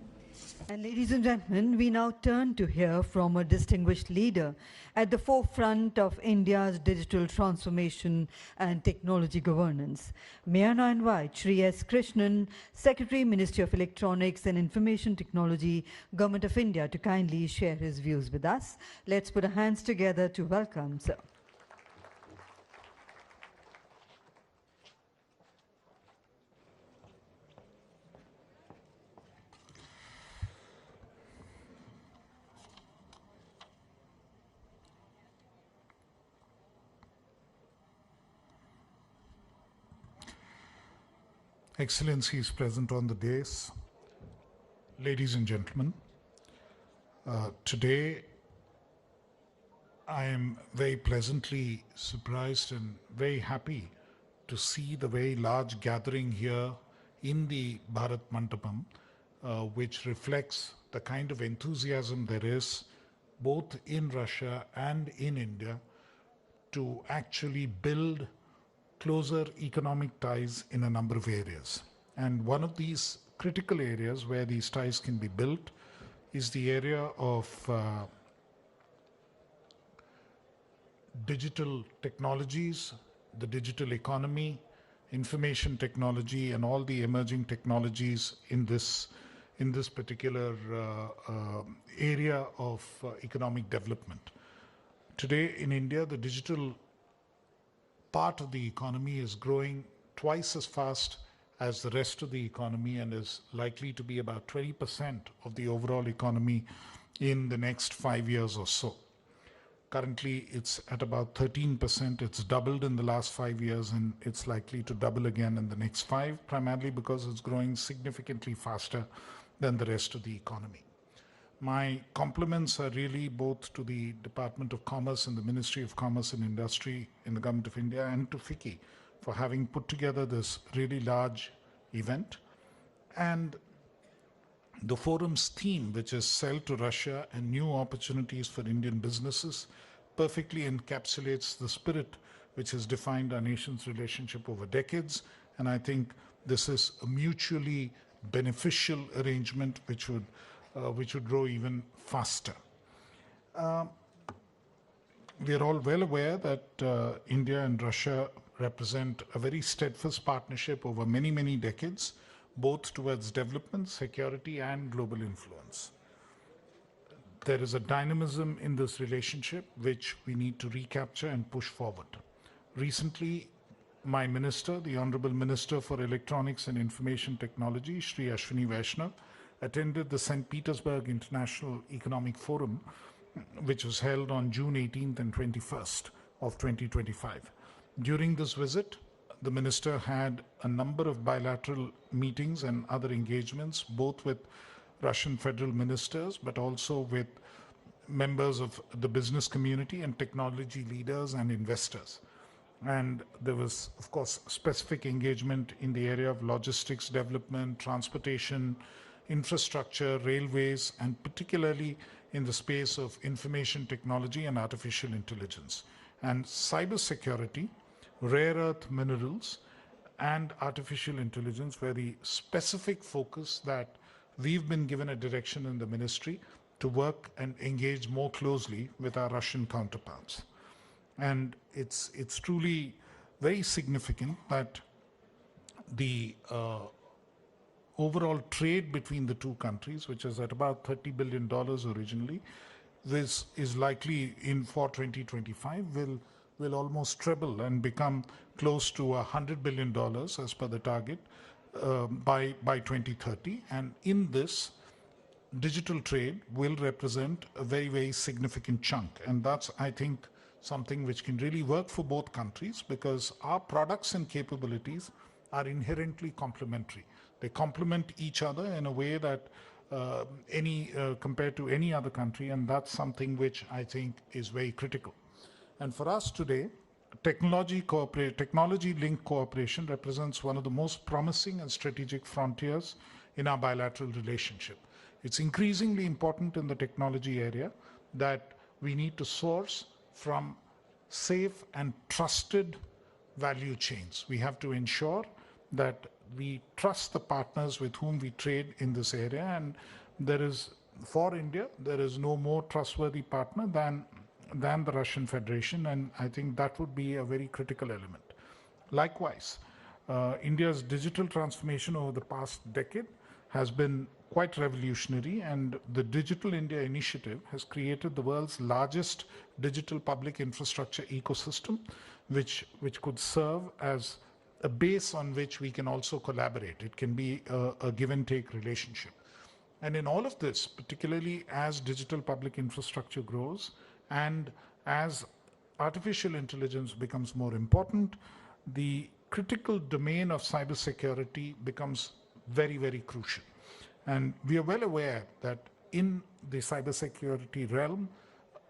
And ladies and gentlemen, we now turn to hear from a distinguished leader at the forefront of India's digital transformation and technology governance. May I now invite Shri S. Krishnan, Secretary, Ministry of Electronics and Information Technology, Government of India, to kindly share his views with us. Let's put our hands together to welcome sir. Excellencies present on the dais, ladies and gentlemen, today I am very pleasantly surprised and very happy to see the very large gathering here in the Bharat Mandapam, which reflects the kind of enthusiasm there is both in Russia and in India to actually build closer economic ties in a number of areas. And one of these critical areas where these ties can be built is the area of digital technologies, the digital economy, information technology, and all the emerging technologies in this particular area of economic development. Today in India, the digital part of the economy is growing twice as fast as the rest of the economy and is likely to be about 20% of the overall economy in the next 5 years or so. Currently, it's at about 13%. It's doubled in the last 5 years, and it's likely to double again in the next 5, primarily because it's growing significantly faster than the rest of the economy. My compliments are really both to the Department of Commerce and the Ministry of Commerce and Industry in the Government of India and to FICCI for having put together this really large event. And the forum's theme, which is Sell to Russia and New Opportunities for Indian Businesses, perfectly encapsulates the spirit which has defined our nation's relationship over decades. And I think this is a mutually beneficial arrangement which would grow even faster. We are all well aware that India and Russia represent a very steadfast partnership over many, many decades, both towards development, security, and global influence. There is a dynamism in this relationship which we need to recapture and push forward. Recently, my minister, the Honorable Minister for Electronics and Information Technology, Shri Ashwini Vaishnav, attended the St. Petersburg International Economic Forum, which was held on June 18th and 21st of 2025. During this visit, the minister had a number of bilateral meetings and other engagements, both with Russian federal ministers, but also with members of the business community and technology leaders and investors. And there was, of course, specific engagement in the area of logistics development, transportation, infrastructure, railways, and particularly in the space of information technology and artificial intelligence. And cybersecurity, rare earth minerals, and artificial intelligence were the specific focus that we've been given a direction in the ministry to work and engage more closely with our Russian counterparts. And it's truly very significant that the overall trade between the two countries, which is at about $30 billion originally, is likely for 2025 will almost treble and become close to $100 billion as per the target by 2030. And in this, digital trade will represent a very, very significant chunk. And that's, I think, something which can really work for both countries, because our products and capabilities are inherently complementary. They complement each other in a way that compared to any other country, and that's something which I think is very critical. And for us today, technology-linked cooperation represents one of the most promising and strategic frontiers in our bilateral relationship. It's increasingly important in the technology area that we need to source from safe and trusted value chains. We have to ensure that we trust the partners with whom we trade in this area, and for India, there is no more trustworthy partner than the Russian Federation, and I think that would be a very critical element. Likewise, India's digital transformation over the past decade has been quite revolutionary, and the Digital India Initiative has created the world's largest digital public infrastructure ecosystem, which could serve as a base on which we can also collaborate. It can be a give and take relationship. And in all of this, particularly as digital public infrastructure grows and as artificial intelligence becomes more important, the critical domain of cybersecurity becomes very, very crucial. And we are well aware that in the cybersecurity realm,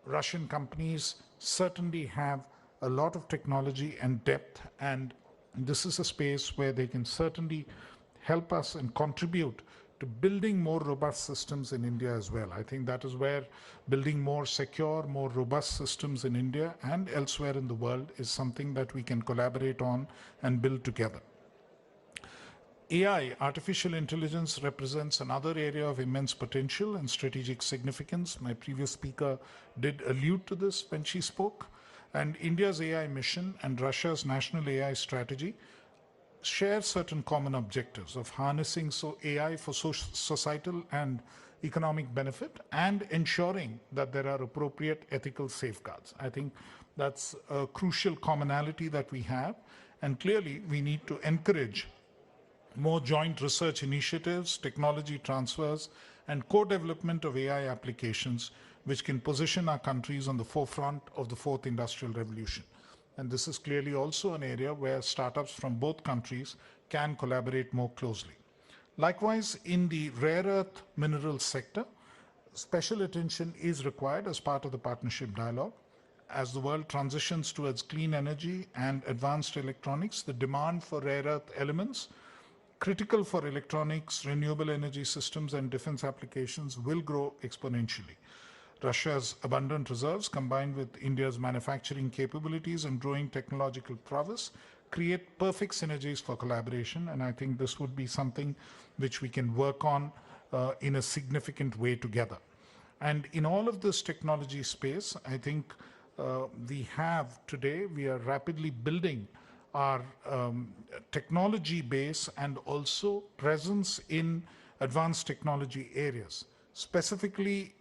Russian companies certainly have a lot of technology and depth, and this is a space where they can certainly help us and contribute to building more robust systems in India as well. I think that is where building more secure, more robust systems in India and elsewhere in the world is something that we can collaborate on and build together. AI, artificial intelligence, represents another area of immense potential and strategic significance. My previous speaker did allude to this when she spoke. And India's AI mission and Russia's national AI strategy share certain common objectives of harnessing AI for societal and economic benefit and ensuring that there are appropriate ethical safeguards. I think that's a crucial commonality that we have. And clearly, we need to encourage more joint research initiatives, technology transfers, and co-development of AI applications, which can position our countries on the forefront of the fourth industrial revolution. And this is clearly also an area where startups from both countries can collaborate more closely. Likewise, in the rare earth mineral sector, special attention is required as part of the partnership dialogue. As the world transitions towards clean energy and advanced electronics, the demand for rare earth elements critical for electronics, renewable energy systems, and defense applications will grow exponentially. Russia's abundant reserves, combined with India's manufacturing capabilities and growing technological prowess, create perfect synergies for collaboration, and I think this would be something which we can work on in a significant way together. And in all of this technology space, I think we are rapidly building our technology base and also presence in advanced technology areas. Specifically,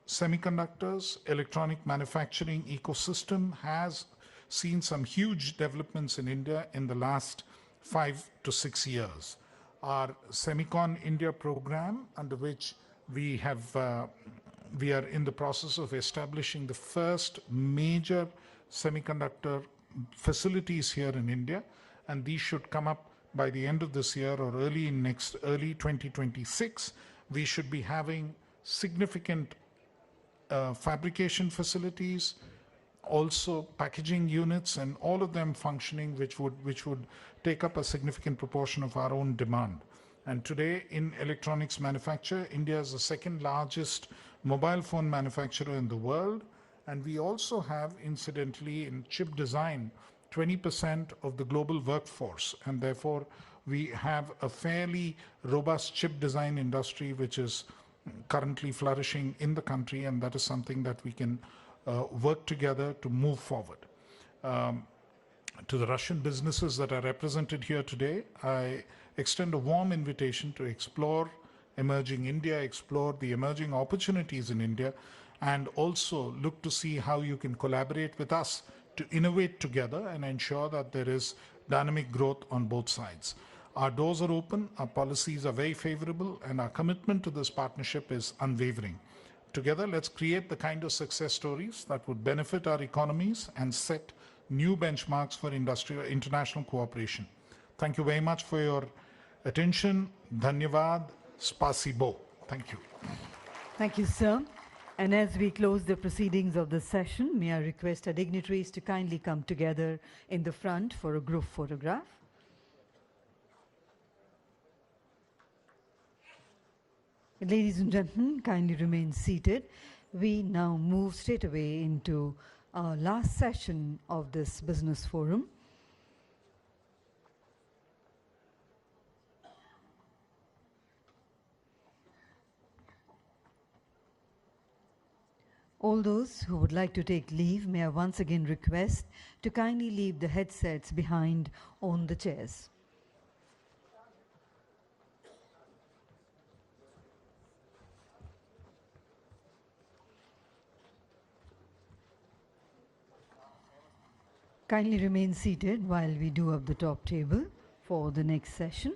semiconductors, electronic manufacturing ecosystem has seen some huge developments in India in the last 5 to 6 years. Our Semicon India program, under which we are in the process of establishing the first major semiconductor facilities here in India, and these should come up by the end of this year or early 2026. We should be having significant fabrication facilities, also packaging units, and all of them functioning, which would take up a significant proportion of our own demand. And today in electronics manufacture, India is the second largest mobile phone manufacturer in the world. And we also have, incidentally, in chip design, 20% of the global workforce. And therefore, we have a fairly robust chip design industry, which is currently flourishing in the country. And that is something that we can work together to move forward. To the Russian businesses that are represented here today, I extend a warm invitation to explore emerging India, explore the emerging opportunities in India, and also look to see how you can collaborate with us to innovate together and ensure that there is dynamic growth on both sides. Our doors are open, our policies are very favorable, and our commitment to this partnership is unwavering. Together, let's create the kind of success stories that would benefit our economies and set new benchmarks for international cooperation. Thank you very much for your attention. Dhanyavad. Spasibo. Thank you. Thank you, sir. And as we close the proceedings of this session, may I request our dignitaries to kindly come together in the front for a group photograph. Ladies and gentlemen, kindly remain seated. We now move straight away into our last session of this business forum. All those who would like to take leave, may I once again request to kindly leave the headsets behind on the chairs. Kindly remain seated while we do up the top table for the next session.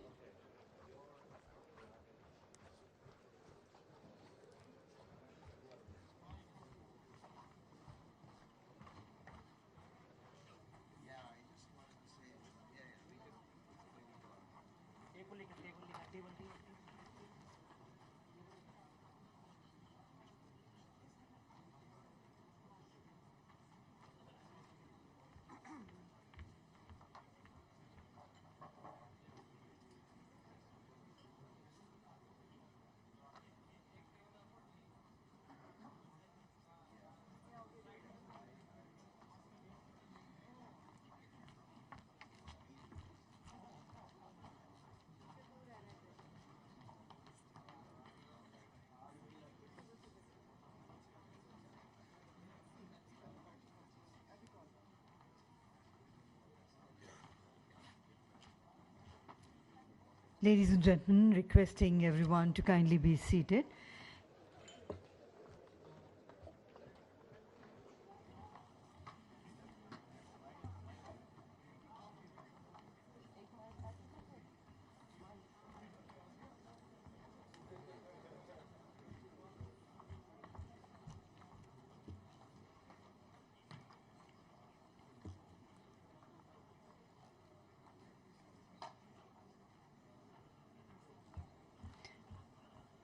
Ladies and gentlemen, requesting everyone to kindly be seated.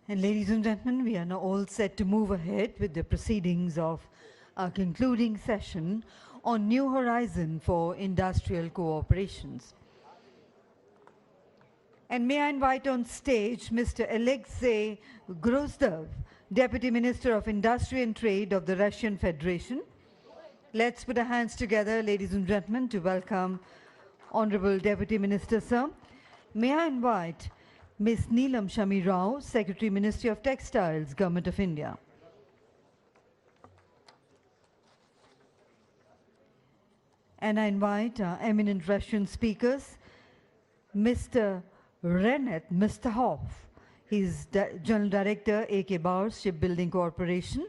And ladies and gentlemen, we are now all set to move ahead with the proceedings of our concluding session on New Horizon for Industrial Cooperations. And may I invite on stage Mr. Alexei Grozdev, Deputy Minister of Industry and Trade of the Russian Federation. Let's put our hands together, ladies and gentlemen, to welcome Honorable Deputy Minister, sir. May I invite Ms. Neelam Shami Rao, Secretary, Ministry of Textiles, Government of India. And I invite our eminent Russian speakers, Mr. Renat Mistahov. He's General Director, AK Bars Shipbuilding Corporation.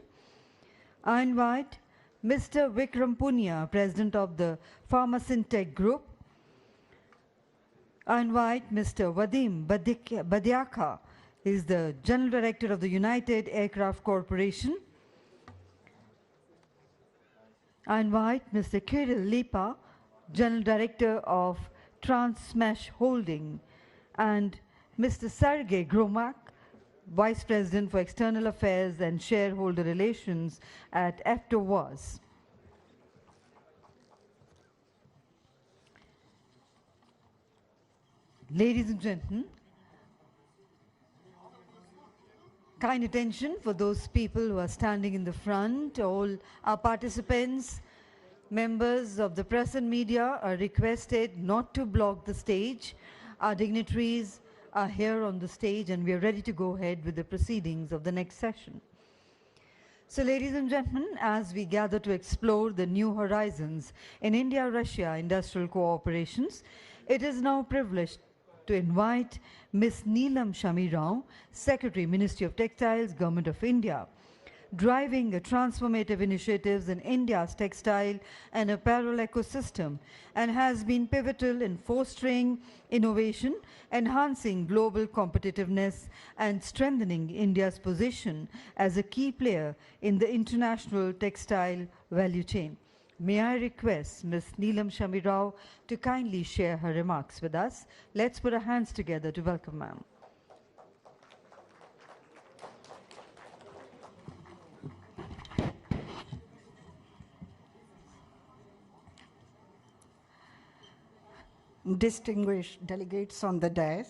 I invite Mr. Vikram Punia, President of the Pharmacintech Group. I invite Mr. Vadim Badiaka, he is the General Director of the United Aircraft Corporation. I invite Mr. Kirill Lipa, General Director of Transmesh Holding, and Mr. Sergei Gromak, Vice President for External Affairs and Shareholder Relations at AFTOVAZ. Ladies and gentlemen, kind attention for those people who are standing in the front. All our participants, members of the press and media are requested not to block the stage. Our dignitaries are here on the stage and we are ready to go ahead with the proceedings of the next session. So ladies and gentlemen, as we gather to explore the new horizons in India-Russia industrial cooperations, it is now privileged to invite Ms. Neelam Shami Rao, Secretary, Ministry of Textiles, Government of India, driving transformative initiatives in India's textile and apparel ecosystem, and has been pivotal in fostering innovation, enhancing global competitiveness, and strengthening India's position as a key player in the international textile value chain. May I request Ms. Neelam Shamirao to kindly share her remarks with us. Let's put our hands together to welcome ma'am. Distinguished delegates on the dais,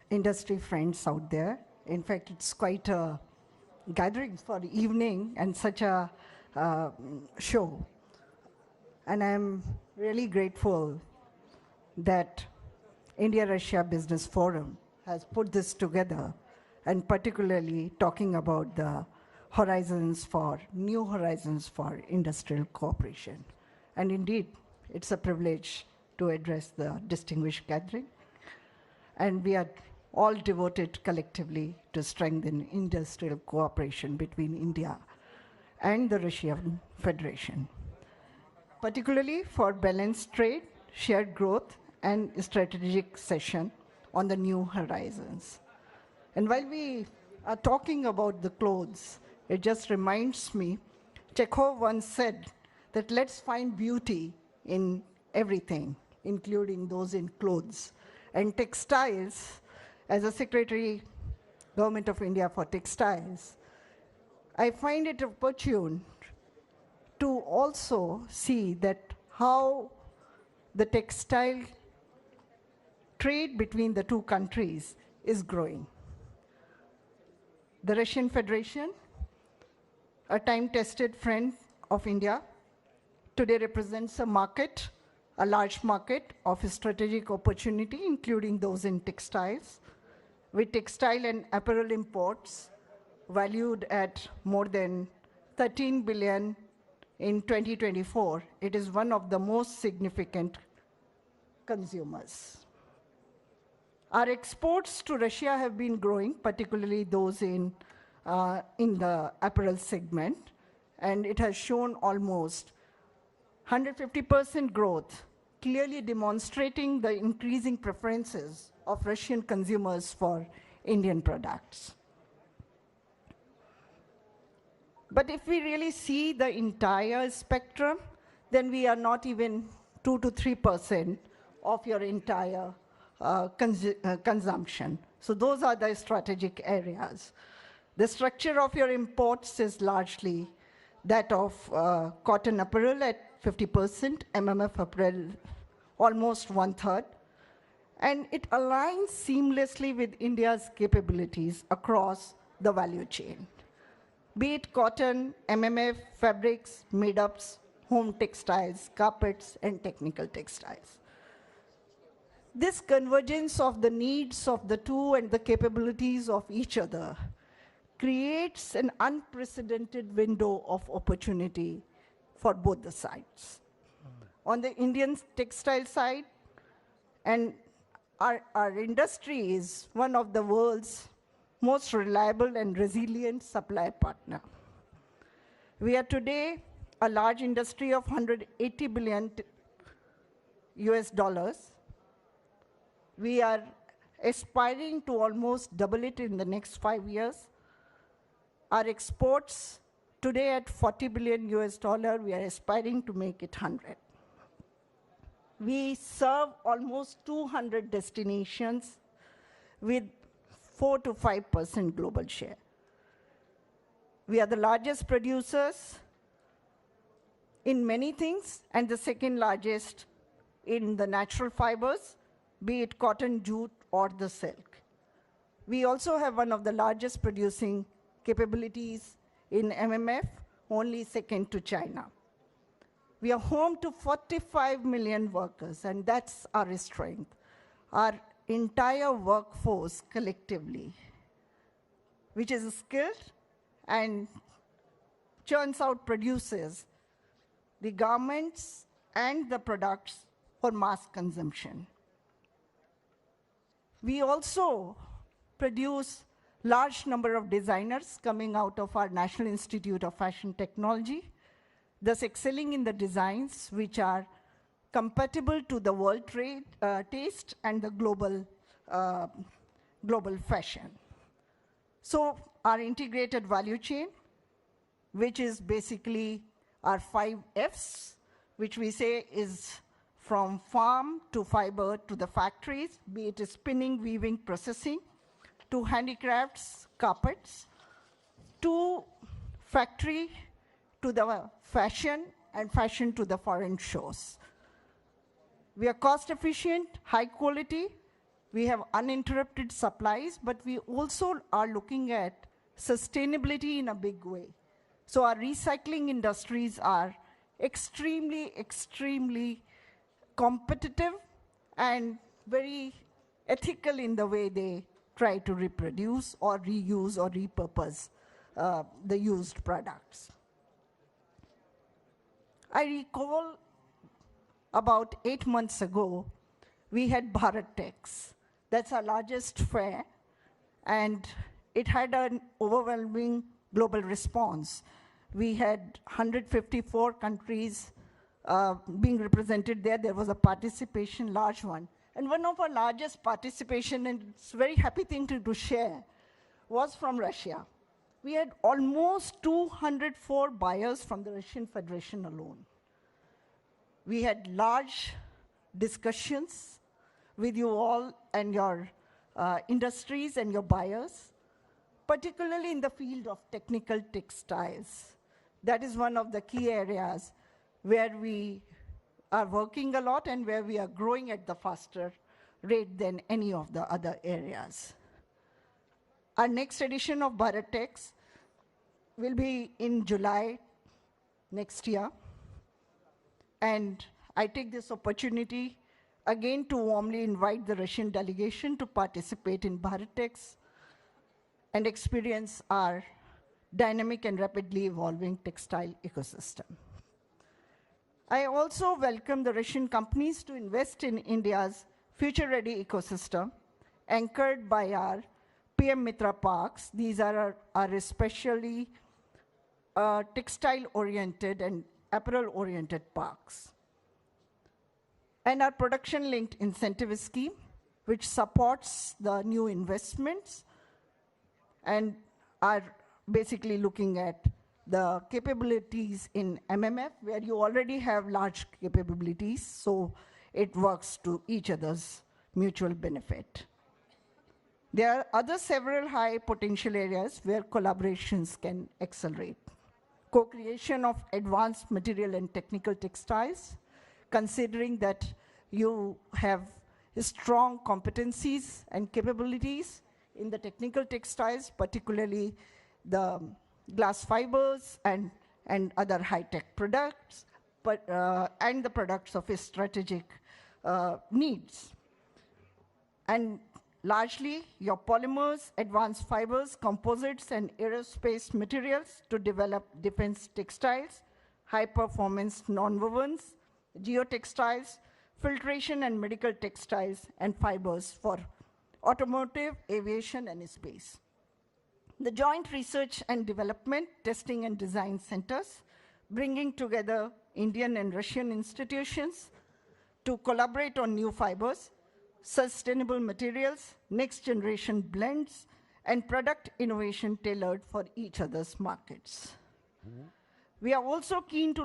industry friends out there. In fact, it's quite a gathering for the evening and such a show. And I'm really grateful that India-Russia Business Forum has put this together, and particularly talking about the new horizons for industrial cooperation. And indeed, it's a privilege to address the distinguished gathering. And we are all devoted collectively to strengthen industrial cooperation between India and the Russian Federation, particularly for balanced trade, shared growth, and strategic session on the new horizons. And while we are talking about the clothes, it just reminds me, Chekhov once said that let's find beauty in everything, including those in clothes. And textiles, as a Secretary, Government of India for Textiles, I find it opportune to also see that how the textile trade between the two countries is growing. The Russian Federation, a time-tested friend of India, today represents a market, a large market of strategic opportunity, including those in textiles, with textile and apparel imports valued at more than 13 billion in 2024. It is one of the most significant consumers. Our exports to Russia have been growing, particularly those in the apparel segment, and it has shown almost 150% growth, clearly demonstrating the increasing preferences of Russian consumers for Indian products. But if we really see the entire spectrum, then we are not even 2 to 3% of your entire consumption. So those are the strategic areas. The structure of your imports is largely that of cotton apparel at 50%, MMF apparel almost 1/3, and it aligns seamlessly with India's capabilities across the value chain, be it cotton, MMF, fabrics, made-ups, home textiles, carpets, and technical textiles. This convergence of the needs of the two and the capabilities of each other creates an unprecedented window of opportunity for both the sides. On the Indian textile side, and our industry is one of the world's most reliable and resilient supply partner. We are today a large industry of 180 billion US dollars. We are aspiring to almost double it in the next 5 years. Our exports today at 40 billion US dollar, we are aspiring to make it 100. We serve almost 200 destinations with 4 to 5% global share. We are the largest producers in many things and the second largest in the natural fibers, be it cotton, jute, or the silk. We also have one of the largest producing capabilities in MMF, only second to China. We are home to 45 million workers, and that's our strength. Our entire workforce collectively, which is skilled and churns out, produces the garments and the products for mass consumption. We also produce large number of designers coming out of our National Institute of Fashion Technology, thus excelling in the designs which are compatible to the world trade taste and the global fashion. So our integrated value chain, which is basically our 5 Fs, which we say is from farm to fiber to the factories, be it spinning, weaving, processing, to handicrafts, carpets, to factory, to the fashion, and fashion to the foreign shows. We are cost efficient, high quality, we have uninterrupted supplies, but we also are looking at sustainability in a big way. So our recycling industries are extremely, extremely competitive and very ethical in the way they try to reproduce or reuse or repurpose the used products. I recall about 8 months ago, we had Vertex. That's our largest fair, and it had an overwhelming global response. We had 154 countries being represented there. There was a participation, large one. And one of our largest participation, and it's a very happy thing to share, was from Russia. We had almost 204 buyers from the Russian Federation alone. We had large discussions with you all and your industries and your buyers, particularly in the field of technical textiles. That is one of the key areas where we are working a lot and where we are growing at the faster rate than any of the other areas. Our next edition of Vertex will be in July next year. And I take this opportunity again to warmly invite the Russian delegation to participate in Vertex and experience our dynamic and rapidly evolving textile ecosystem. I also welcome the Russian companies to invest in India's future-ready ecosystem, anchored by our PM Mitra parks. These are our especially textile-oriented and apparel-oriented parks. And our production-linked incentive scheme, which supports the new investments and are basically looking at the capabilities in MMF, where you already have large capabilities, so it works to each other's mutual benefit. There are other several high potential areas where collaborations can accelerate. Co-creation of advanced material and technical textiles, considering that you have strong competencies and capabilities in the technical textiles, particularly the glass fibers and other high-tech products, and the products of strategic needs. And largely, your polymers, advanced fibers, composites, and aerospace materials to develop defense textiles, high-performance nonwovens, geotextiles, filtration and medical textiles, and fibers for automotive, aviation, and space. The joint research and development, testing and design centers, bringing together Indian and Russian institutions to collaborate on new fibers, sustainable materials, next generation blends, and product innovation tailored for each other's markets. We are also keen to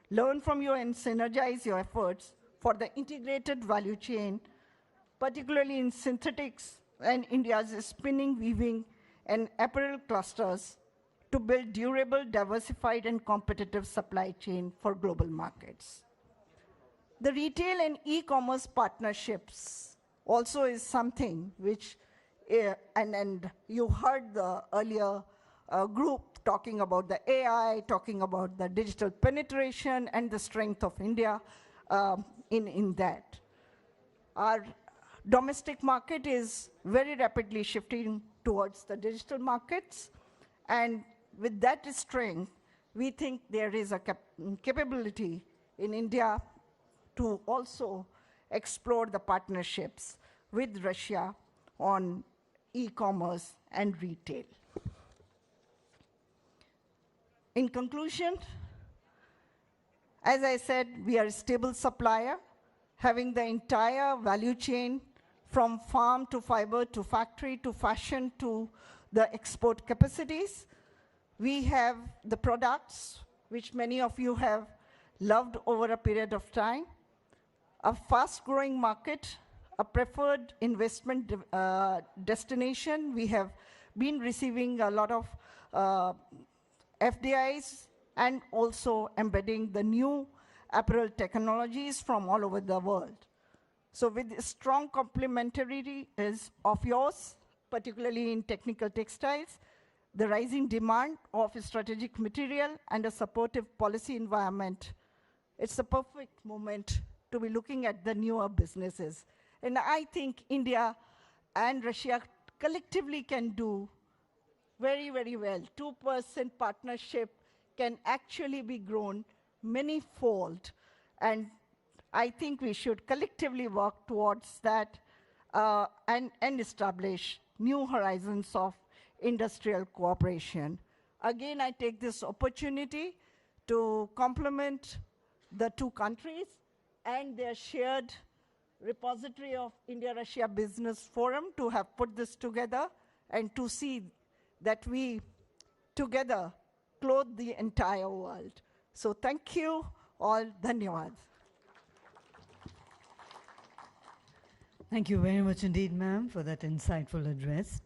learn from you and synergize your efforts for the integrated value chain, particularly in synthetics and India's spinning, weaving, and apparel clusters to build durable, diversified, and competitive supply chain for global markets. The retail and e-commerce partnerships also is something which, and you heard the earlier group talking about the AI, talking about the digital penetration and the strength of India in that. Our domestic market is very rapidly shifting towards the digital markets, and with that strength, we think there is a capability in India to also explore the partnerships with Russia on e-commerce, and retail. In conclusion, as I said, we are a stable supplier, having the entire value chain from farm to fiber to factory to fashion to the export capacities. We have the products which many of you have loved over a period of time, a fast-growing market, a preferred investment destination. We have been receiving a lot of FDIs and also embedding the new apparel technologies from all over the world. So with strong complementarity of yours, particularly in technical textiles, the rising demand of strategic material and a supportive policy environment, it's a perfect moment to be looking at the newer businesses. And I think India and Russia collectively can do very, very well. 2% partnership can actually be grown many-fold. And I think we should collectively work towards that and establish new horizons of industrial cooperation. Again, I take this opportunity to compliment the two countries and their shared repository of India-Russia Business Forum to have put this together and to see that we together clothe the entire world. So thank you all. Dhanyawad. Thank you very much indeed, ma'am, for that insightful address.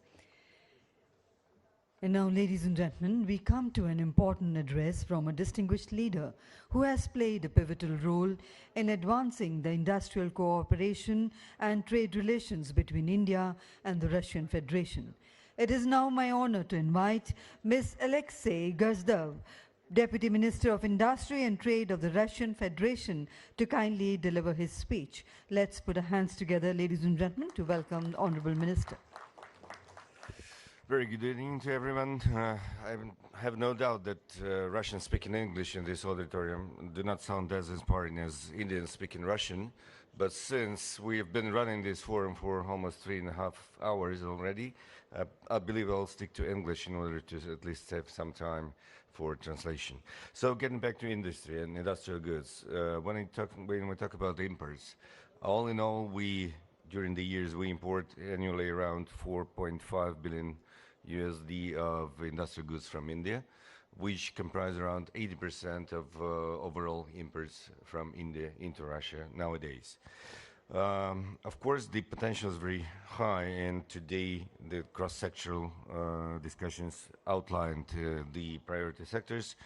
And now, ladies and gentlemen, we come to an important address from a distinguished leader who has played a pivotal role in advancing the industrial cooperation and trade relations between India and the Russian Federation. It is now my honor to invite Ms. Alexei Gazdov, Deputy Minister of Industry and Trade of the Russian Federation, to kindly deliver his speech. Let's put our hands together, ladies and gentlemen, to welcome the Honorable Minister. Very good evening to everyone. I have no doubt that Russians speaking English in this auditorium do not sound as inspiring as Indians speaking Russian. But since we have been running this forum for almost 3.5 hours already, I believe I'll stick to English in order to at least save some time for translation. So getting back to industry and industrial goods, when we talk about imports, all in all, during the years, we import annually around 4.5 billion USD of industrial goods from India, which comprise around 80% of overall imports from India into Russia nowadays. Of course, the potential is very high, and today the cross-sectoral discussions outlined the priority sectors.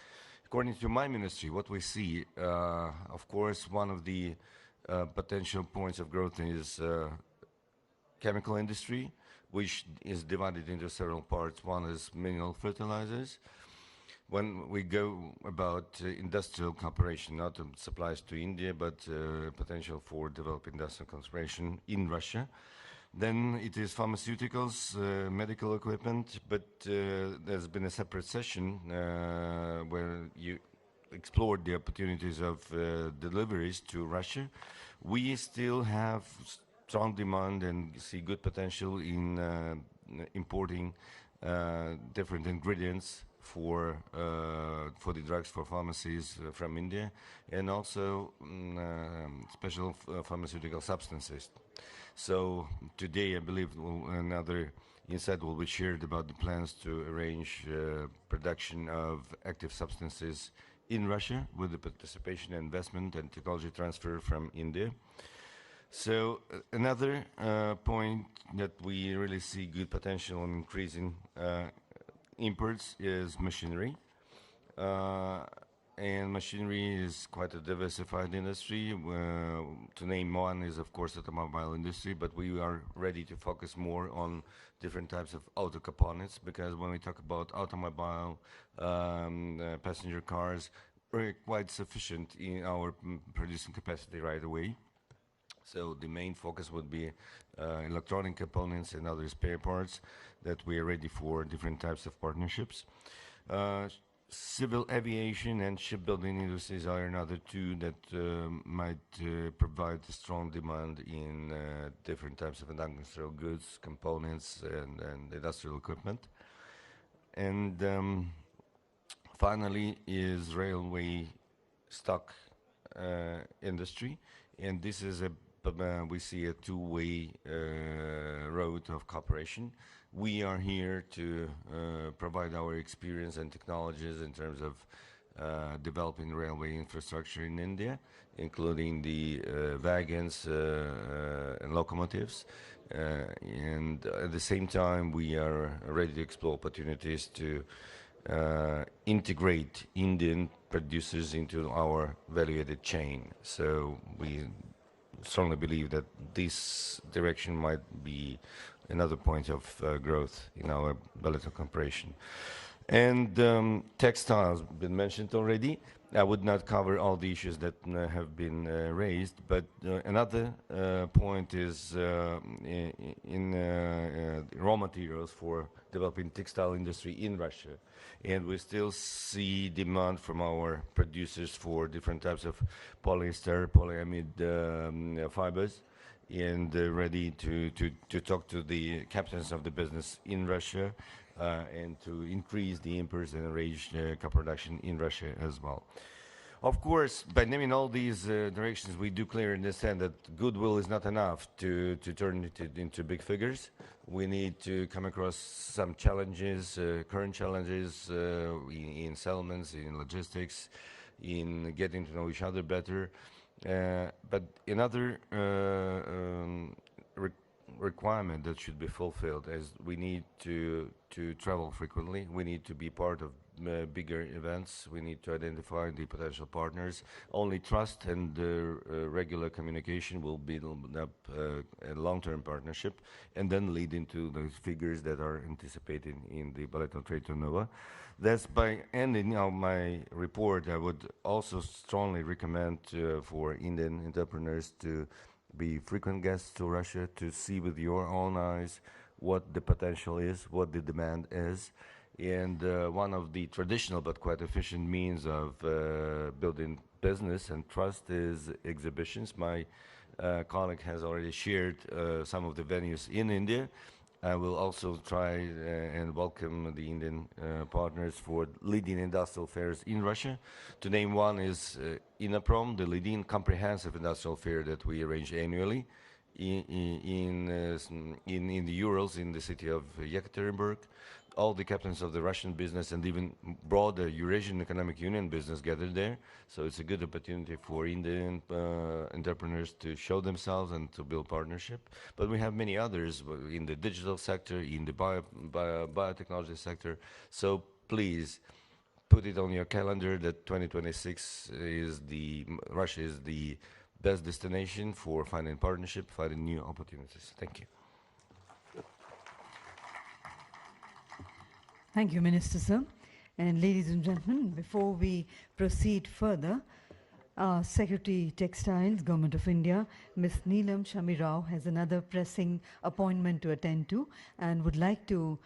According to my ministry, what we see, of course, one of the potential points of growth is chemical industry, which is divided into several parts. One is mineral fertilizers. When we go about industrial cooperation, not supplies to India, but potential for developing industrial cooperation in Russia, then it is pharmaceuticals, medical equipment, but there's been a separate session where you explored the opportunities of deliveries to Russia. We still have strong demand and see good potential in importing different ingredients for the drugs for pharmacies from India, and also special pharmaceutical substances. So today, I believe another insight will be shared about the plans to arrange production of active substances in Russia with the participation, investment, and technology transfer from India. So another point that we really see good potential in increasing imports is machinery. And machinery is quite a diversified industry. To name one is, of course, the automobile industry, but we are ready to focus more on different types of auto components, because when we talk about automobile, passenger cars, we're quite sufficient in our producing capacity right away. So the main focus would be electronic components and other spare parts that we are ready for different types of partnerships. civil aviation and shipbuilding industries are another two that might provide a strong demand in different types of industrial goods, components, and industrial equipment. And finally is railway stock industry, and this is we see a two-way road of cooperation. We are here to provide our experience and technologies in terms of developing railway infrastructure in India, including the wagons and locomotives. And at the same time, we are ready to explore opportunities to integrate Indian producers into our value-added chain. So we strongly believe that this direction might be another point of growth in our bilateral cooperation. And textiles been mentioned already. I would not cover all the issues that have been raised, but another point is in raw materials for developing textile industry in Russia. And we still see demand from our producers for different types of polyester, polyamide fibers, and ready to talk to the captains of the business in Russia and to increase the imports and enrich co-production in Russia as well. Of course, by naming all these directions, we do clearly understand that goodwill is not enough to turn it into big figures. We need to come across some challenges, current challenges in settlements, in logistics, in getting to know each other better. But another requirement that should be fulfilled is we need to travel frequently. We need to be part of bigger events. We need to identify the potential partners. Only trust and regular communication will build up a long-term partnership and then lead into those figures that are anticipated in the bilateral trade turnover. That's by ending now my report. I would also strongly recommend for Indian entrepreneurs to be frequent guests to Russia, to see with your own eyes what the potential is, what the demand is. And one of the traditional but quite efficient means of building business and trust is exhibitions. My colleague has already shared some of the venues in India. I will also try and welcome the Indian partners for leading industrial fairs in Russia. To name one is INAPROM, the leading comprehensive industrial fair that we arrange annually in the Urals in the city of Yekaterinburg. All the captains of the Russian business and even broader Eurasian Economic Union business gathered there. So it's a good opportunity for Indian entrepreneurs to show themselves and to build partnership. But we have many others in the digital sector, in the biotechnology sector. So please put it on your calendar that 2026 Russia is the best destination for finding partnership, finding new opportunities. Thank you. Thank you, Minister, sir. And ladies and gentlemen, before we proceed further, Secretary Textiles, Government of India, Ms. Neelam Shami Rao has another pressing appointment to attend to and would like to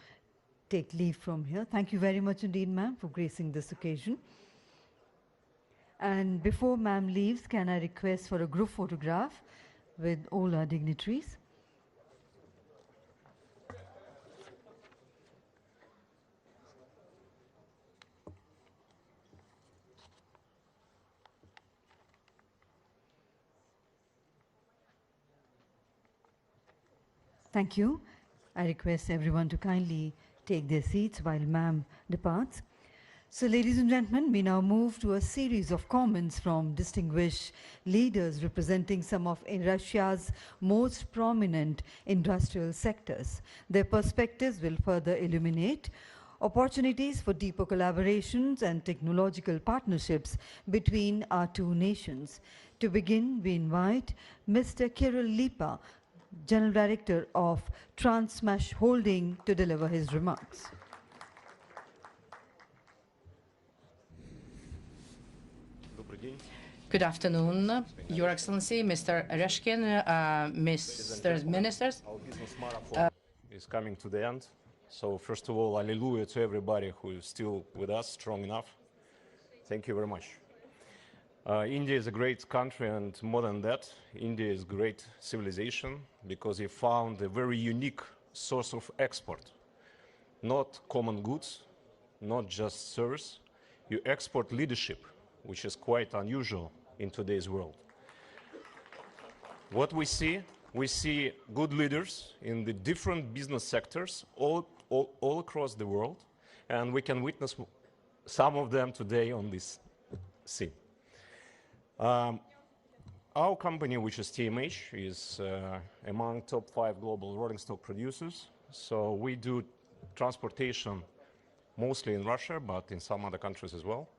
take leave from here. Thank you very much indeed, ma'am, for gracing this occasion. And before ma'am leaves, can I request for a group photograph with all our dignitaries? Thank you. I request everyone to kindly take their seats while ma'am departs. So, ladies and gentlemen, we now move to a series of comments from distinguished leaders representing some of Russia's most prominent industrial sectors. Their perspectives will further illuminate opportunities for deeper collaborations and technological partnerships between our two nations. To begin, we invite Mr. Kirill Lipa, General Director of Transmash Holding, to deliver his remarks. Good afternoon, Your Excellency, Mr. Oreshkin, Mr. Ministers. Is coming to the end, So first of all, hallelujah to everybody who is still with us, strong enough. Thank you very much. India is a great country, and more than that, India is a great civilization because it found a very unique source of export. Not common goods, not just service. You export leadership, which is quite unusual in today's world. What we see good leaders in the different business sectors all across the world, and we can witness some of them today on this scene. Our company, which is TMH, is among top 5 global rolling stock producers. So we do transportation mostly in Russia, but in some other countries as well.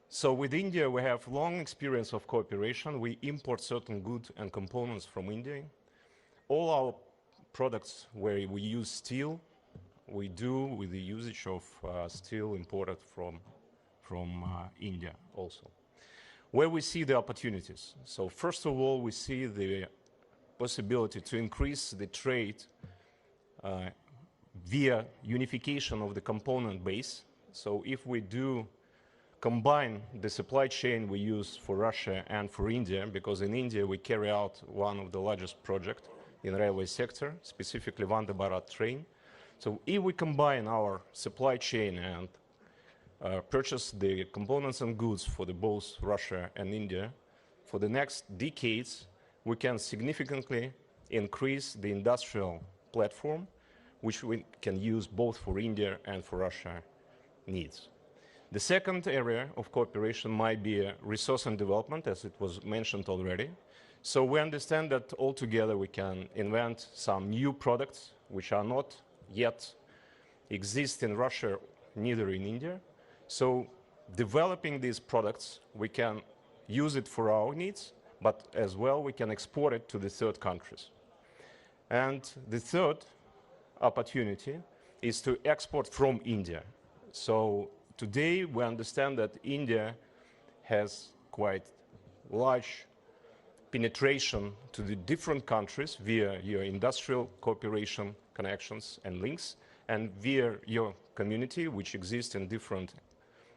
So with India, we have long experience of cooperation. We import certain goods and components from India. All our products where we use steel, we do with the usage of steel imported from India also. Where we see the opportunities. So first of all, we see the possibility to increase the trade via unification of the component base. So if we do combine the supply chain we use for Russia and for India, because in India we carry out one of the largest projects in the railway sector, specifically Vande Bharat train. So if we combine our supply chain and purchase the components and goods for both Russia and India, for the next decades, we can significantly increase the industrial platform, which we can use both for India and for Russia needs. The second area of cooperation might be resource and development, as it was mentioned already. So we understand that altogether we can invent some new products which are not yet exist in Russia, neither in India. So developing these products, we can use it for our needs, but as well we can export it to the third countries. And the third opportunity is to export from India. So today we understand that India has quite large penetration to the different countries via your industrial cooperation connections and links, and via your community, which exists in different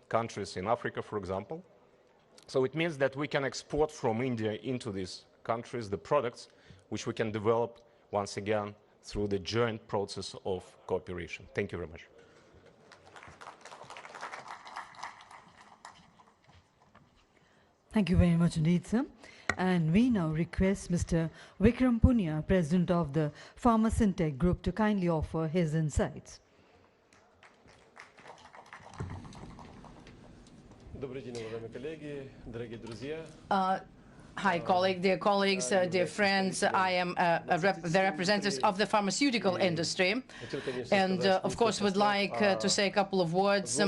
countries in Africa, for example. So it means that we can export from India into these countries the products which we can develop once again through the joint process of cooperation. Thank you very much. Thank you very much indeed, sir. And we now request Mr. Vikram Punia, President of the Pharma-Syntech Group, to kindly offer his insights. Hi, dear colleagues, dear friends. I am the representatives of the pharmaceutical industry, and of course would like to say a couple of words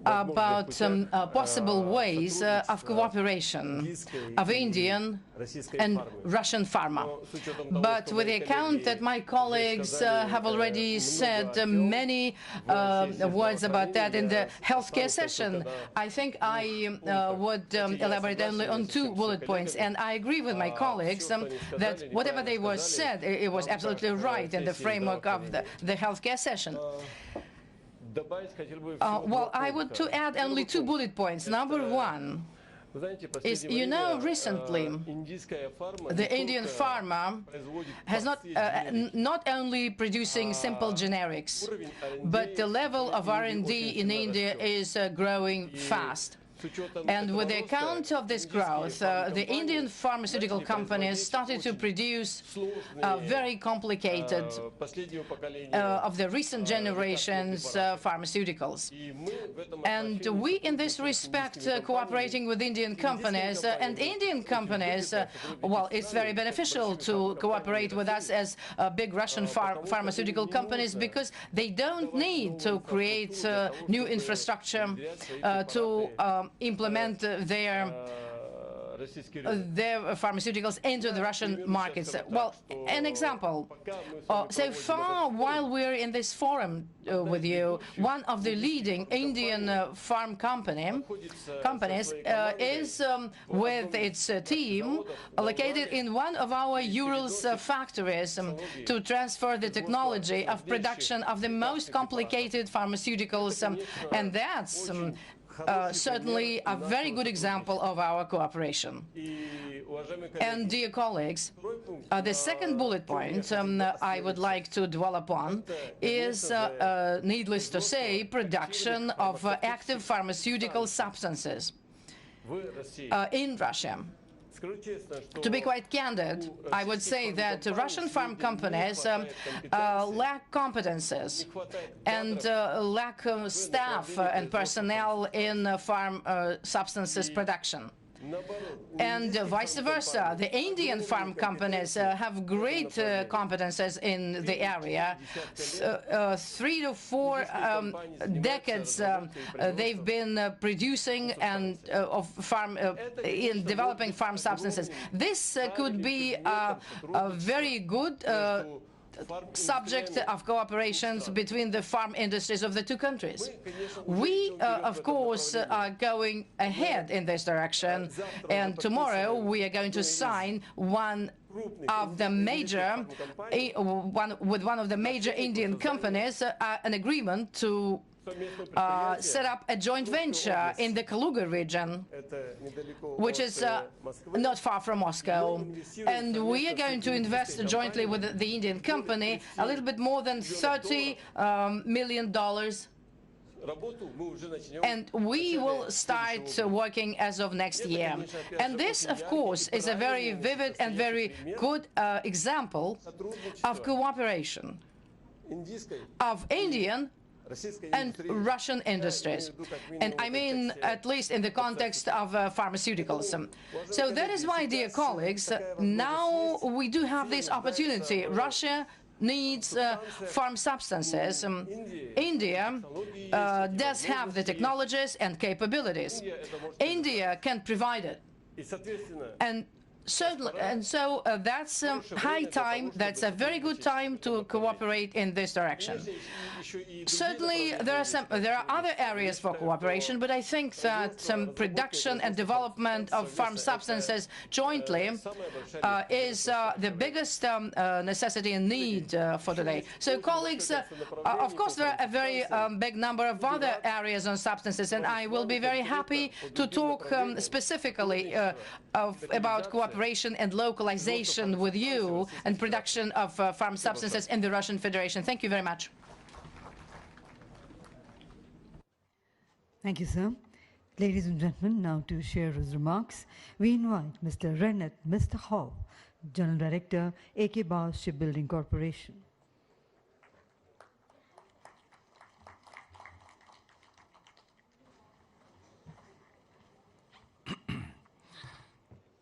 about possible ways of cooperation of Indian and Russian pharma. But with the account that my colleagues have already said many words about that in the healthcare session, I think I would elaborate only on 2 bullet points. And I agree with my colleagues that whatever they were said, it was absolutely right in the framework of the healthcare session. Well, I would to add only 2 bullet points. Number 1 is, you know, recently the Indian pharma has not only producing simple generics, but the level of R&D in India is growing fast. And with the account of this growth, the Indian pharmaceutical companies started to produce very complicated, of the recent generations, pharmaceuticals. And we, in this respect, cooperating with Indian companies, and Indian companies, well, it's very beneficial to cooperate with us as big Russian pharmaceutical companies, because they don't need to create new infrastructure to implement their their pharmaceuticals into the Russian markets. Well, an example. So far, while we're in this forum with you, one of the leading Indian farm companies is with its team located in one of our Urals factories to transfer the technology of production of the most complicated pharmaceuticals, and that's certainly a very good example of our cooperation. And dear colleagues, the second bullet point I would like to dwell upon is, needless to say, production of active pharmaceutical substances in Russia. To be quite candid, I would say that Russian farm companies lack competences and lack staff and personnel in farm substances production. And vice versa, the Indian farm companies have great competences in the area. 3 to 4 decades they've been producing and in developing farm substances. This could be a very good subject of cooperation between the farm industries of the two countries. We, of course, are going ahead in this direction, and tomorrow we are going to sign one of the major, with one of the major Indian companies, an agreement to set up a joint venture in the Kaluga region, which is not far from Moscow. And we are going to invest jointly with the Indian company a little bit more than $30 million. And we will start working as of next year. And this, of course, is a very vivid and very good example of cooperation of Indian and Russian industries, and I mean at least in the context of pharmaceuticals. So that is why, dear colleagues, now we do have this opportunity. Russia needs farm substances. India does have the technologies and capabilities. India can provide it. And certainly, and so that's high time, that's a very good time to cooperate in this direction. Certainly there are other areas for cooperation, but I think that production and development of farm substances jointly is the biggest necessity and need for today. So colleagues, of course there are a very big number of other areas on substances, and I will be very happy to talk specifically about cooperation and localization with you and production of farm substances in the Russian Federation. Thank you very much. Thank you, sir. Ladies and gentlemen, now to share his remarks, we invite Mr. Renat Mr. General Director, AK Bar Shipbuilding Corporation.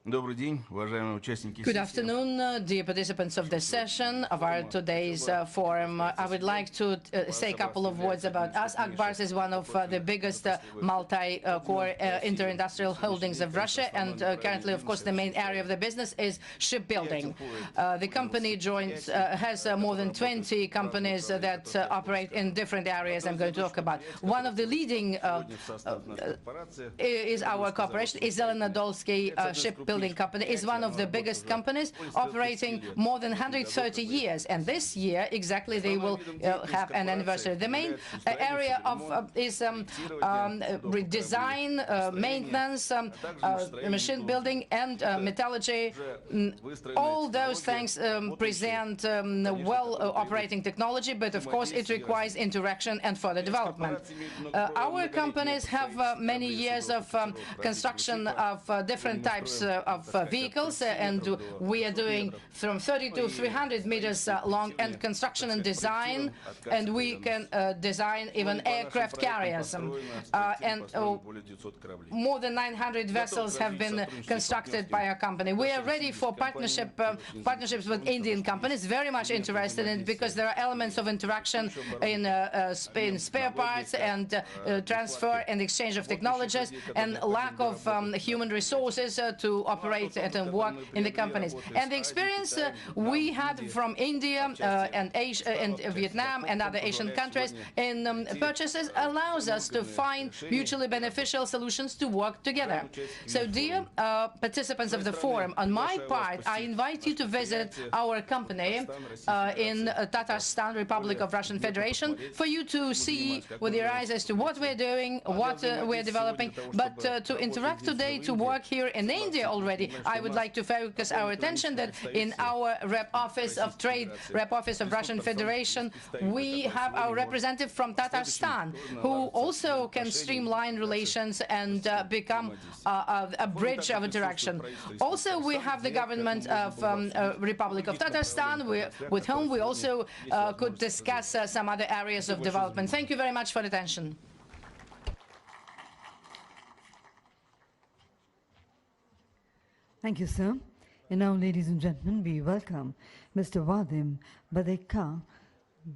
Good afternoon, dear participants of the session of our today's forum. I would like to say a couple of words about us. Akbars is one of the biggest multi-core inter-industrial holdings of Russia, and currently, of course, the main area of the business is shipbuilding. The company has more than 20 companies that operate in different areas I'm going to talk about. One of the leading is our corporation, is Zelenodolsky Shipbuilding Company, is one of the biggest companies operating more than 130 years, and this year exactly they will have an anniversary. The main area of is design, maintenance, machine building, and metallurgy. All those things present well operating technology, but of course it requires interaction and further development. Our companies have many years of construction of different types of vehicles, and we are doing from 30 to 300 meters long, and construction and design, and we can design even aircraft carriers. More than 900 vessels have been constructed by our company. We are ready for partnerships with Indian companies, very much interested in it, because there are elements of interaction in spare parts and transfer and exchange of technologies, and lack of human resources to operate and work in the companies. And the experience we had from India and Asia and Vietnam and other Asian countries in purchases allows us to find mutually beneficial solutions to work together. So, dear participants of the forum, on my part, I invite you to visit our company in Tatarstan, Republic of Russian Federation, for you to see with your eyes as to what we're doing, what we're developing. But to interact today, to work here in India already, I would like to focus our attention that in our rep office of trade, rep office of Russian Federation, we have our representative from Tatarstan, who also can streamline relations and become a bridge of interaction. Also, we have the government of Republic of Tatarstan, with whom we also could discuss some other areas of development. Thank you very much for attention. Thank you, sir. And now, ladies and gentlemen, we welcome Mr. Vadim Badeka,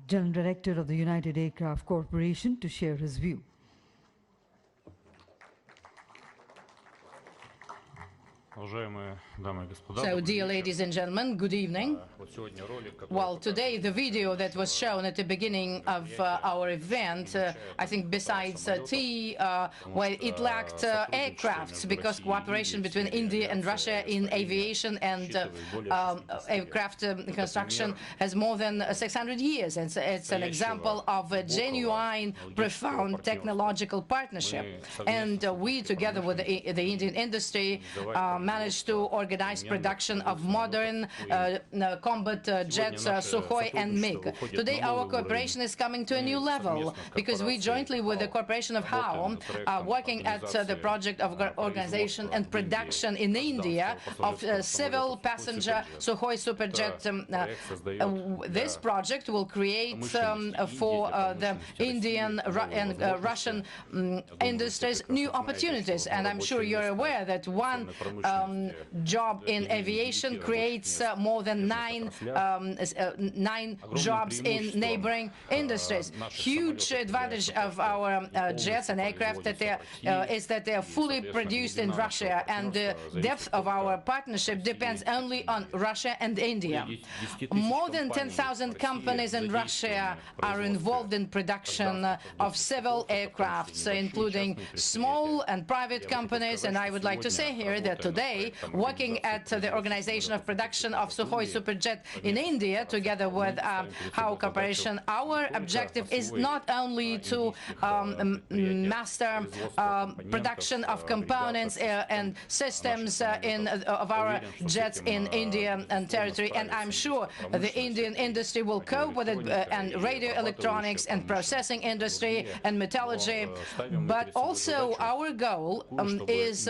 General Director of the United Aircraft Corporation, to share his view. So, dear ladies and gentlemen, good evening. Well, today the video that was shown at the beginning of our event, I think besides tea, well, it lacked aircrafts, because cooperation between India and Russia in aviation and aircraft construction has more than 600 years. And it's an example of a genuine, profound technological partnership. And we, together with the Indian industry, managed to organize production of modern combat jets, Sukhoi and MiG. Today, our cooperation is coming to a new level, because we jointly with the Corporation of HAO are working at the project of organization and production in India of civil passenger Sukhoi Superjet. This project will create for the Indian and Russian industries new opportunities. And I'm sure you're aware that one job in aviation creates more than nine jobs in neighboring industries. Huge advantage of our jets and aircraft is that they are fully produced in Russia, and the depth of our partnership depends only on Russia and India. More than 10,000 companies in Russia are involved in production of civil aircrafts, including small and private companies. And I would like to say here that today, working at the organization of production of Sukhoi Superjet in India, together with HAO Corporation, our objective is not only to master production of components and systems of our jets in India and territory, and I'm sure the Indian industry will cope with it, and radio electronics and processing industry and metallurgy. But also our goal is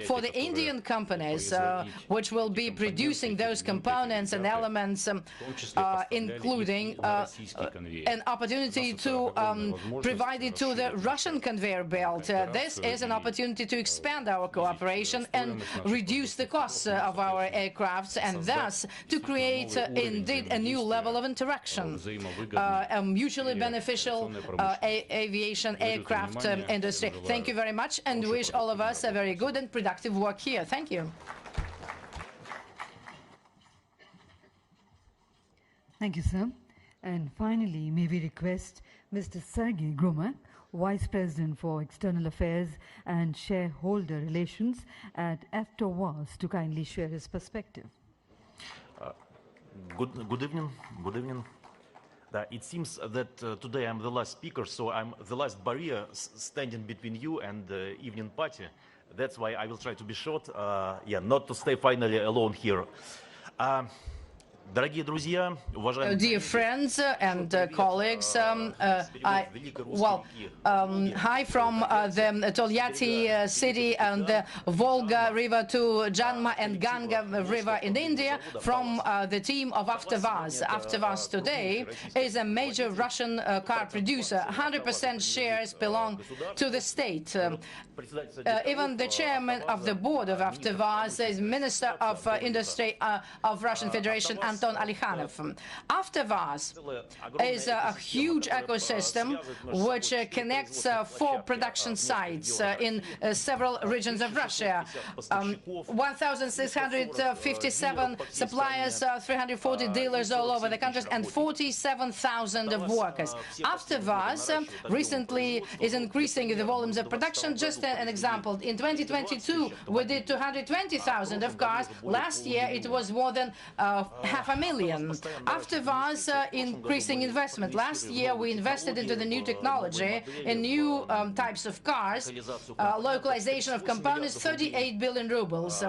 for the Indian companies which will be producing those components and elements, including an opportunity to provide it to the Russian conveyor belt. This is an opportunity to expand our cooperation and reduce the costs of our aircrafts, and thus to create indeed a new level of interaction, a mutually beneficial aviation aircraft industry. Thank you very much, and wish all of us a very good and productive work here. Thank you. Thank you, sir. And finally, may we request Mr. Sergei Gromak, Vice President for External Affairs and Shareholder Relations at AvtoVAZ, to kindly share his perspective. Good evening. Good evening. It seems that today I'm the last speaker, so I'm the last barrier standing between you and the evening party. That's why I will try to be short, not to stay finally alone here. Dear friends and colleagues, hi from the Tolyatti city and the Volga River to Janma and Ganga River in India from the team of AvtoVAZ. AvtoVAZ today is a major Russian car producer. 100% shares belong to the state. Even the chairman of the board of AvtoVAZ is Minister of Industry of Russian Federation, Anton Alikhanov. AvtoVAZ is a huge ecosystem which connects 4 production sites in several regions of Russia. 1,657 suppliers, 340 dealers all over the country, and 47,000 of workers. AvtoVAZ recently is increasing the volumes of production. Just an example, in 2022 we did 220,000 of cars. Last year it was more than 500,000. AvtoVAZ increasing investment. Last year we invested into the new technology in new types of cars, localization of components, 38 billion rubles.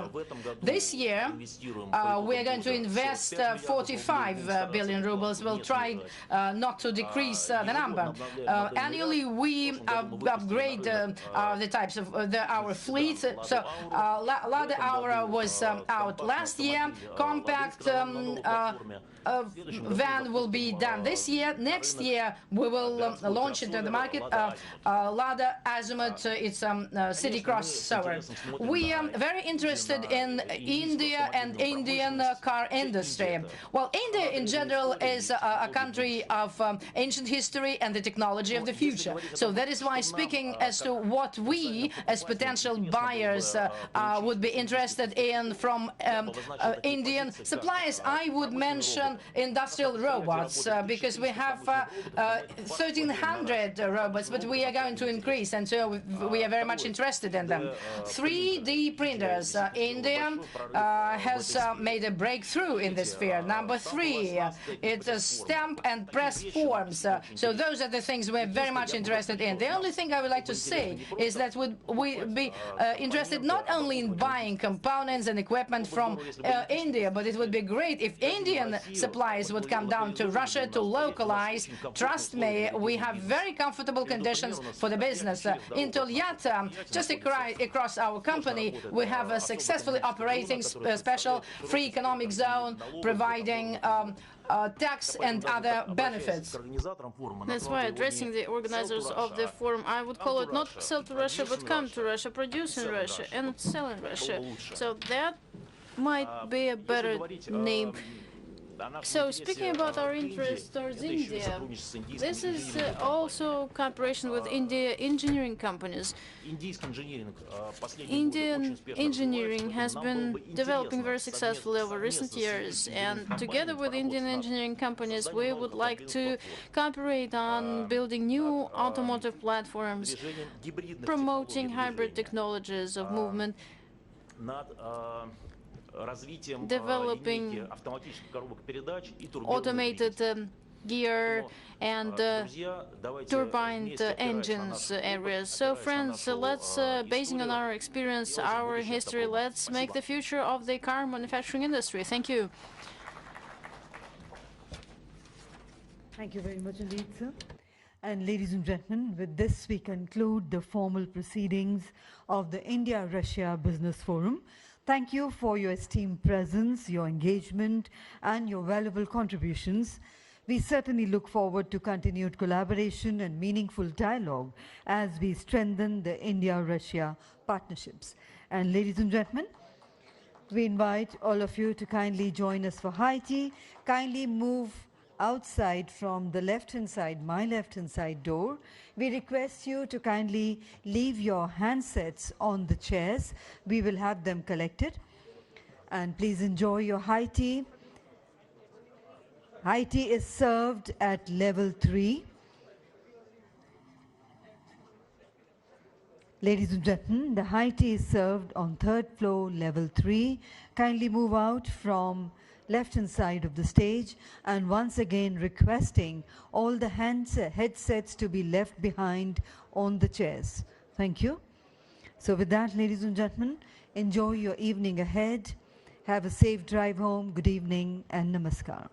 This year we are going to invest 45 billion rubles. We'll try not to decrease the number. Annually we upgrade the types of our fleet. So Lada Aura was out last year. Compact van will be done this year. Next year we will launch into the market Lada Azimut. It's city crossover. We are very interested in India and Indian car industry. Well, India in general is a country of ancient history and the technology of the future. So that is why, speaking as to what we as potential buyers would be interested in from Indian suppliers, I would mention industrial robots, because we have 1,300 robots, but we are going to increase, and so we are very much interested in them. 3D printers. India has made a breakthrough in this sphere. Number 3, it's stamp and press forms. So those are the things we're very much interested in. The only thing I would like to say is that we'd be interested not only in buying components and equipment from India, but it would be great if Indian suppliers would come down to Russia to localize. Trust me, we have very comfortable conditions for the business. In Tolyatti, just across our company, we have a successfully operating special free economic zone, providing tax and other benefits. That's why, addressing the organizers of the forum, I would call it not sell to Russia, but come to Russia, produce in Russia, and sell in Russia. So that might be a better name. So, speaking about our interest towards India, this is also cooperation with India engineering companies. Indian engineering has been developing very successfully over recent years, and together with Indian engineering companies, we would like to cooperate on building new automotive platforms, promoting hybrid technologies of movement, developing automated gear and turbine engines areas. So, friends, let's, basing on our experience, our history, let's make the future of the car manufacturing industry. Thank you. Thank you very much indeed, sir. And ladies and gentlemen, with this we conclude the formal proceedings of the India-Russia Business Forum. Thank you for your esteemed presence, your engagement, and your valuable contributions. We certainly look forward to continued collaboration and meaningful dialogue as we strengthen the India-Russia partnerships. And ladies and gentlemen, we invite all of you to kindly join us for high tea. Kindly move outside from the left-hand side, my left-hand side door. We request you to kindly leave your handsets on the chairs. We will have them collected. And please enjoy your high tea. High tea is served at level 3. Ladies and gentlemen, the high tea is served on 3rd floor, level 3. Kindly move out from left-hand side of the stage, and once again requesting all the headsets to be left behind on the chairs. Thank you. So with that, ladies and gentlemen, enjoy your evening ahead. Have a safe drive home. Good evening and namaskar.